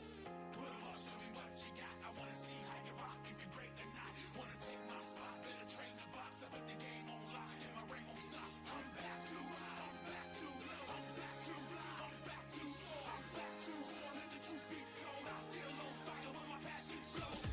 Put 'em up, show me what you got. I wanna see how you rock, if you're great or not. Wanna take my spot, better train the box. I put the game on lock and my ring won't stop. I'm back to, I'm back to, I'm back to fly, I'm back to soar, I'm back to war. Let the truth be told, I feel on fire when my passion flows.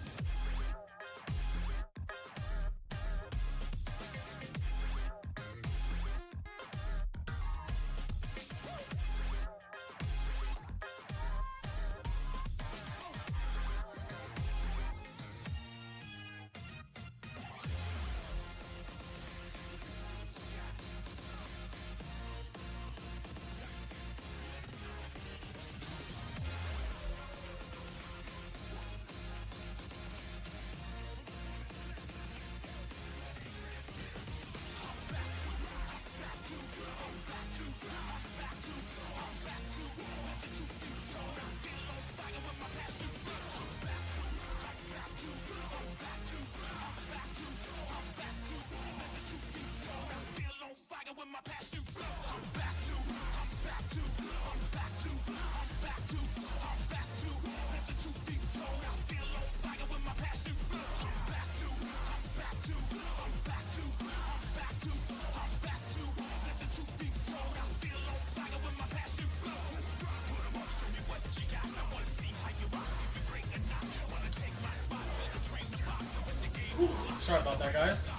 When my passion flows, I'm back to, I'm back to, I'm back to, I'm back to, I'm back to. Let the truth be told, I feel on fire when my passion flows. I'm back to, I'm back to, I'm back to, I'm back to, I'm back to. Let the truth be told, I feel on fire when my passion flows. Put 'em up, show me what you got. I wanna see how you rock, if you're great or not. Wanna take my spot, better train the box. I win the game. Sorry about that, guys.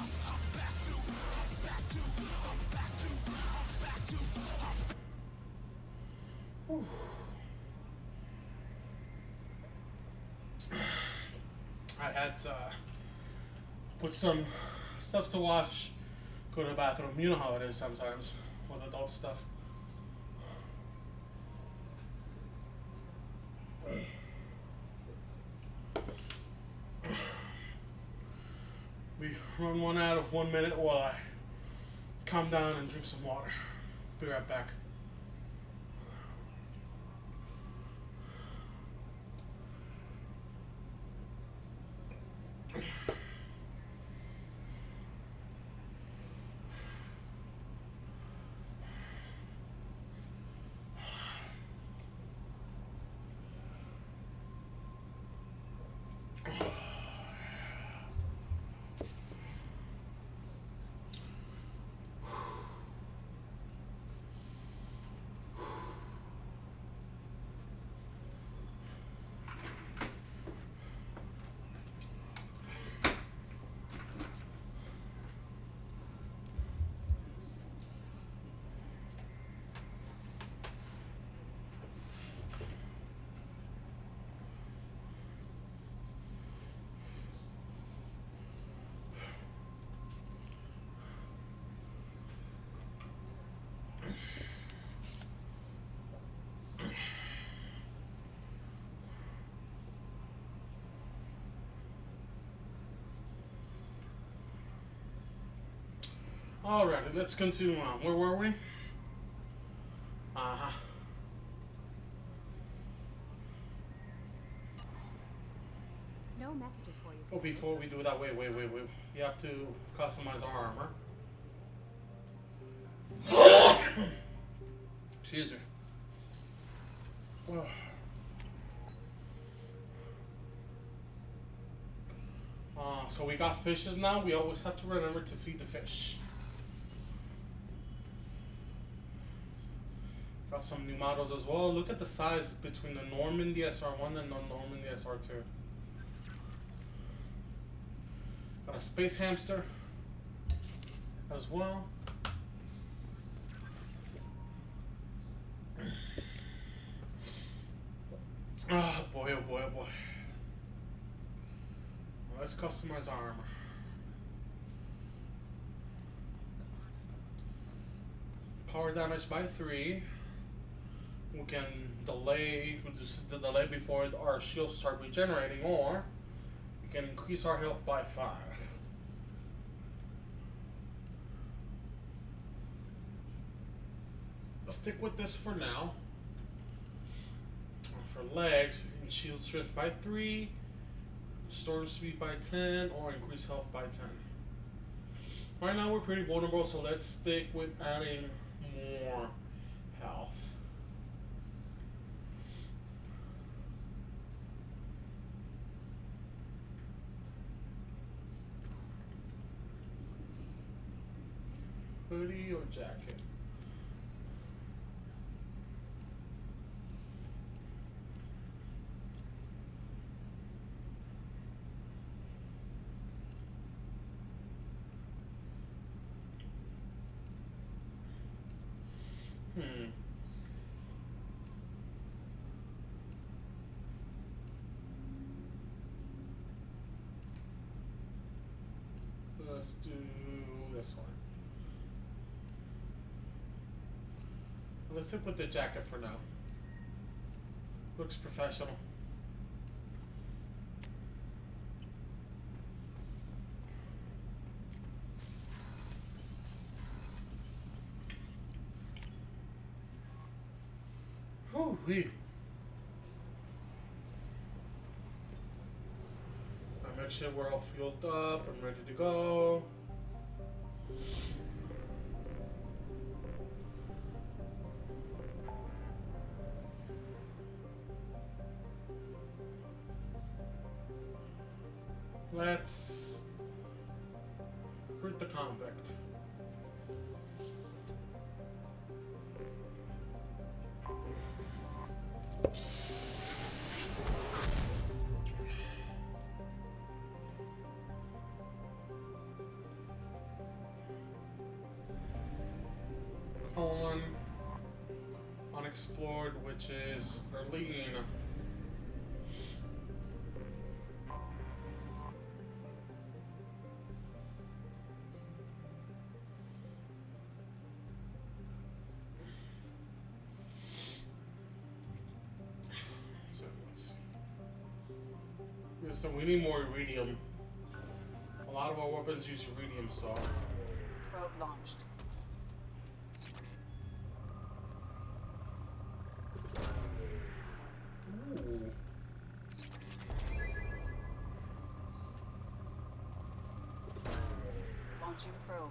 I had to put some stuff to wash, go to the bathroom. You know how it is sometimes with adult stuff. We run one out of 1 minute while I calm down and drink some water. Be right back. Alrighty, let's continue on. Where were we? No messages for you. Oh, before we do that, wait. You have to customize our armor. Excuse me. So we got fishes now. We always have to remember to feed the fish. Got some new models as well. Look at the size between the Normandy SR1 and the Normandy SR2. Got a space hamster as well. Oh boy, oh boy, oh boy. Well, let's customize our armor. Power damage by 3. We can delay, just the delay before our shields start regenerating, or we can increase our health by 5. Let's stick with this for now. For legs, we can shield strength by 3, storm speed by 10, or increase health by 10. Right now we're pretty vulnerable, so let's stick with adding more health. Hoodie or jacket? Let's do this one. Let's stick with the jacket for now. Looks professional. Woo-wee. Make sure we're all fueled up and ready to go. Let's recruit the convict. Unexplored, which is Erlene. So we need more iridium. A lot of our weapons use iridium, so. Probe launched. Ooh. Launching probe.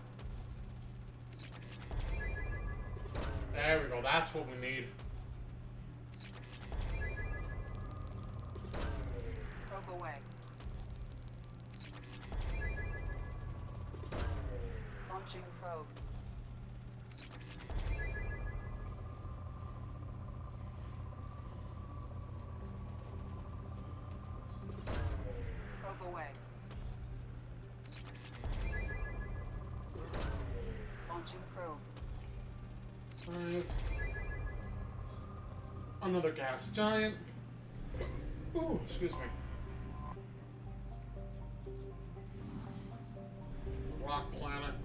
There we go, that's what we need. Probe away. Launching probe. Probe away. Launching probe. Alright. Another gas giant. Ooh, excuse me. Rock planet.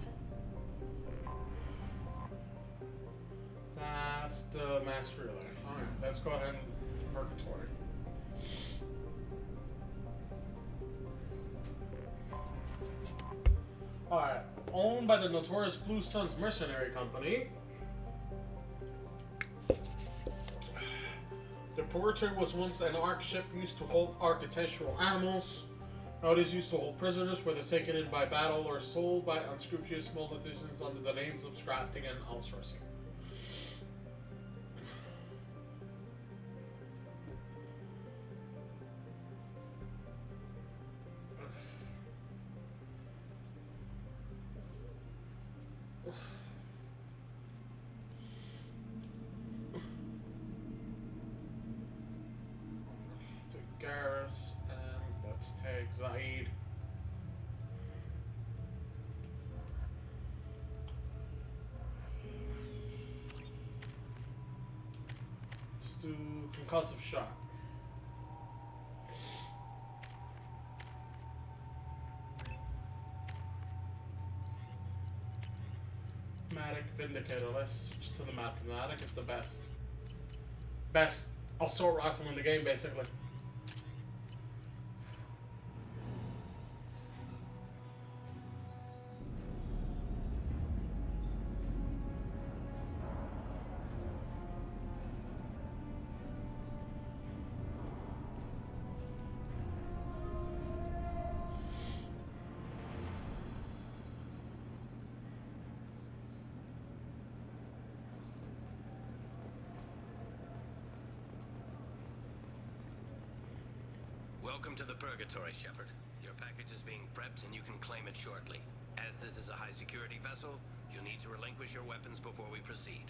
That's the mass relay. Alright, let's go ahead and purgatory. Alright. Owned by the notorious Blue Suns Mercenary Company, the Purgatory was once an Ark ship used to hold architectural animals. Now it is used to hold prisoners, whether taken in by battle or sold by unscrupulous politicians under the names of scrapping and outsourcing. Garrus, and let's take Zaid. Let's do concussive shock. Matic Vindicator. Let's switch to the map. Matic is the best assault rifle in the game, basically. Welcome to the Purgatory, Shepard. Your package is being prepped and you can claim it shortly. As this is a high-security vessel, you'll need to relinquish your weapons before we proceed.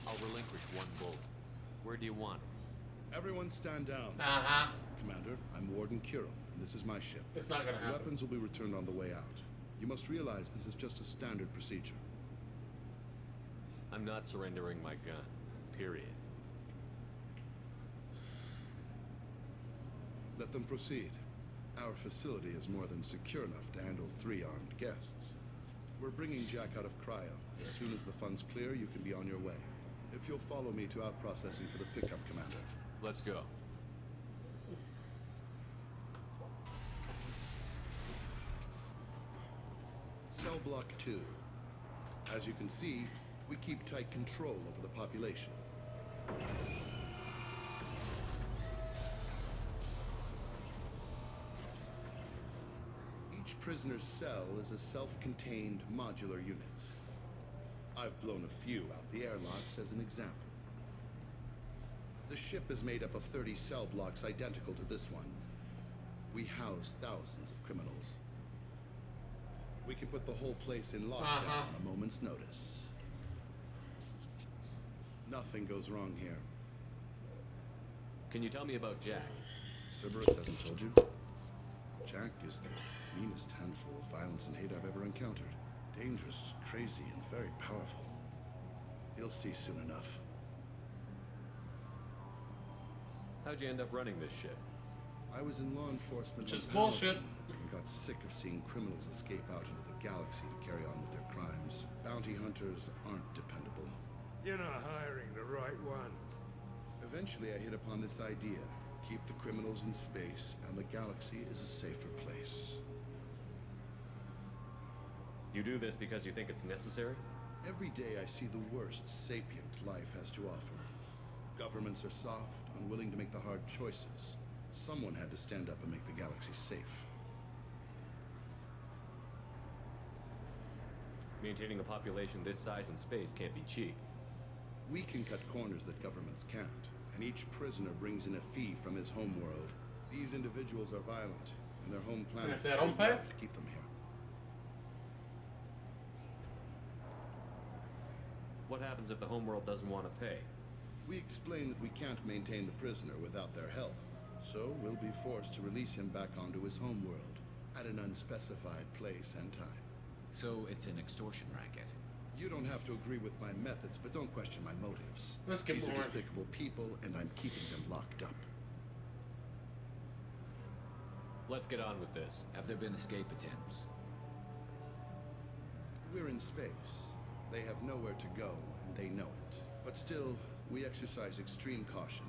I'll relinquish one bullet. Where do you want it? Everyone stand down. Commander, I'm Warden Kirill, and this is my ship. It's not gonna happen. Weapons will be returned on the way out. You must realize this is just a standard procedure. I'm not surrendering my gun. Period. Let them proceed. Our facility is more than secure enough to handle 3 armed guests. We're bringing Jack out of cryo. As soon as the funds clear, you can be on your way. If you'll follow me to out processing for the pickup, Commander. Let's go. Cell Block 2. As you can see, we keep tight control over the population. Each prisoner's cell is a self-contained modular unit. I've blown a few out the airlocks as an example. The ship is made up of 30 cell blocks identical to this one. We house thousands of criminals. We can put the whole place in lockdown on a moment's notice. Nothing goes wrong here. Can you tell me about Jack? Cerberus hasn't told you? Jack is the meanest handful of violence and hate I've ever encountered. Dangerous, crazy, and very powerful. You'll see soon enough. How'd you end up running this ship? I was in law enforcement. Which is bullshit. And got sick of seeing criminals escape out into the galaxy to carry on with their crimes. Bounty hunters aren't dependable. You're not hiring the right ones. Eventually I hit upon this idea. Keep the criminals in space, and the galaxy is a safer place. You do this because you think it's necessary? Every day I see the worst sapient life has to offer. Governments are soft, unwilling to make the hard choices. Someone had to stand up and make the galaxy safe. Maintaining a population this size in space can't be cheap. We can cut corners that governments can't, and each prisoner brings in a fee from his homeworld. These individuals are violent, and their home planet if they don't pay? to keep them here. What happens if the homeworld doesn't want to pay? We explain that we can't maintain the prisoner without their help, so we'll be forced to release him back onto his homeworld at an unspecified place and time. So it's an extortion racket. You don't have to agree with my methods, but don't question my motives. Let's get These more. are despicable people, and I'm keeping them locked up. Let's get on with this. Have there been escape attempts? We're in space. They have nowhere to go, and they know it. But still, we exercise extreme caution.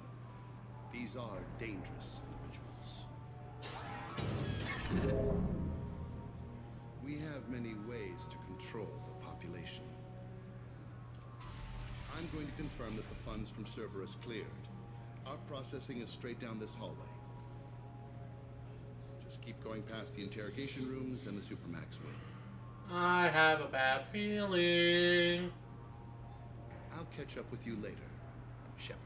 These are dangerous individuals. We have many ways to control the population. I'm going to confirm that the funds from Cerberus cleared. Our processing is straight down this hallway. Just keep going past the interrogation rooms and the Supermax wing. I have a bad feeling. I'll catch up with you later, Shepard.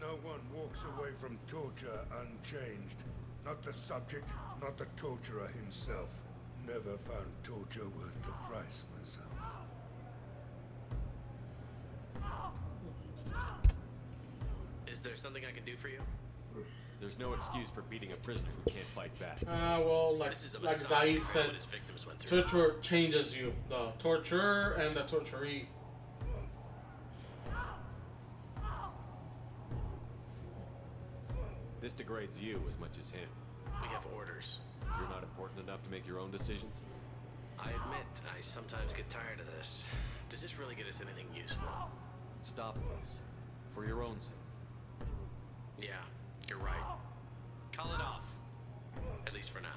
No one walks away from torture unchanged. Not the subject, not the torturer himself. Never found torture worth the price myself. Is there something I can do for you? There's no excuse for beating a prisoner who can't fight back. Well, like Zaid said, his victims went through. torture changes you. The torturer and the torturee. This degrades you as much as him. We have orders. You're not important enough to make your own decisions? I admit, I sometimes get tired of this. Does this really get us anything useful? Stop this. For your own sake. Yeah, you're right. Call it off. At least for now.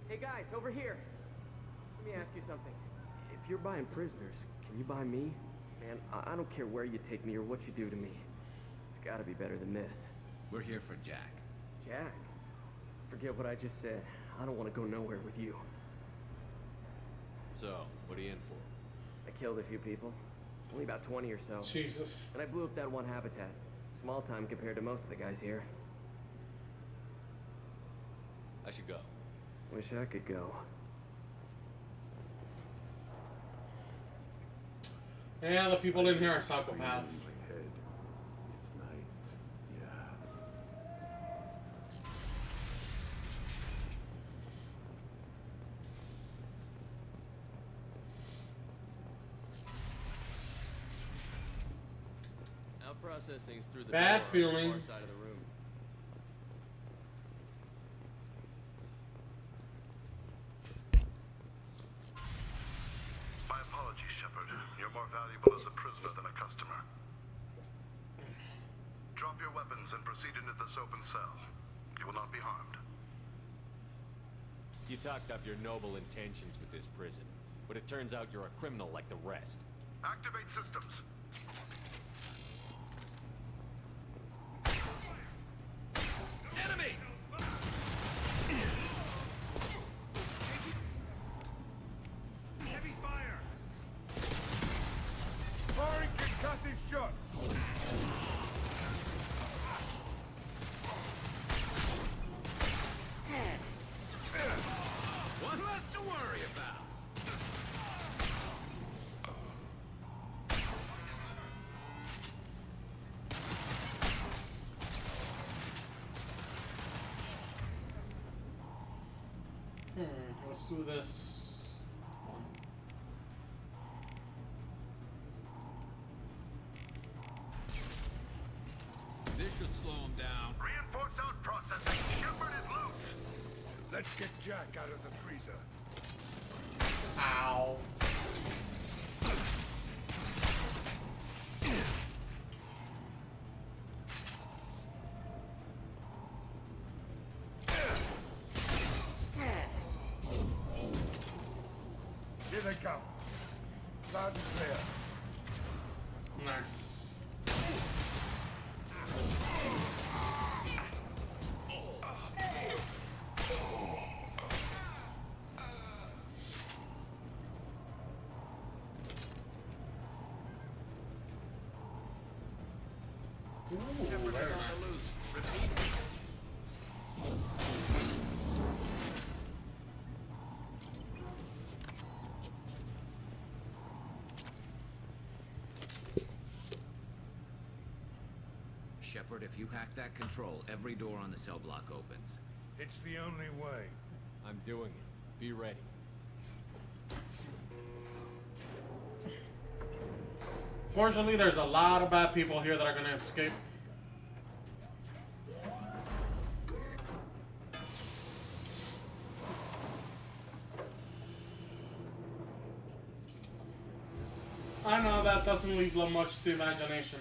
Hey guys, over here. Let me ask you something. If you're buying prisoners, can you buy me? Man, I don't care where you take me or what you do to me. It's gotta be better than this. We're here for Jack. Jack? Forget what I just said. I don't want to go nowhere with you. So, what are you in for? I killed a few people. Only about 20 or so. Jesus. And I blew up that one habitat. Small time compared to most of the guys here. I should go. Wish I could go. Yeah, the people in here are psychopaths. Now processing's through the Bad door on feeling. the far side of the room. My apologies, Shepard. You're more valuable as a prisoner than a customer. Drop your weapons and proceed into this open cell. You will not be harmed. You talked up your noble intentions with this prison, but it turns out you're a criminal like the rest. Activate systems. Enemy! Heavy fire! Firing concussive shot! One less to worry about. Let's do this. This should slow him down. Reinforce out processing. Shepard is loose. Let's get Jack out of the freezer. Ow. Here they come. Loud and clear. Nice. Ooh, very nice. Shepard, if you hack that control, every door on the cell block opens. It's the only way. I'm doing it. Be ready. Fortunately, there's a lot of bad people here that are gonna escape. I know that doesn't leave much to imagination.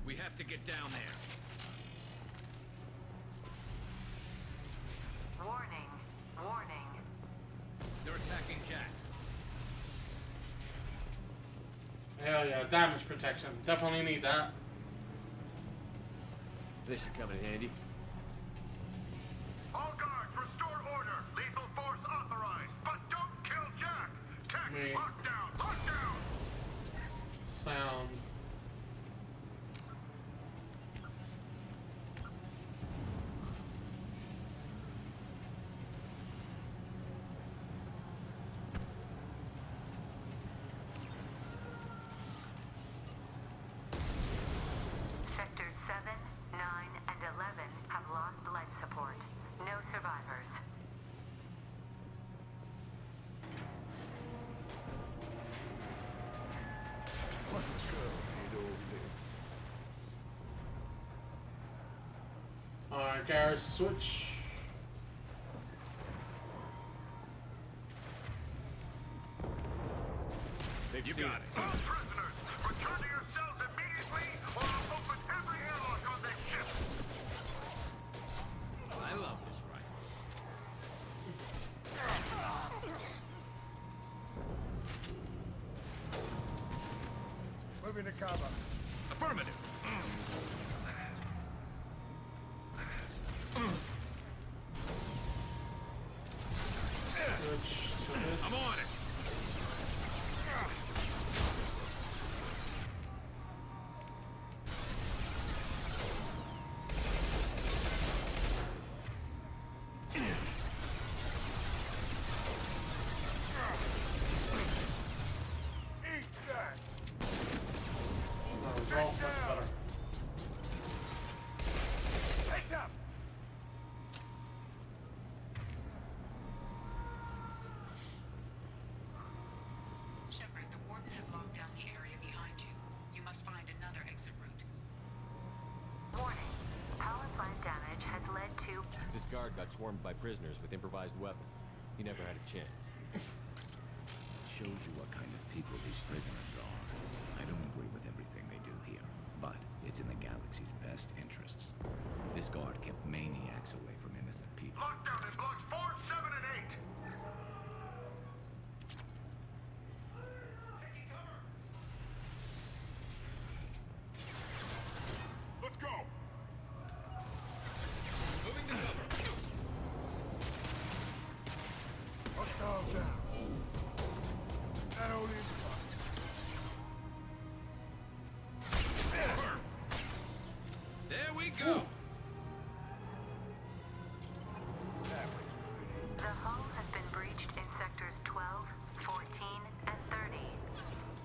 We have to get down there. Warning. Warning. They're attacking Jack. Hell yeah, damage protection. Definitely need that. This should come in handy. All guards, restore order. Lethal force authorized, but don't kill Jack. Text, Me. lockdown, lockdown. Sound. Sectors 7, 9, and 11 have lost life support. No survivors. What girl did all this? Alright, guys, switch. You got it. All prisoners, return to your cells immediately, or I'll open every airlock on this ship. I love this rifle. Moving to cover. Affirmative. Switch to this. I'm on it. Eat that! Oh, much better. Heads up! Shepard, the warden has locked down the area behind you. You must find another exit route. Warning. Power plant damage has led to... This guard got swarmed by prisoners with improvised weapons. He never had a chance. It shows you what kind of people these prisoners are. I don't agree with everything they do here, but it's in the galaxy's best interests. This guard kept maniacs away from innocent people. Lockdown in blocks 4, 7, and 8. Let's go. Moving to cover. Hostile down. That only is There we go. The hull has been breached in sectors 12, 14, and 30.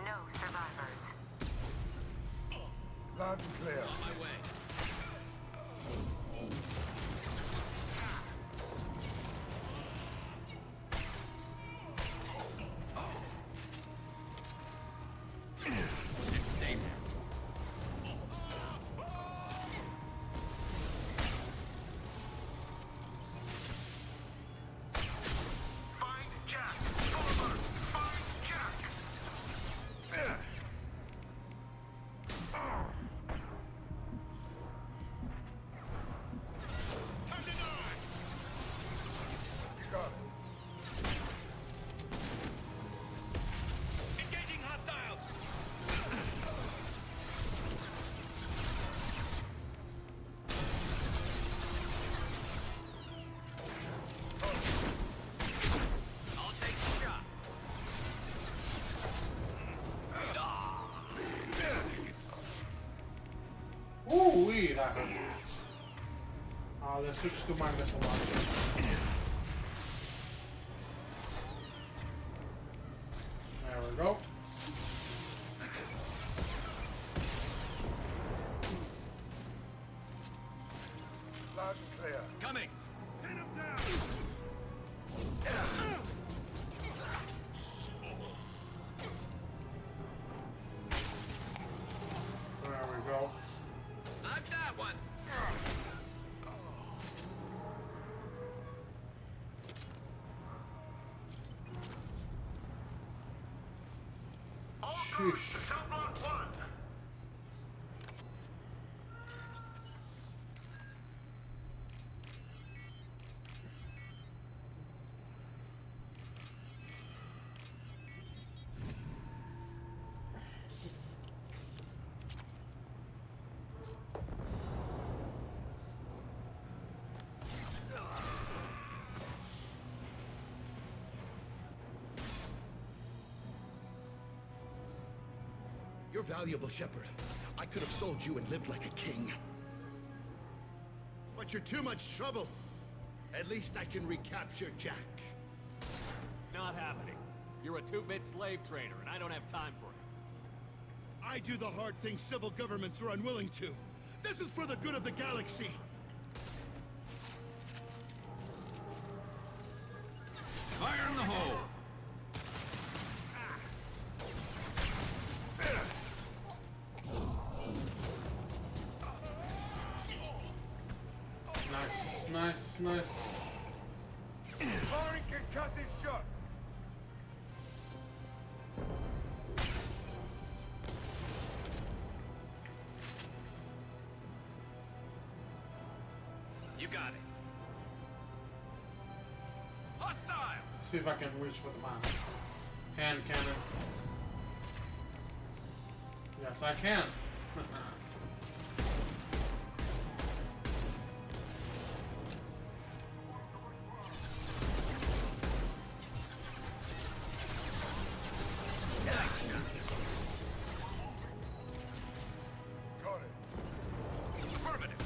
No survivors. loud and clear. On my way. Stay there. Find Jack. Forward. Find Jack. Time to die. You got it. Engaging hostiles. I'll take the shot. Ooh, that hurt. Let's switch to my missile launcher. There we go. Loud and clear. Coming! Pin him down! There we go. Snipe that one! Sheesh. Cell block 1. You're valuable, Shepard. I could have sold you and lived like a king. But you're too much trouble. At least I can recapture Jack. Not happening. You're a two-bit slave trader, and I don't have time for it. I do the hard things civil governments are unwilling to. This is for the good of the galaxy. Fire in the hole! Nice, nice, nice. Firing concussive shot! You got it. Hostile! See if I can reach with my hand cannon. Yes, I can. Got it. Affirmative.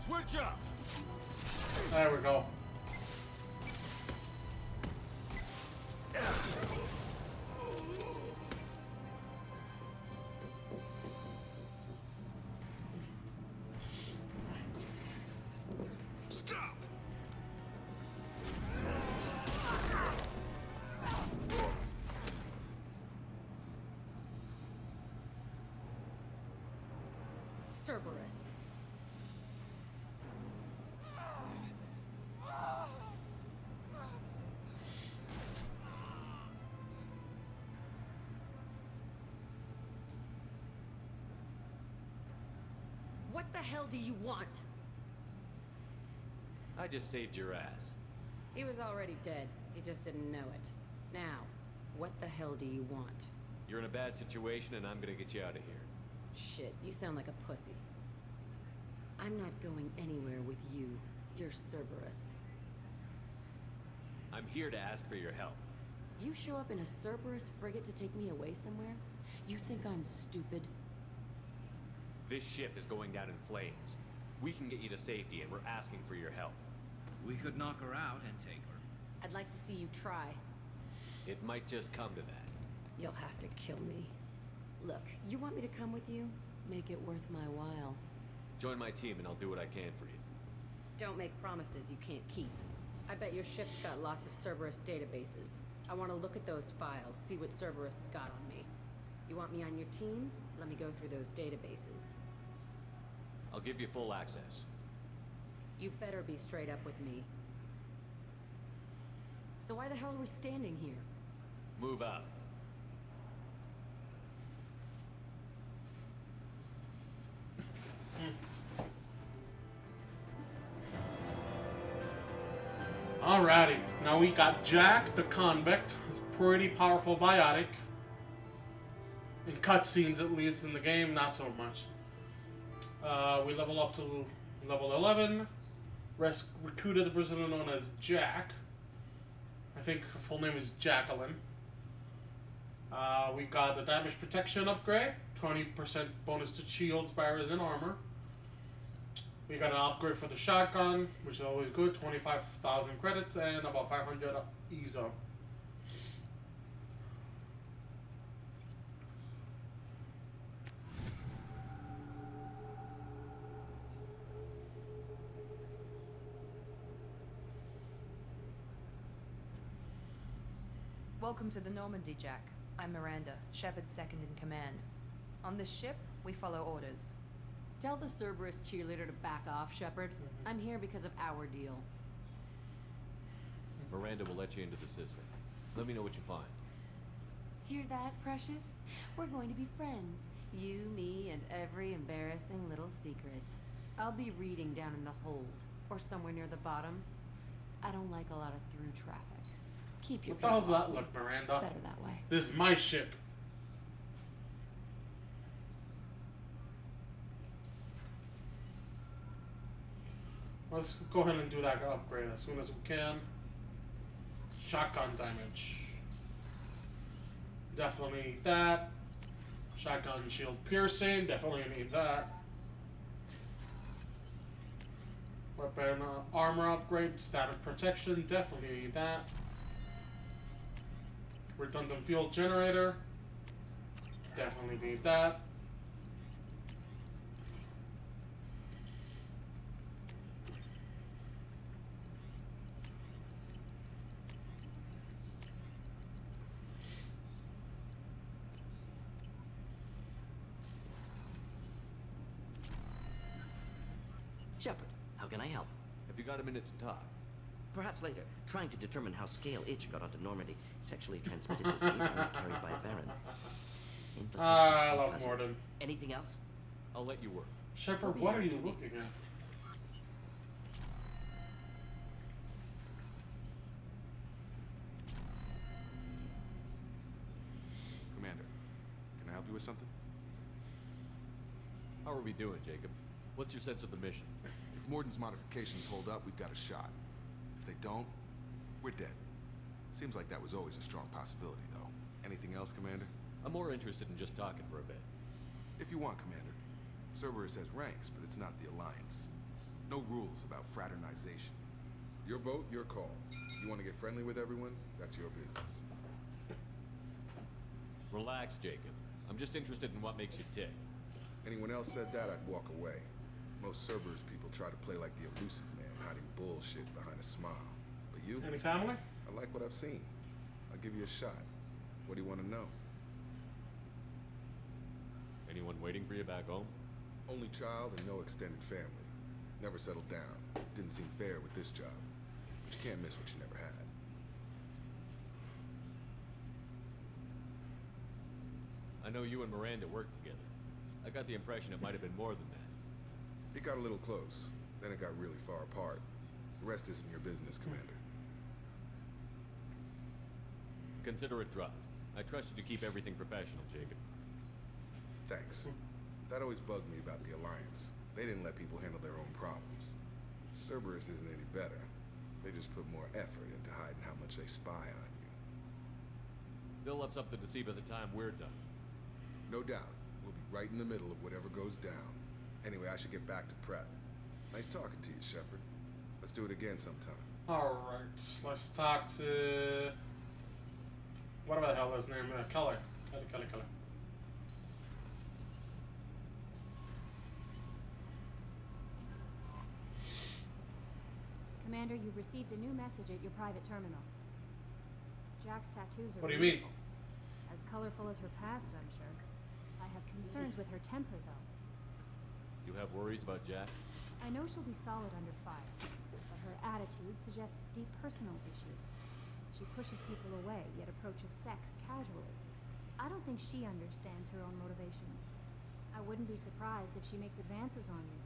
Switch up! There we go. Stop! Cerberus. What the hell do you want? I just saved your ass. He was already dead. He just didn't know it. Now, what the hell do you want? You're in a bad situation, and I'm gonna get you out of here. Shit, you sound like a pussy. I'm not going anywhere with you. You're Cerberus. I'm here to ask for your help. You show up in a Cerberus frigate to take me away somewhere? You think I'm stupid? This ship is going down in flames. We can get you to safety, and we're asking for your help. We could knock her out and take her. I'd like to see you try. It might just come to that. You'll have to kill me. Look, you want me to come with you? Make it worth my while. Join my team, and I'll do what I can for you. Don't make promises you can't keep. I bet your ship's got lots of Cerberus databases. I want to look at those files, see what Cerberus has got on me. You want me on your team? Let me go through those databases. I'll give you full access. You better be straight up with me. So why the hell are we standing here? Move out. Alrighty, now we got Jack the convict. He's pretty powerful biotic. In cutscenes, at least, in the game, not so much. We level up to level 11. Recruited the prisoner known as Jack. I think her full name is Jacqueline. We got the damage protection upgrade. 20% bonus to shields, barriers, and armor. We got an upgrade for the shotgun, which is always good. 25,000 credits and about 500 EZO. Welcome to the Normandy, Jack. I'm Miranda, Shepard's second in command. On this ship, we follow orders. Tell the Cerberus cheerleader to back off, Shepard. I'm here because of our deal. Miranda will let you into the system. Let me know what you find. Hear that, Precious? We're going to be friends. You, me, and every embarrassing little secret. I'll be reading down in the hold, or somewhere near the bottom. I don't like a lot of through traffic. Keep your What the hell's that look, Miranda? Better that way. This is my ship. Let's go ahead and do that upgrade as soon as we can. Shotgun damage. Definitely need that. Shotgun shield piercing. Definitely need that. Weapon armor upgrade. Static protection. Definitely need that. Redundant fuel generator. Definitely need that. Shepard, how can I help? Have you got a minute to talk? Perhaps later. Trying to determine how Scale Itch got onto Normandy. Sexually transmitted disease only carried by Varen. I love Mordin. Anything else? I'll let you work. Shepard, what are you looking at? Commander, can I help you with something? How are we doing, Jacob? What's your sense of the mission? If Morden's modifications hold up, we've got a shot. If they don't, we're dead. Seems like that was always a strong possibility, though. Anything else, Commander? I'm more interested in just talking for a bit. If you want, Commander. Cerberus has ranks, but it's not the Alliance. No rules about fraternization. Your boat, your call. You want to get friendly with everyone? That's your business. Relax, Jacob. I'm just interested in what makes you tick. Anyone else said that, I'd walk away. Most Cerberus people try to play like the elusive man, hiding bullshit behind a smile. But you? Any family? I like what I've seen. I'll give you a shot. What do you want to know? Anyone waiting for you back home? Only child and no extended family. Never settled down. Didn't seem fair with this job. But you can't miss what you never had. I know you and Miranda worked together. I got the impression it might have been more than that. It got a little close. Then it got really far apart. The rest isn't your business, Commander. Consider it dropped. I trust you to keep everything professional, Jacob. Thanks. That always bugged me about the Alliance. They didn't let people handle their own problems. Cerberus isn't any better. They just put more effort into hiding how much they spy on you. They'll have something to see by the time we're done. No doubt. We'll be right in the middle of whatever goes down. Anyway, I should get back to prep. Nice talking to you, Shepard. Let's do it again sometime. Alright, let's talk to... whatever the hell his name is. Keller. Keller. Commander, you've received a new message at your private terminal. Jack's tattoos are What do you mean? beautiful. As colorful as her past, I'm sure. I have concerns with her temper, though. You have worries about Jack? I know she'll be solid under fire, but her attitude suggests deep personal issues. She pushes people away, yet approaches sex casually. I don't think she understands her own motivations. I wouldn't be surprised if she makes advances on you.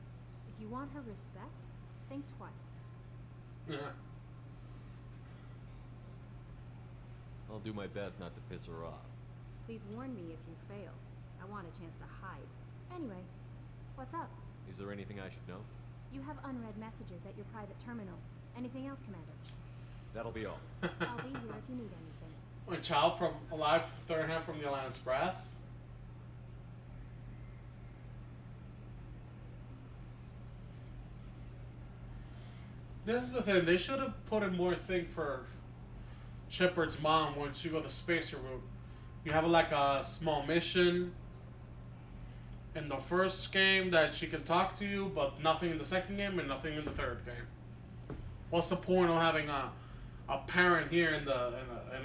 If you want her respect, think twice. Yeah. I'll do my best not to piss her off. Please warn me if you fail. I want a chance to hide. Anyway, what's up? Is there anything I should know? You have unread messages at your private terminal. Anything else, Commander? That'll be all. I'll be here if you need anything. A child from alive, third hand from the Alliance Brass. This is the thing. They should have put in more thing for Shepard's mom once you go the spacer route. You have like a small mission in the first game that she can talk to you, but nothing in the second game and nothing in the third game. What's the point of having a parent here in the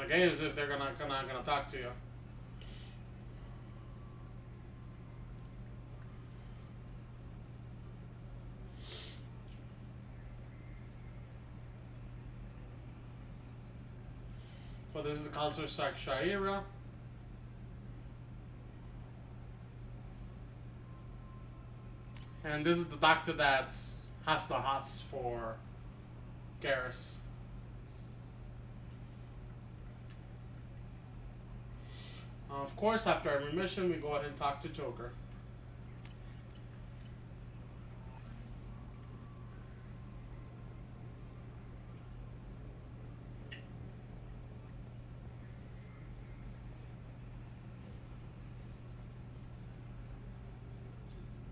games if they're not gonna talk to you? But this is the Counselor Shaira. And this is the doctor that has the hots for Garrus. Of course, after every mission, we go ahead and talk to Joker.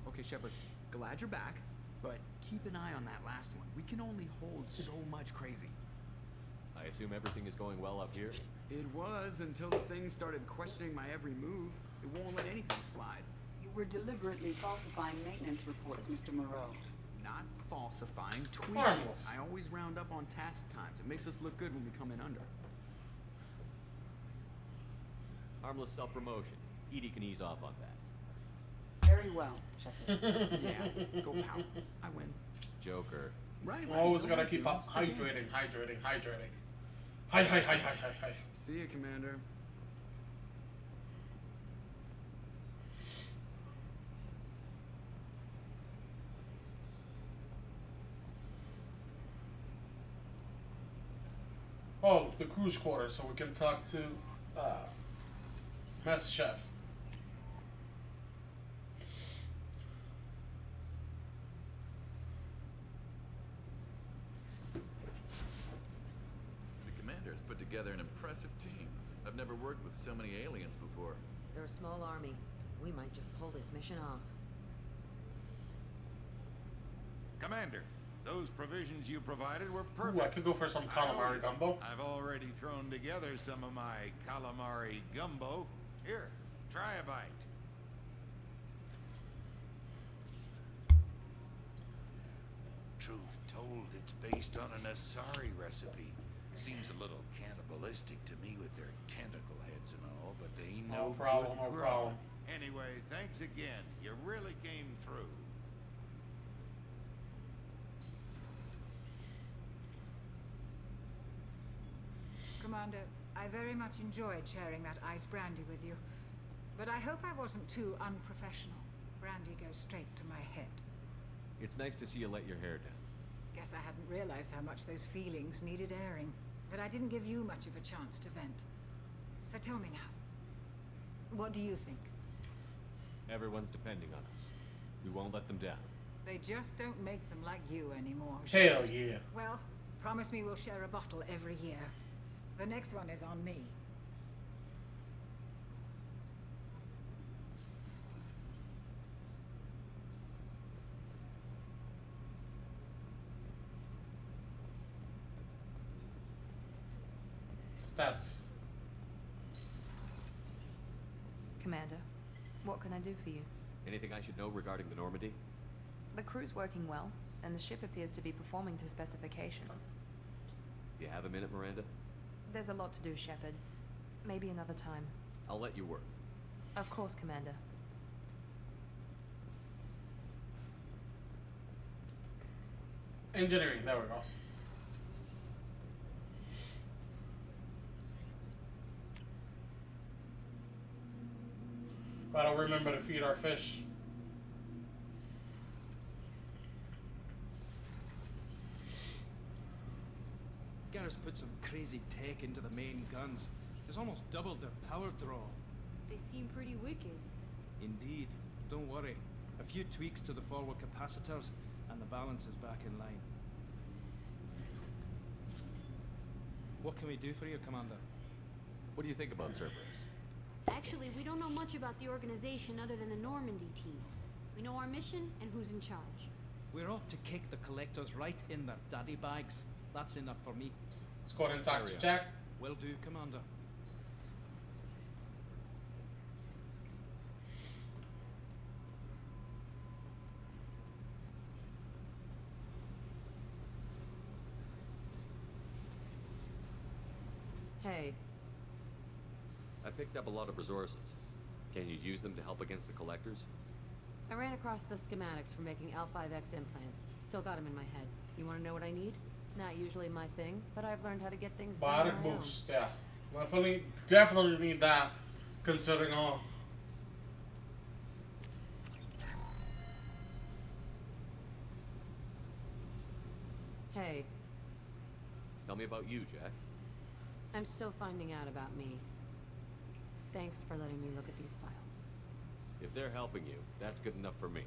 Okay, Shepard, glad you're back, but keep an eye on that last one. We can only hold so much crazy. I assume everything is going well up here? It was until the thing started questioning my every move. It won't let anything slide. You were deliberately falsifying maintenance reports, Mr. Moreau. Not falsifying, tweaking. Harmless. I always round up on task times. It makes us look good when we come in under. Harmless self-promotion. Edie can ease off on that. Very well, Shepard. Yeah, go power. I win. Joker. Right. Always gotta keep up hydrating. Hi. See you, Commander. Oh, the crew's quarters, so we can talk to mess chef. The commander's put together an impressive team. I've never worked with so many aliens before. They're a small army. We might just pull this mission off. Commander, those provisions you provided were perfect. Ooh, I could go for some calamari gumbo. I've already thrown together some of my calamari gumbo. Here, try a bite. Truth told, it's based on an Asari recipe. Seems a little cannibalistic to me with their tentacle heads and all, but they ain't no problem, good no grub. problem. Anyway, thanks again. You really came through. Commander, I very much enjoyed sharing that ice brandy with you. But I hope I wasn't too unprofessional. Brandy goes straight to my head. It's nice to see you let your hair down. Guess I hadn't realized how much those feelings needed airing. But I didn't give you much of a chance to vent. So tell me now. What do you think? Everyone's depending on us. We won't let them down. They just don't make them like you anymore. Hell yeah. Well, promise me we'll share a bottle every year. The next one is on me. Status. Commander, what can I do for you? Anything I should know regarding the Normandy? The crew's working well, and the ship appears to be performing to specifications. You have a minute, Miranda? There's a lot to do, Shepard. Maybe another time. I'll let you work. Of course, Commander. Engineering, there we go. Gotta remember to feed our fish. Garrus put some crazy tech into the main guns. has almost doubled their power draw. They seem pretty wicked. Indeed. Don't worry. A few tweaks to the forward capacitors, and the balance is back in line. What can we do for you, Commander? What do you think about Cerberus? Actually, we don't know much about the organization other than the Normandy team. We know our mission and who's in charge. We're off to kick the collectors right in their daddy bags. That's enough for me. Let's go ahead and talk to Jack. Will do, Commander. Hey. I picked up a lot of resources. Can you use them to help against the collectors? I ran across the schematics for making L5X implants. Still got them in my head. You want to know what I need? Not usually my thing, but I've learned how to get things done on Biotic my own. boost, yeah. Definitely need that, considering all. Hey. Tell me about you, Jack. I'm still finding out about me. Thanks for letting me look at these files. If they're helping you, that's good enough for me.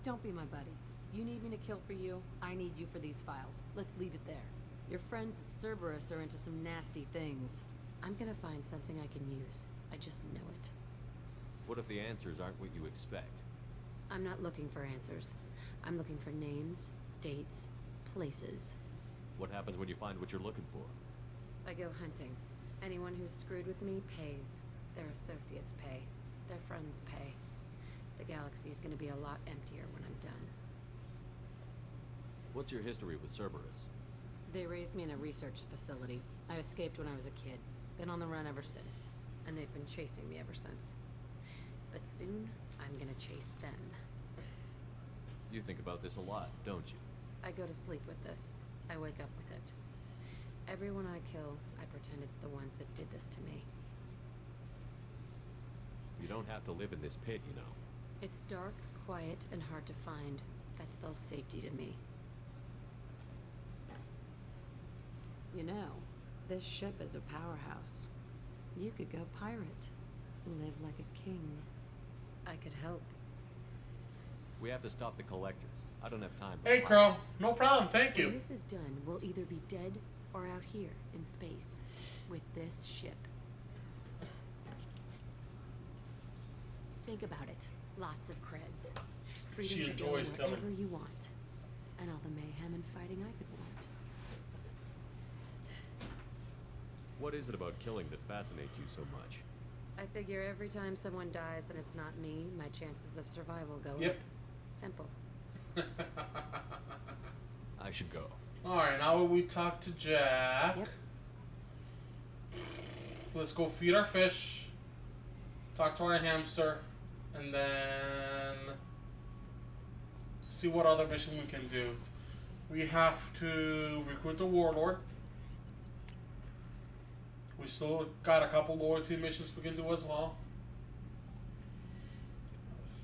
Don't be my buddy. You need me to kill for you, I need you for these files. Let's leave it there. Your friends at Cerberus are into some nasty things. I'm gonna find something I can use. I just know it. What if the answers aren't what you expect? I'm not looking for answers. I'm looking for names, dates, places. What happens when you find what you're looking for? I go hunting. Anyone who's screwed with me pays. Their associates pay. Their friends pay. The galaxy's gonna be a lot emptier when I'm done. What's your history with Cerberus? They raised me in a research facility. I escaped when I was a kid. Been on the run ever since. And they've been chasing me ever since. But soon, I'm gonna chase them. You think about this a lot, don't you? I go to sleep with this. I wake up with it. Everyone I kill, I pretend it's the ones that did this to me. You don't have to live in this pit, you know. It's dark, quiet, and hard to find. That spells safety to me. You know, this ship is a powerhouse. You could go pirate. Live like a king. I could help. We have to stop the collectors. I don't have time for Hey, Crow. No problem. Thank you. When this is done, we'll either be dead or out here in space with this ship. Think about it. Lots of creds. Freedom She to enjoys go killing. wherever you want. And all the mayhem and fighting I could want. What is it about killing that fascinates you so much? I figure every time someone dies and it's not me, my chances of survival go Yep. up. Simple. I should go. Alright, now we talk to Jack. Yep. Let's go feed our fish. Talk to our hamster. And then see what other mission we can do. We have to recruit the warlord. We still got a couple loyalty missions we can do as well.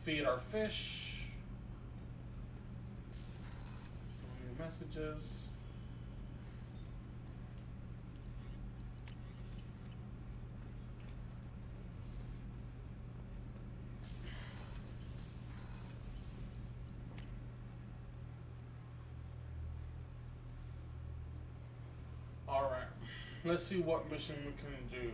Feed our fish. New messages. Alright, let's see what mission we can do.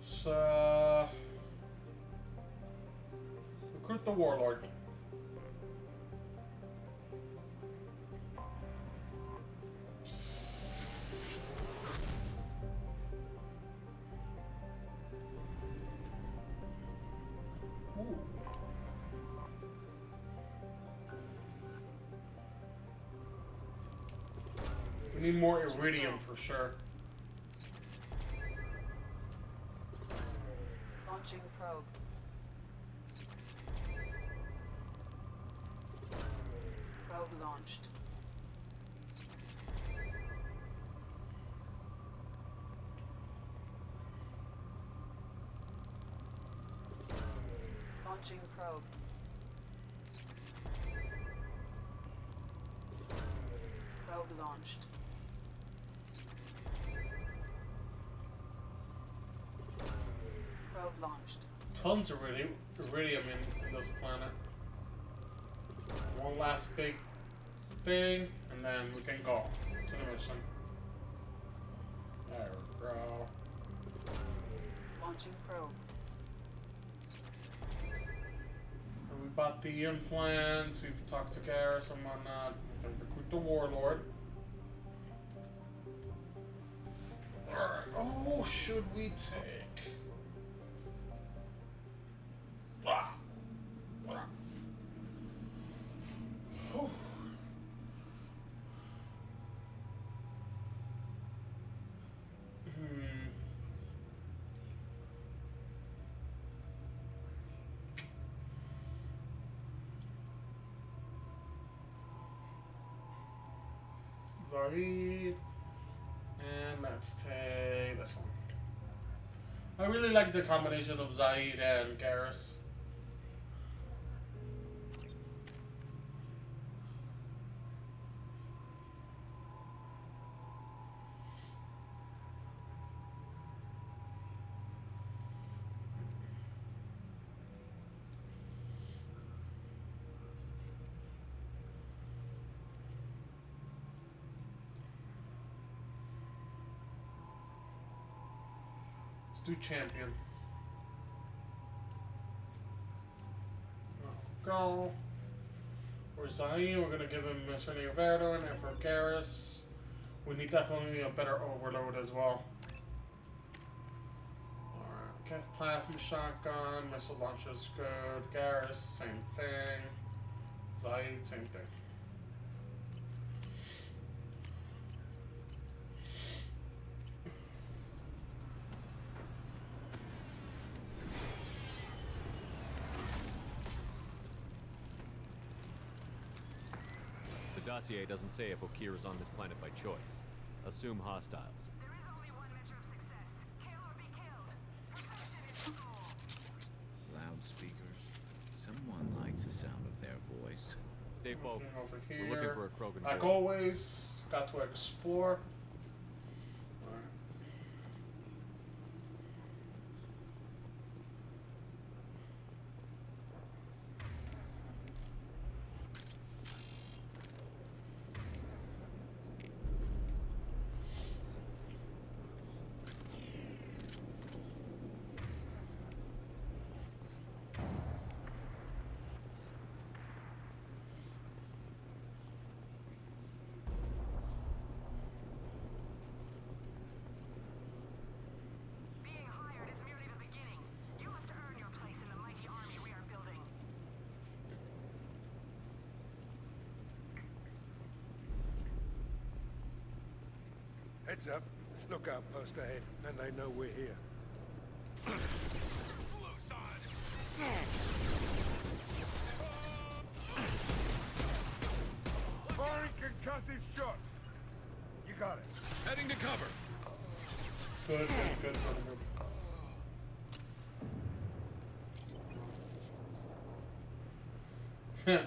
So, recruit the warlord. We need more iridium for sure. Launching probe. Probe launched. Launching probe. Probe launched. Probe launched. Tons of iridium in this planet. One last big thing, and then we can go to the mission. There we go. Launching probe. And we bought the implants, we've talked to Garrus and whatnot. We can recruit the Warlord. Alright, who should we take? Whew. Zaid, and let's take this one. I really like the combination of Zaid and Garrus. Do champion. Go. For Zaid, we're gonna give him Serenity of Verdun, and for Garrus, we need definitely a better overload as well. Alright, okay, plasma shotgun, missile launcher's good. Garrus, same thing. Zaid, same thing. The dossier doesn't say if Okeer is on this planet by choice. Assume hostiles. Loudspeakers. Someone likes the sound of their voice. Stay focused. Over We're here. looking for a Krogan. Like horde. always, got to explore. Alright. Heads up. Lookout post ahead, and they know we're here. Firing concussive shot. You got it. Heading to cover. Good, good, good. Shit.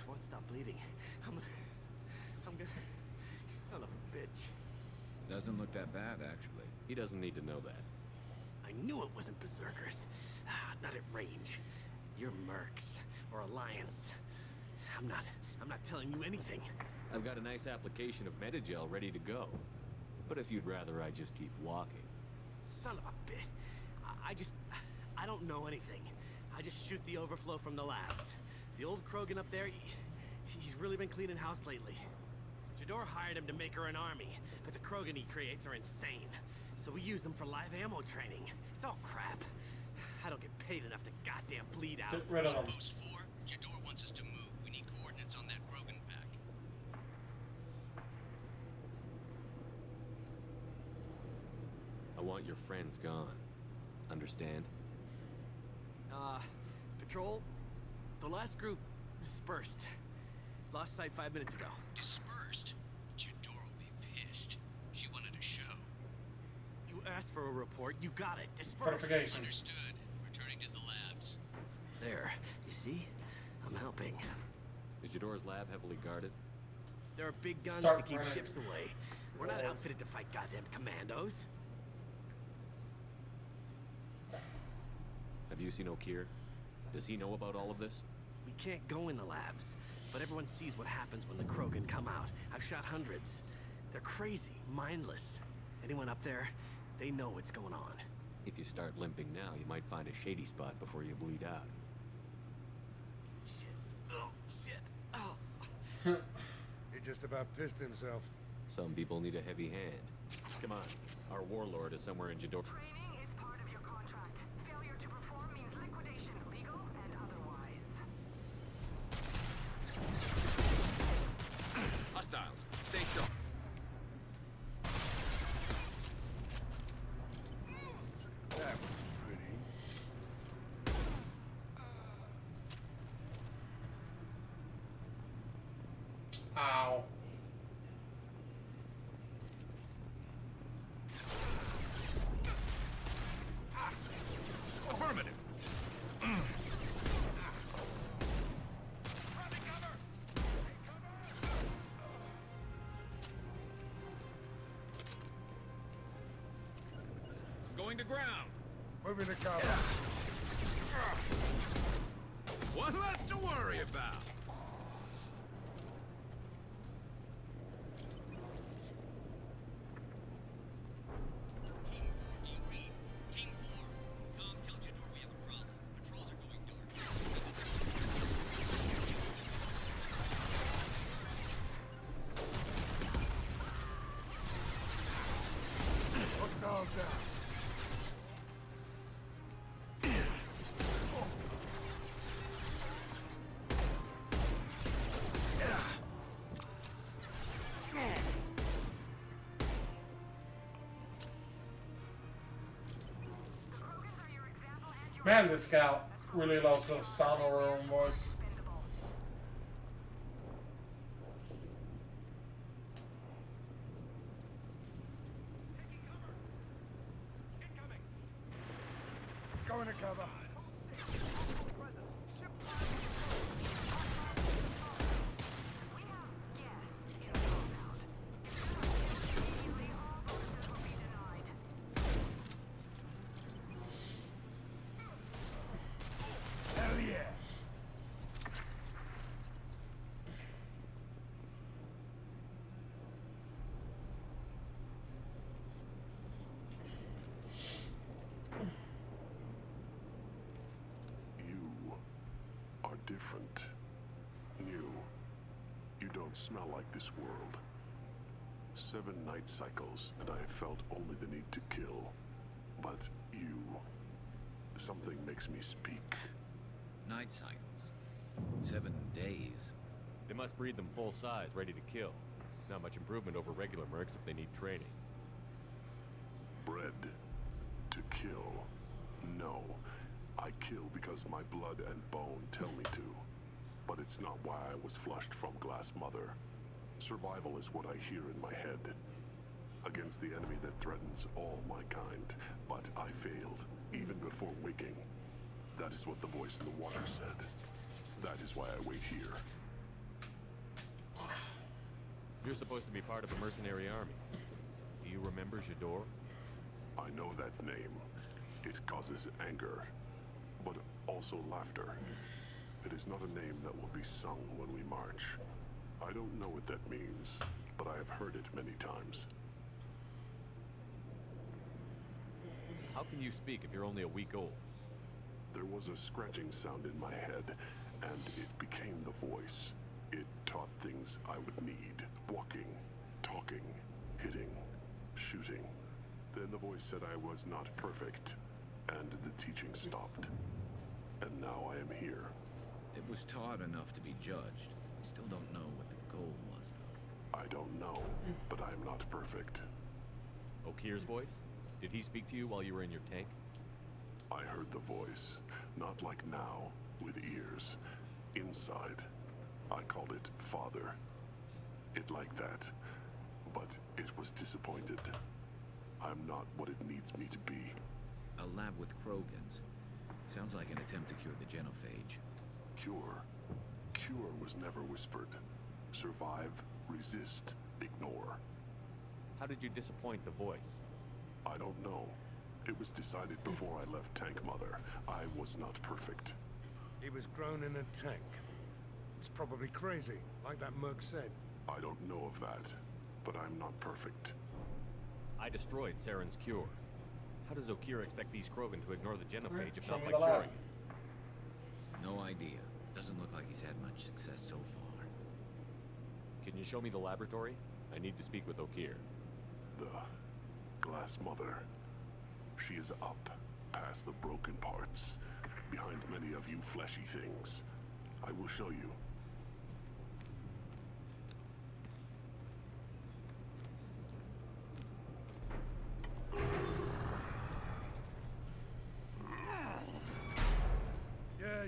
Won't stop bleeding. I'm gonna... Son of a bitch. Doesn't look that bad, actually. He doesn't need to know that. I knew it wasn't Berserkers. Not at range. You're Mercs. Or Alliance. I'm not telling you anything. I've got a nice application of Metagel ready to go. But if you'd rather I just keep walking. Son of a bitch. I don't know anything. I just shoot the overflow from the labs. The old Krogan up there, he's really been cleaning house lately. Jador hired him to make her an army, but the Krogan he creates are insane. So we use them for live ammo training. It's all crap. I don't get paid enough to goddamn bleed out. Get rid of them. Post 4, Jador wants us to move. We need coordinates on that Krogan pack. I want your friends gone. Understand? Patrol? The last group dispersed. Lost sight 5 minutes ago. Dispersed? Jador asked for a report. You got it. Disperse. Fortifications. Understood. Returning to the labs. There. You see? I'm helping. Is Jador's lab heavily guarded? There are big guns Start to keep running. ships away. We're not outfitted to fight goddamn commandos. Have you seen O'Keir? Does he know about all of this? We can't go in the labs, but everyone sees what happens when the Krogan come out. I've shot hundreds. They're crazy, mindless. Anyone up there, they know what's going on. If you start limping now, you might find a shady spot before you bleed out. Shit. Oh, shit. Oh. He just about pissed himself. Some people need a heavy hand. Come on, our warlord is somewhere in Jador. Training is part of your contract. Failure to perform means liquidation, legal and otherwise. Hostiles, stay sharp. That was pretty. Ow. Affirmative. Going to ground. Moving to cover. One less to worry about. Let's go down. Man, this scout really loves to sound over her own voice. Going to cover. Hell yeah. You are different. New. You don't smell like this world. 7 night cycles, and I have felt only the need to kill. But you... Something makes me speak. Night cycles. 7 days. They must breed them full size, ready to kill. Not much improvement over regular mercs if they need training. Bred to kill. No. I kill because my blood and bone tell me to. But it's not why I was flushed from Glass Mother. Survival is what I hear in my head. Against the enemy that threatens all my kind. But I failed, even before waking. That is what the voice in the water said. That is why I wait here. You're supposed to be part of a mercenary army. Do you remember Jador? I know that name. It causes anger, but also laughter. It is not a name that will be sung when we march. I don't know what that means, but I have heard it many times. How can you speak if you're only a week old? There was a scratching sound in my head, and it became the voice. It taught things I would need. Walking, talking, hitting, shooting. Then the voice said I was not perfect, and the teaching stopped. And now I am here. It was taught enough to be judged. We still don't know what the goal was, though. I don't know, but I am not perfect. O'Keir's voice? Did he speak to you while you were in your tank? I heard the voice, not like now, with ears. Inside. I called it Father. It like that. But it was disappointed. I'm not what it needs me to be. A lab with Krogans. Sounds like an attempt to cure the genophage. Cure? Cure was never whispered. Survive, resist, ignore. How did you disappoint the voice? I don't know. It was decided before I left Tank Mother. I was not perfect. He was grown in a tank. It's probably crazy, like that merc said. I don't know of that, but I'm not perfect. I destroyed Saren's cure. How does Okira expect these Krogan to ignore the genophage if Show not me by the lab. curing it? No idea. Doesn't look like he's had much success so far. Can you show me the laboratory? I need to speak with Okir. The Glass Mother. She is up, past the broken parts, behind many of you fleshy things. I will show you.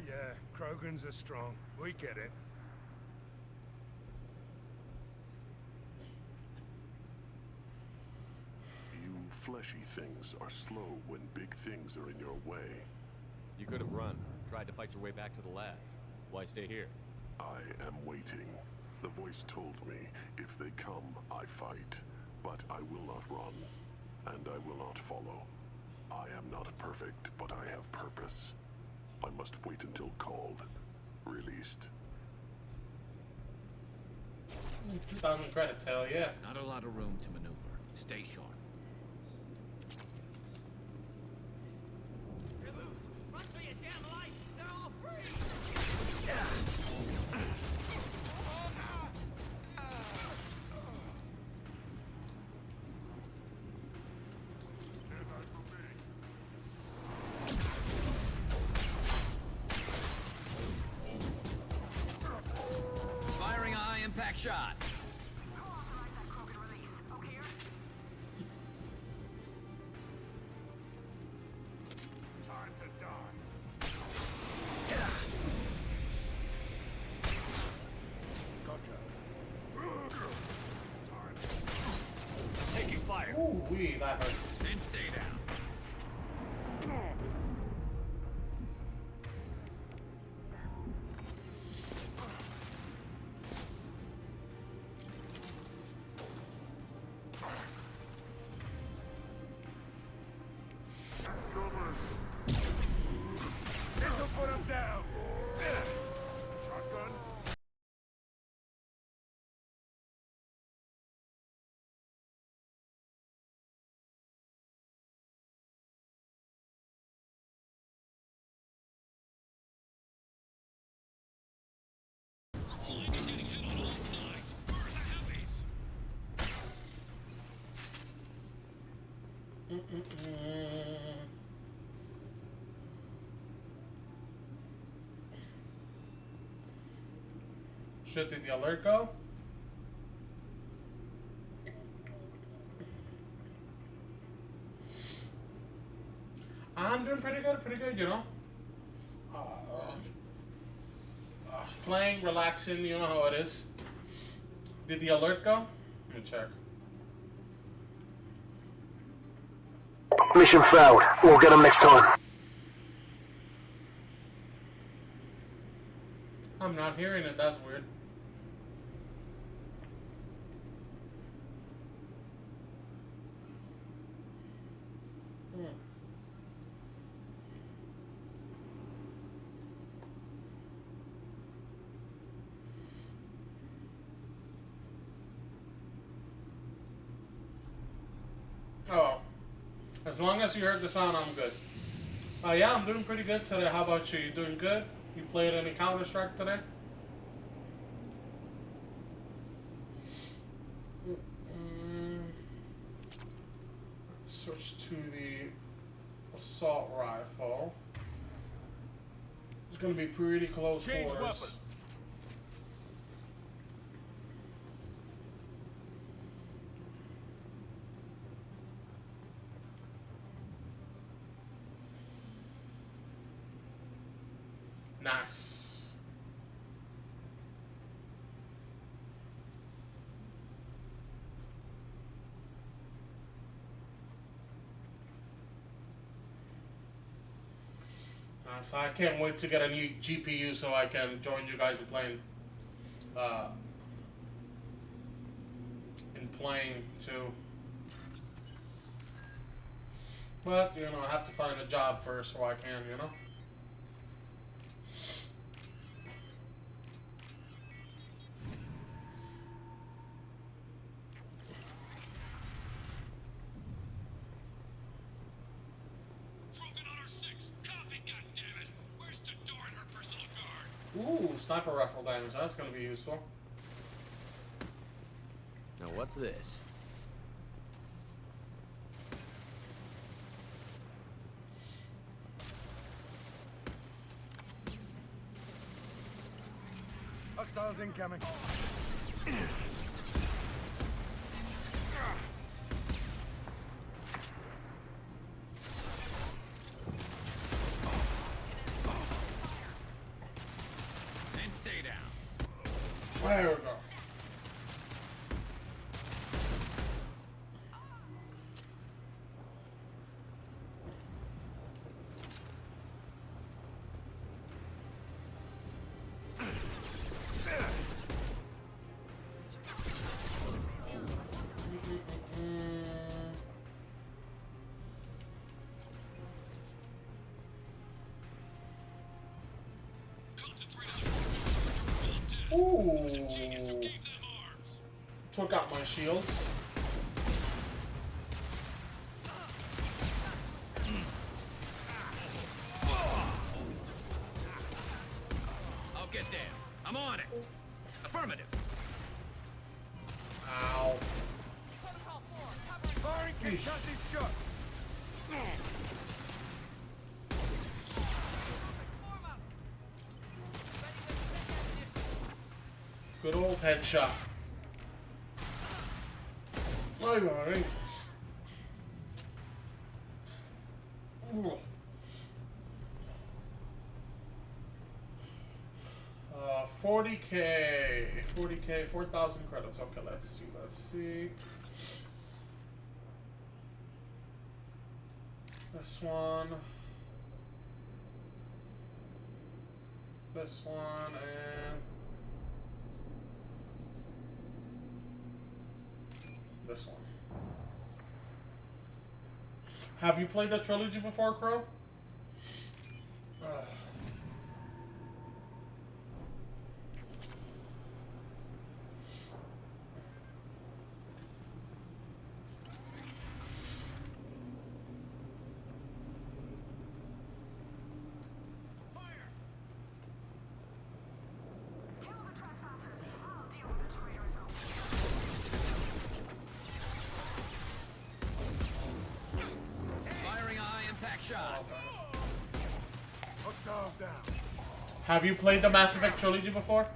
Yeah, Krogans are strong. We get it. You fleshy things are slow when big things are in your way. You could have run, tried to fight your way back to the labs. Why stay here? I am waiting. The voice told me, if they come, I fight. But I will not run, and I will not follow. I am not perfect, but I have purpose. I must wait until called, released. 2,000 credits, hell yeah. Not a lot of room to maneuver. Stay sharp. Firing a high-impact shot. Time to die. Gotcha. Taking fire. Ooh, wee, that hurt. Then stay down. This'll put him down. Shotgun. Shit, did the alert go? I'm doing pretty good, you know. Playing, relaxing, you know how it is. Did the alert go? Let me check. Mission failed. We'll get them next time. I'm not hearing it, that's weird. Oh, as long as you heard the sound, I'm good. Yeah, I'm doing pretty good today. How about you? You doing good? You played any Counter-Strike today? Switch to the assault rifle. It's gonna be pretty close Change quarters. weapon. Nice. So I can't wait to get a new GPU so I can join you guys in playing too. But, you know, I have to find a job first so I can, you know? Ooh, sniper rifle damage. That's gonna be useful. Now what's this? Hostiles incoming. And stay down. There we go. Ooh. Took out my shields. I'll get down. I'm on it. Affirmative. Ow. Firing concussive shot. Good old headshot. Oh, you alright? 40k, 4,000 credits. Okay, let's see. This one, and this one. Have you played the trilogy before, Crow? Have you played the Mass Effect trilogy before?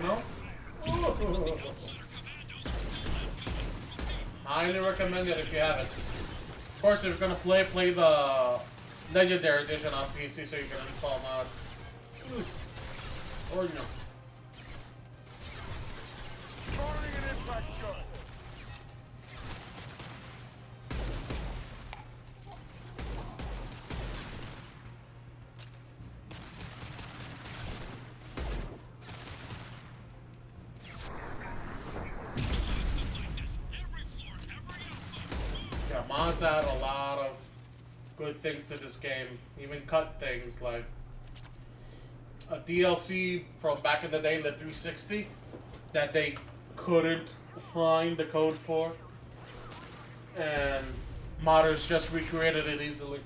No? Ooh. Highly recommend it if you haven't. Of course, if you're gonna play the Legendary Edition on PC so you can install mod. Or, you know. Firing an impact shot. Yeah, mods add a lot of good things to this game. Even cut things like a DLC from back in the day in the 360 that they couldn't find the code for, and modders just recreated it easily.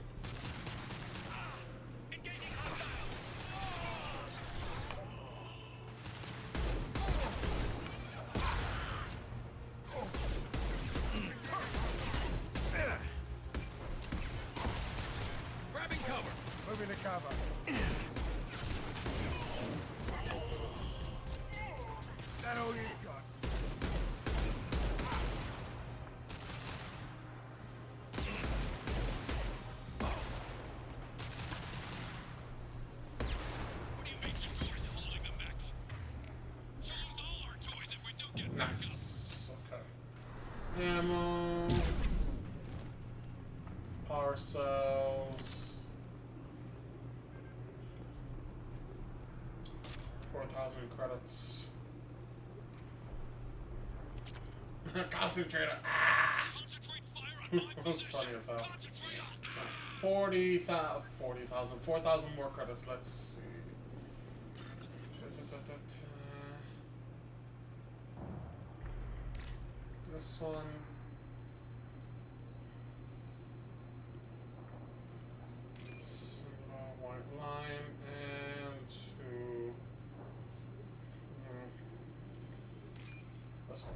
Moving to cover. That all you got. Nice. Okay. Ammo. Power cells. 4,000 credits. Concentrator. Ah! That was funny as hell. 40,000. 4,000 more credits. Let's see. This one. Single white line and two. This one.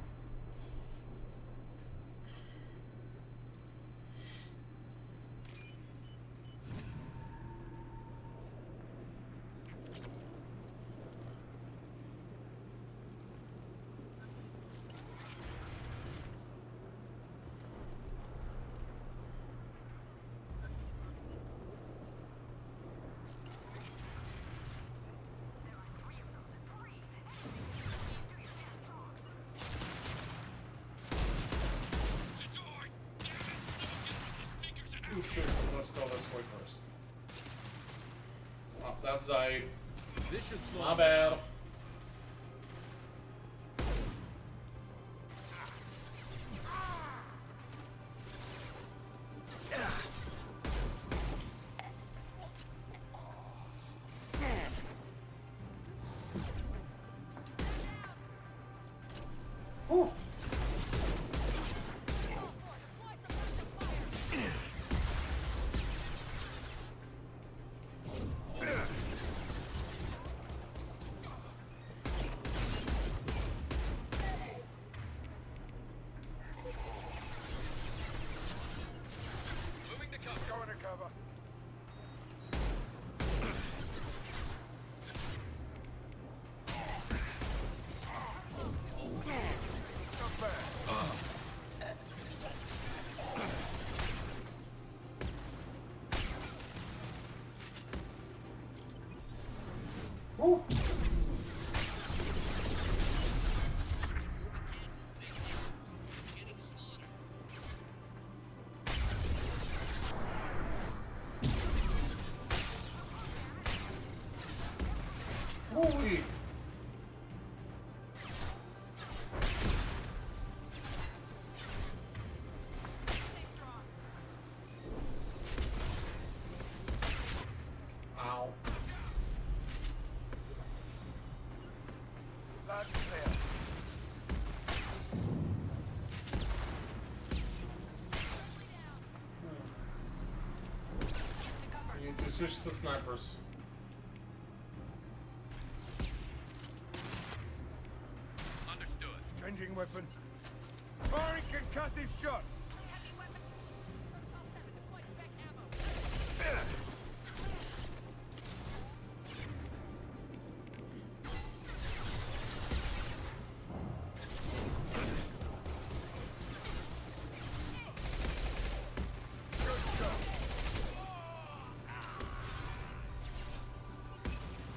Oh shit, let's go this way first. Oh, that's Zaid. This should slow My bad. Whew. Ooh. Holy. Ow. I need to switch the snipers. Understood. Changing weapons. Firing concussive shot.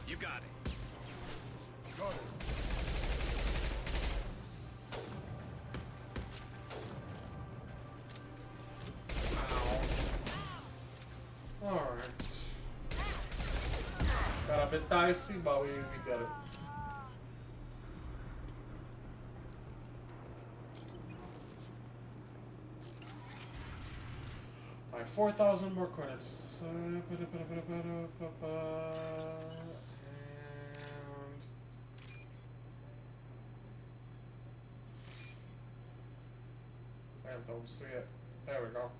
You got it. Got it. Alright. Got a bit dicey, but we did it. By 4,000 more credits. And I don't see it. There we go.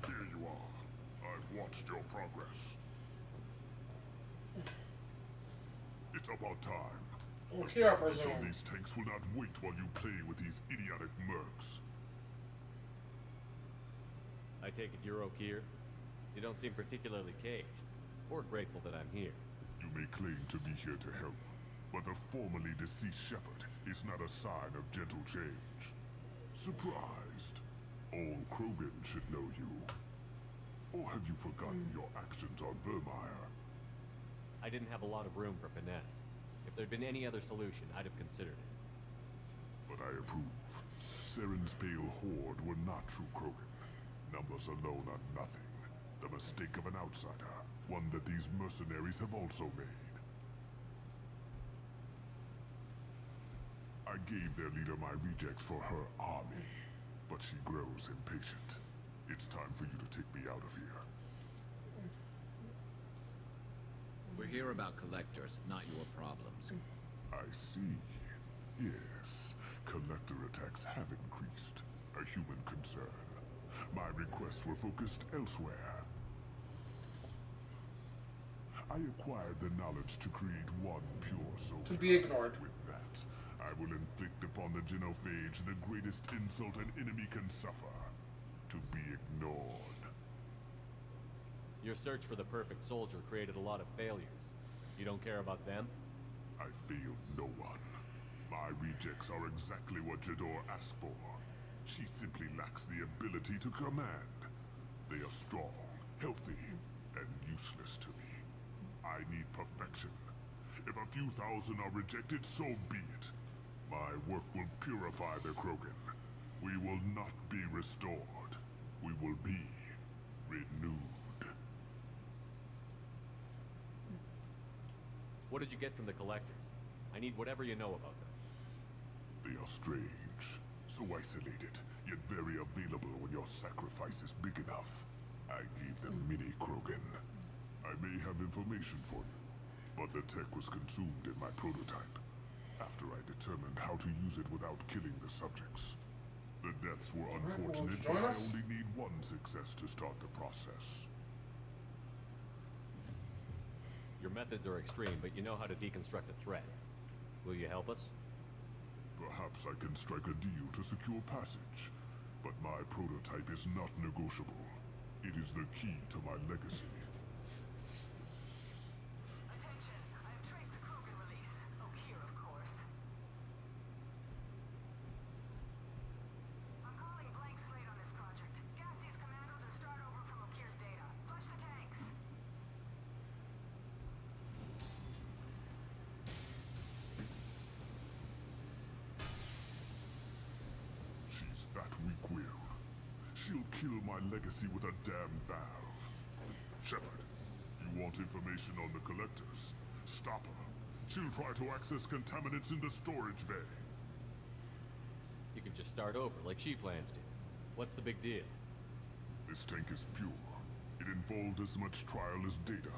Here you are. I've watched your progress. It's about time. Well, here I So presume. these tanks will not wait while you play with these idiotic mercs. I take it you're Okier? You don't seem particularly caged, or grateful that I'm here. You may claim to be here to help, but the formerly deceased shepherd is not a sign of gentle change. Surprised? All Krogan should know you. Or have you forgotten your actions on Vermeer? I didn't have a lot of room for finesse. If there'd been any other solution, I'd have considered it. But I approve. Saren's pale horde were not true Krogan. Numbers alone are nothing. The mistake of an outsider. One that these mercenaries have also made. I gave their leader my rejects for her army, but she grows impatient. It's time for you to take me out of here. We're here about collectors, not your problems. I see. Yes, collector attacks have increased. A human concern. My requests were focused elsewhere. I acquired the knowledge to create one pure soldier. To be ignored. With that, I will inflict upon the genophage the greatest insult an enemy can suffer. To be ignored. Your search for the perfect soldier created a lot of failures. You don't care about them? I failed no one. My rejects are exactly what Jedor asked for. She simply lacks the ability to command. They are strong, healthy, and useless to me. I need perfection. If a few thousand are rejected, so be it. My work will purify the Krogan. We will not be restored. We will be renewed. What did you get from the collectors? I need whatever you know about them. They are strange, so isolated, yet very available when your sacrifice is big enough. I gave them mini Krogan. I may have information for you, but the tech was consumed in my prototype, after I determined how to use it without killing the subjects. The deaths were unfortunate, but I only need one success to start the process. Your methods are extreme, but you know how to deconstruct a threat. Will you help us? Perhaps I can strike a deal to secure passage, but my prototype is not negotiable. It is the key to my legacy. Attention, I have traced the Krogan release. Okeer, of course. I'm calling blank slate on this project. Gas these commandos and start over from Okeer's data. Flush the tanks. She's that weak-willed. She'll kill my legacy with a damn valve. Shepard, you want information on the collectors? Stop her. She'll try to access contaminants in the storage bay. You can just start over, like she plans to. What's the big deal? This tank is pure. It involved as much trial as data.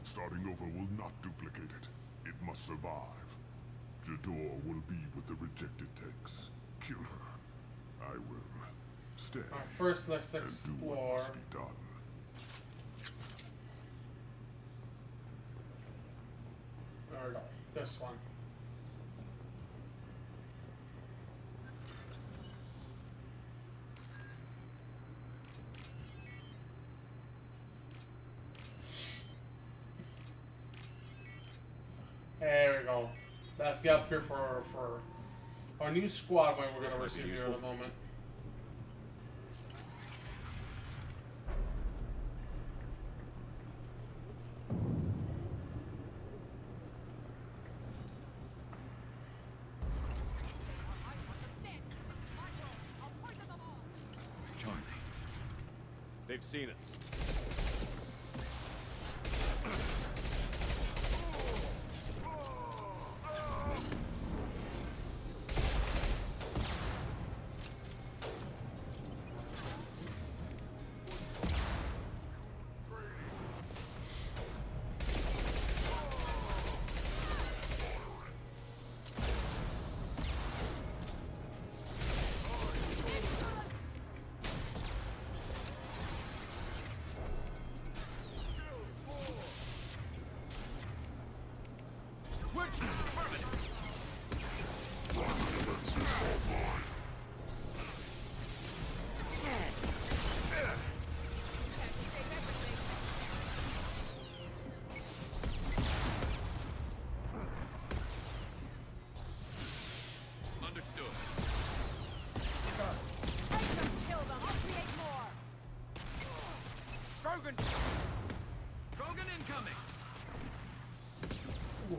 Starting over will not duplicate it. It must survive. Jedor will be with the rejected tanks. Kill her. I will stay. First, let's and explore. do what must be done. There we go. This one. There we go. That's the upgrade for our new squad when we're going to receive here in a moment. Charlie. They've seen us.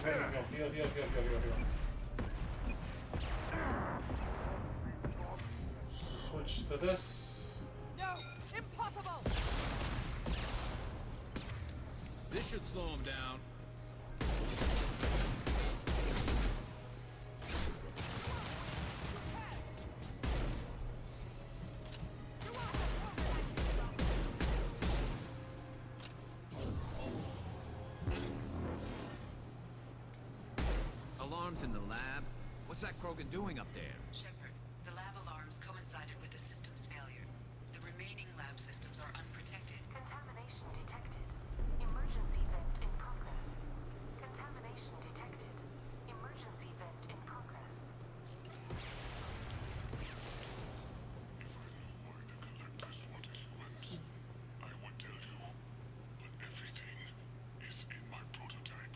There you go. Heal, heal, heal, heal, heal, heal. Switch to this. No! Impossible! This should slow him down. Alarms in the lab? What's that Krogan doing up there? Shepard, the lab alarms coincided with the system's failure. The remaining lab systems are unprotected. Contamination detected. Emergency vent in progress. Contamination detected. Emergency vent in progress. I would tell you, but everything is in my prototype.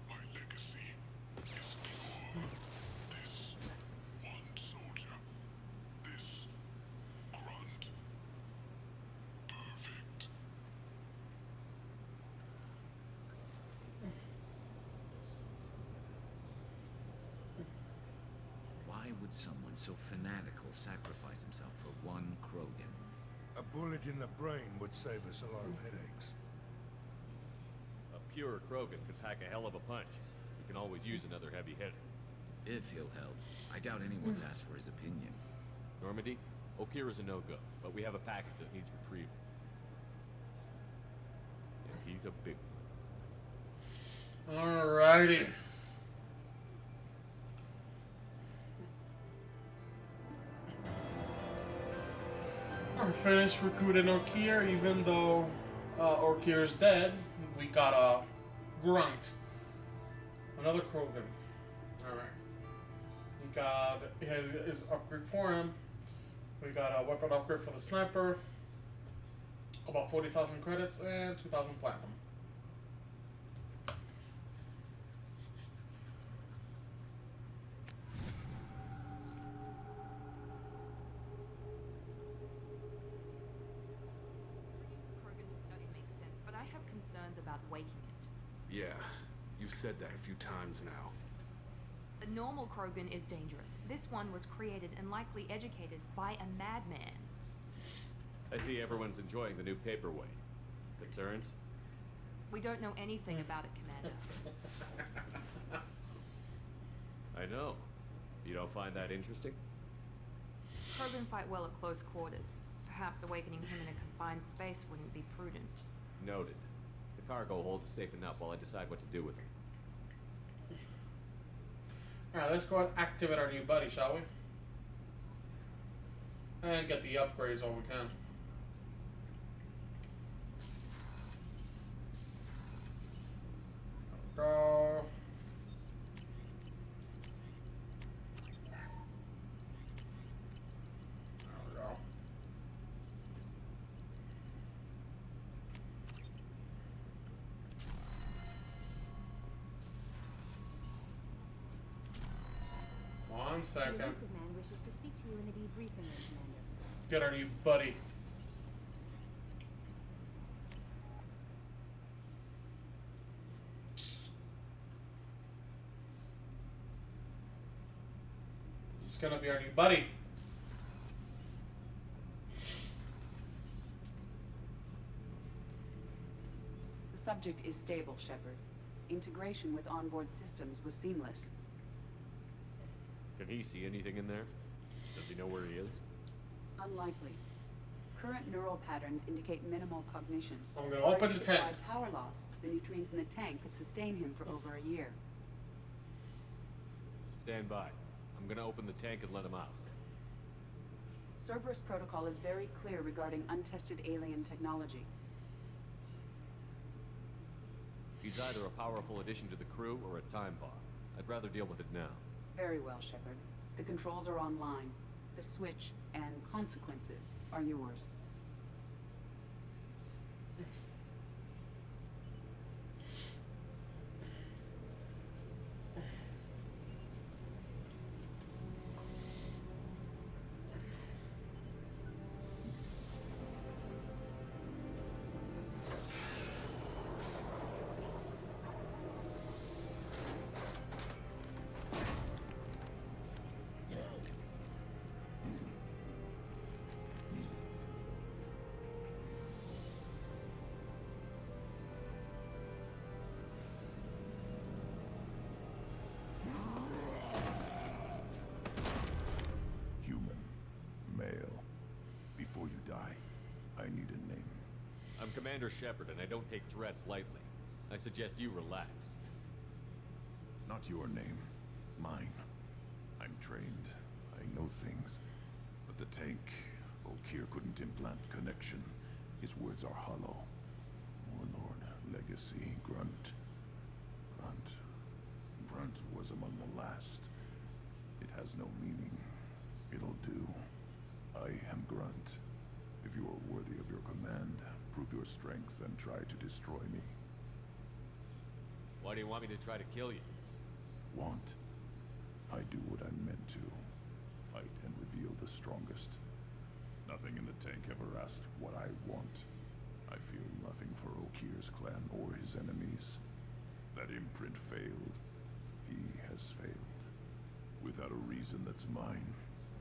My legacy is pure. This one soldier. This grunt. Perfect. Why would someone so fanatical sacrifice himself for one Krogan? A bullet in the brain would save us a lot of headaches. A pure Krogan could pack a hell of a punch. You can always use another heavy hitter. If he'll help. I doubt anyone's asked for his opinion. Normandy, Okira's a no-go, but we have a package that needs retrieval. And he's a big one. Alrighty. I'm finished recruiting Okir, even though Okir's dead. We got a grunt. Another Krogan. Alright. We got his upgrade for him. We got a weapon upgrade for the sniper. About 40,000 credits and 2,000 platinum. Krogan we studied makes sense, but I have concerns about waking it. Yeah, you've said that a few times now. A normal Krogan is dangerous. This one was created and likely educated by a madman. I see everyone's enjoying the new paperweight. Concerns? We don't know anything about it, Commander. I know. You don't find that interesting? Krogan fight well at close quarters. Perhaps awakening him in a confined space wouldn't be prudent. Noted. The cargo hold is safe enough while I decide what to do with him. Alright, let's go ahead and activate our new buddy, shall we? And get the upgrades all we can. Go. There we go. One The second. elusive man wishes to speak to you in the debriefing room, Commander. Get our new buddy. This is gonna be our new buddy. The subject is stable, Shepard. Integration with onboard systems was seamless. Can he see anything in there? Does he know where he is? Unlikely. Current neural patterns indicate minimal cognition. I'm gonna open the Barring tank. ship-wide power loss, the neutrines in the tank could sustain him for over a year. Stand by. I'm gonna open the tank and let him out. Cerberus protocol is very clear regarding untested alien technology. He's either a powerful addition to the crew or a time bomb. I'd rather deal with it now. Very well, Shepard. The controls are online. The switch and consequences are yours. Commander Shepard, and I don't take threats lightly. I suggest you relax. Not your name. Mine. I'm trained. I know things. But the tank, Okeer couldn't implant connection. His words are hollow. Warlord, Legacy, Grunt. Grunt was among the last. It has no meaning. It'll do. I am Grunt. If you are worthy of your command, prove your strength and try to destroy me. Why do you want me to try to kill you? Want? I do what I'm meant to. Fight and reveal the strongest. Nothing in the tank ever asked what I want. I feel nothing for Okeer's clan or his enemies. That imprint failed. He has failed. Without a reason that's mine,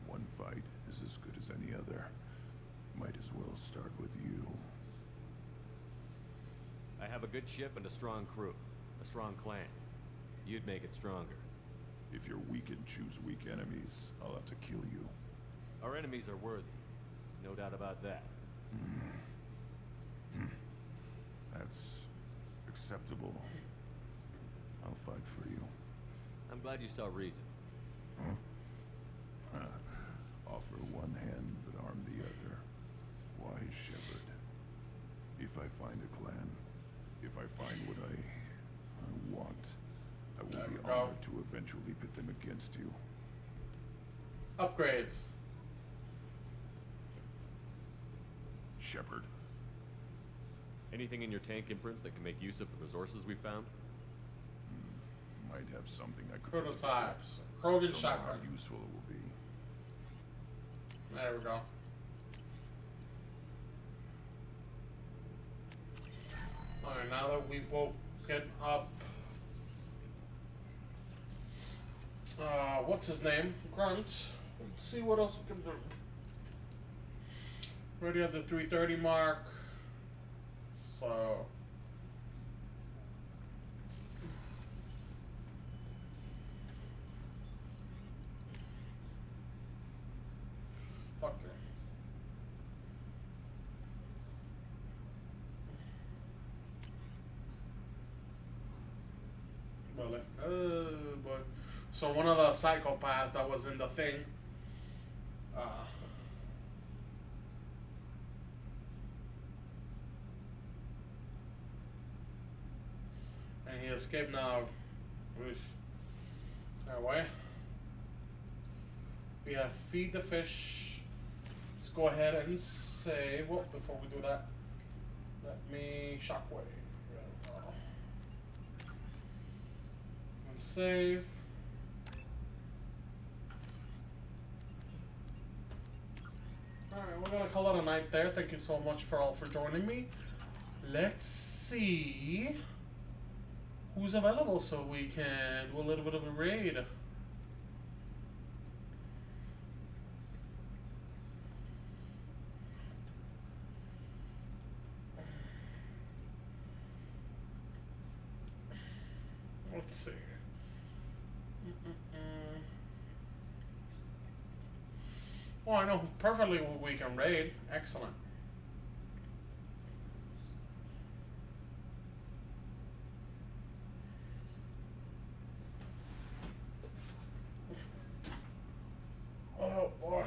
one fight is as good as any other. Might as well start with you. I have a good ship and a strong crew. A strong clan. You'd make it stronger. If you're weak and choose weak enemies, I'll have to kill you. Our enemies are worthy. No doubt about that. That's acceptable. I'll fight for you. I'm glad you saw reason. Offer one hand, but arm the other. Why, Shepard? If I find a clan, if I find what I want, I will be honored to eventually pit them against you. Upgrades. Shepard. Anything in your tank imprints that can make use of the resources we found? Might have something I could... Prototypes. Krogan Don't know shotgun. how useful it will be. There we go. Alright, now that we woke it up. What's his name? Grunt. Let's see what else we can do. Already at the 3:30 mark. So. Okay. Really? Oh boy. So one of the psychopaths that was in the thing. And he escaped now. Oof. Anyway. We have feed the fish. Let's go ahead and save. Well, before we do that, let me shockwave. And save. Alright, we're gonna call it a night there. Thank you so much for all for joining me. Let's see who's available so we can do a little bit of a raid. Let's see. Oh, I know perfectly what we can raid. Excellent. Oh boy.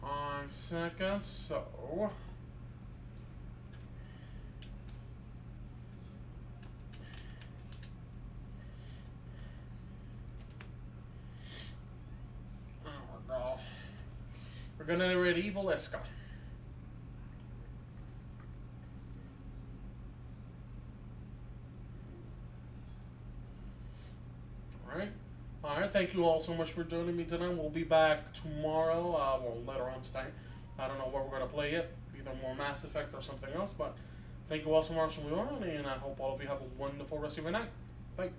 On second, so. We're gonna raid Evil Iska. Alright, thank you all so much for joining me tonight. We'll be back tomorrow, well, later on tonight. I don't know what we're gonna play yet, either more Mass Effect or something else, but thank you all so much for joining me, and I hope all of you have a wonderful rest of your night. Bye.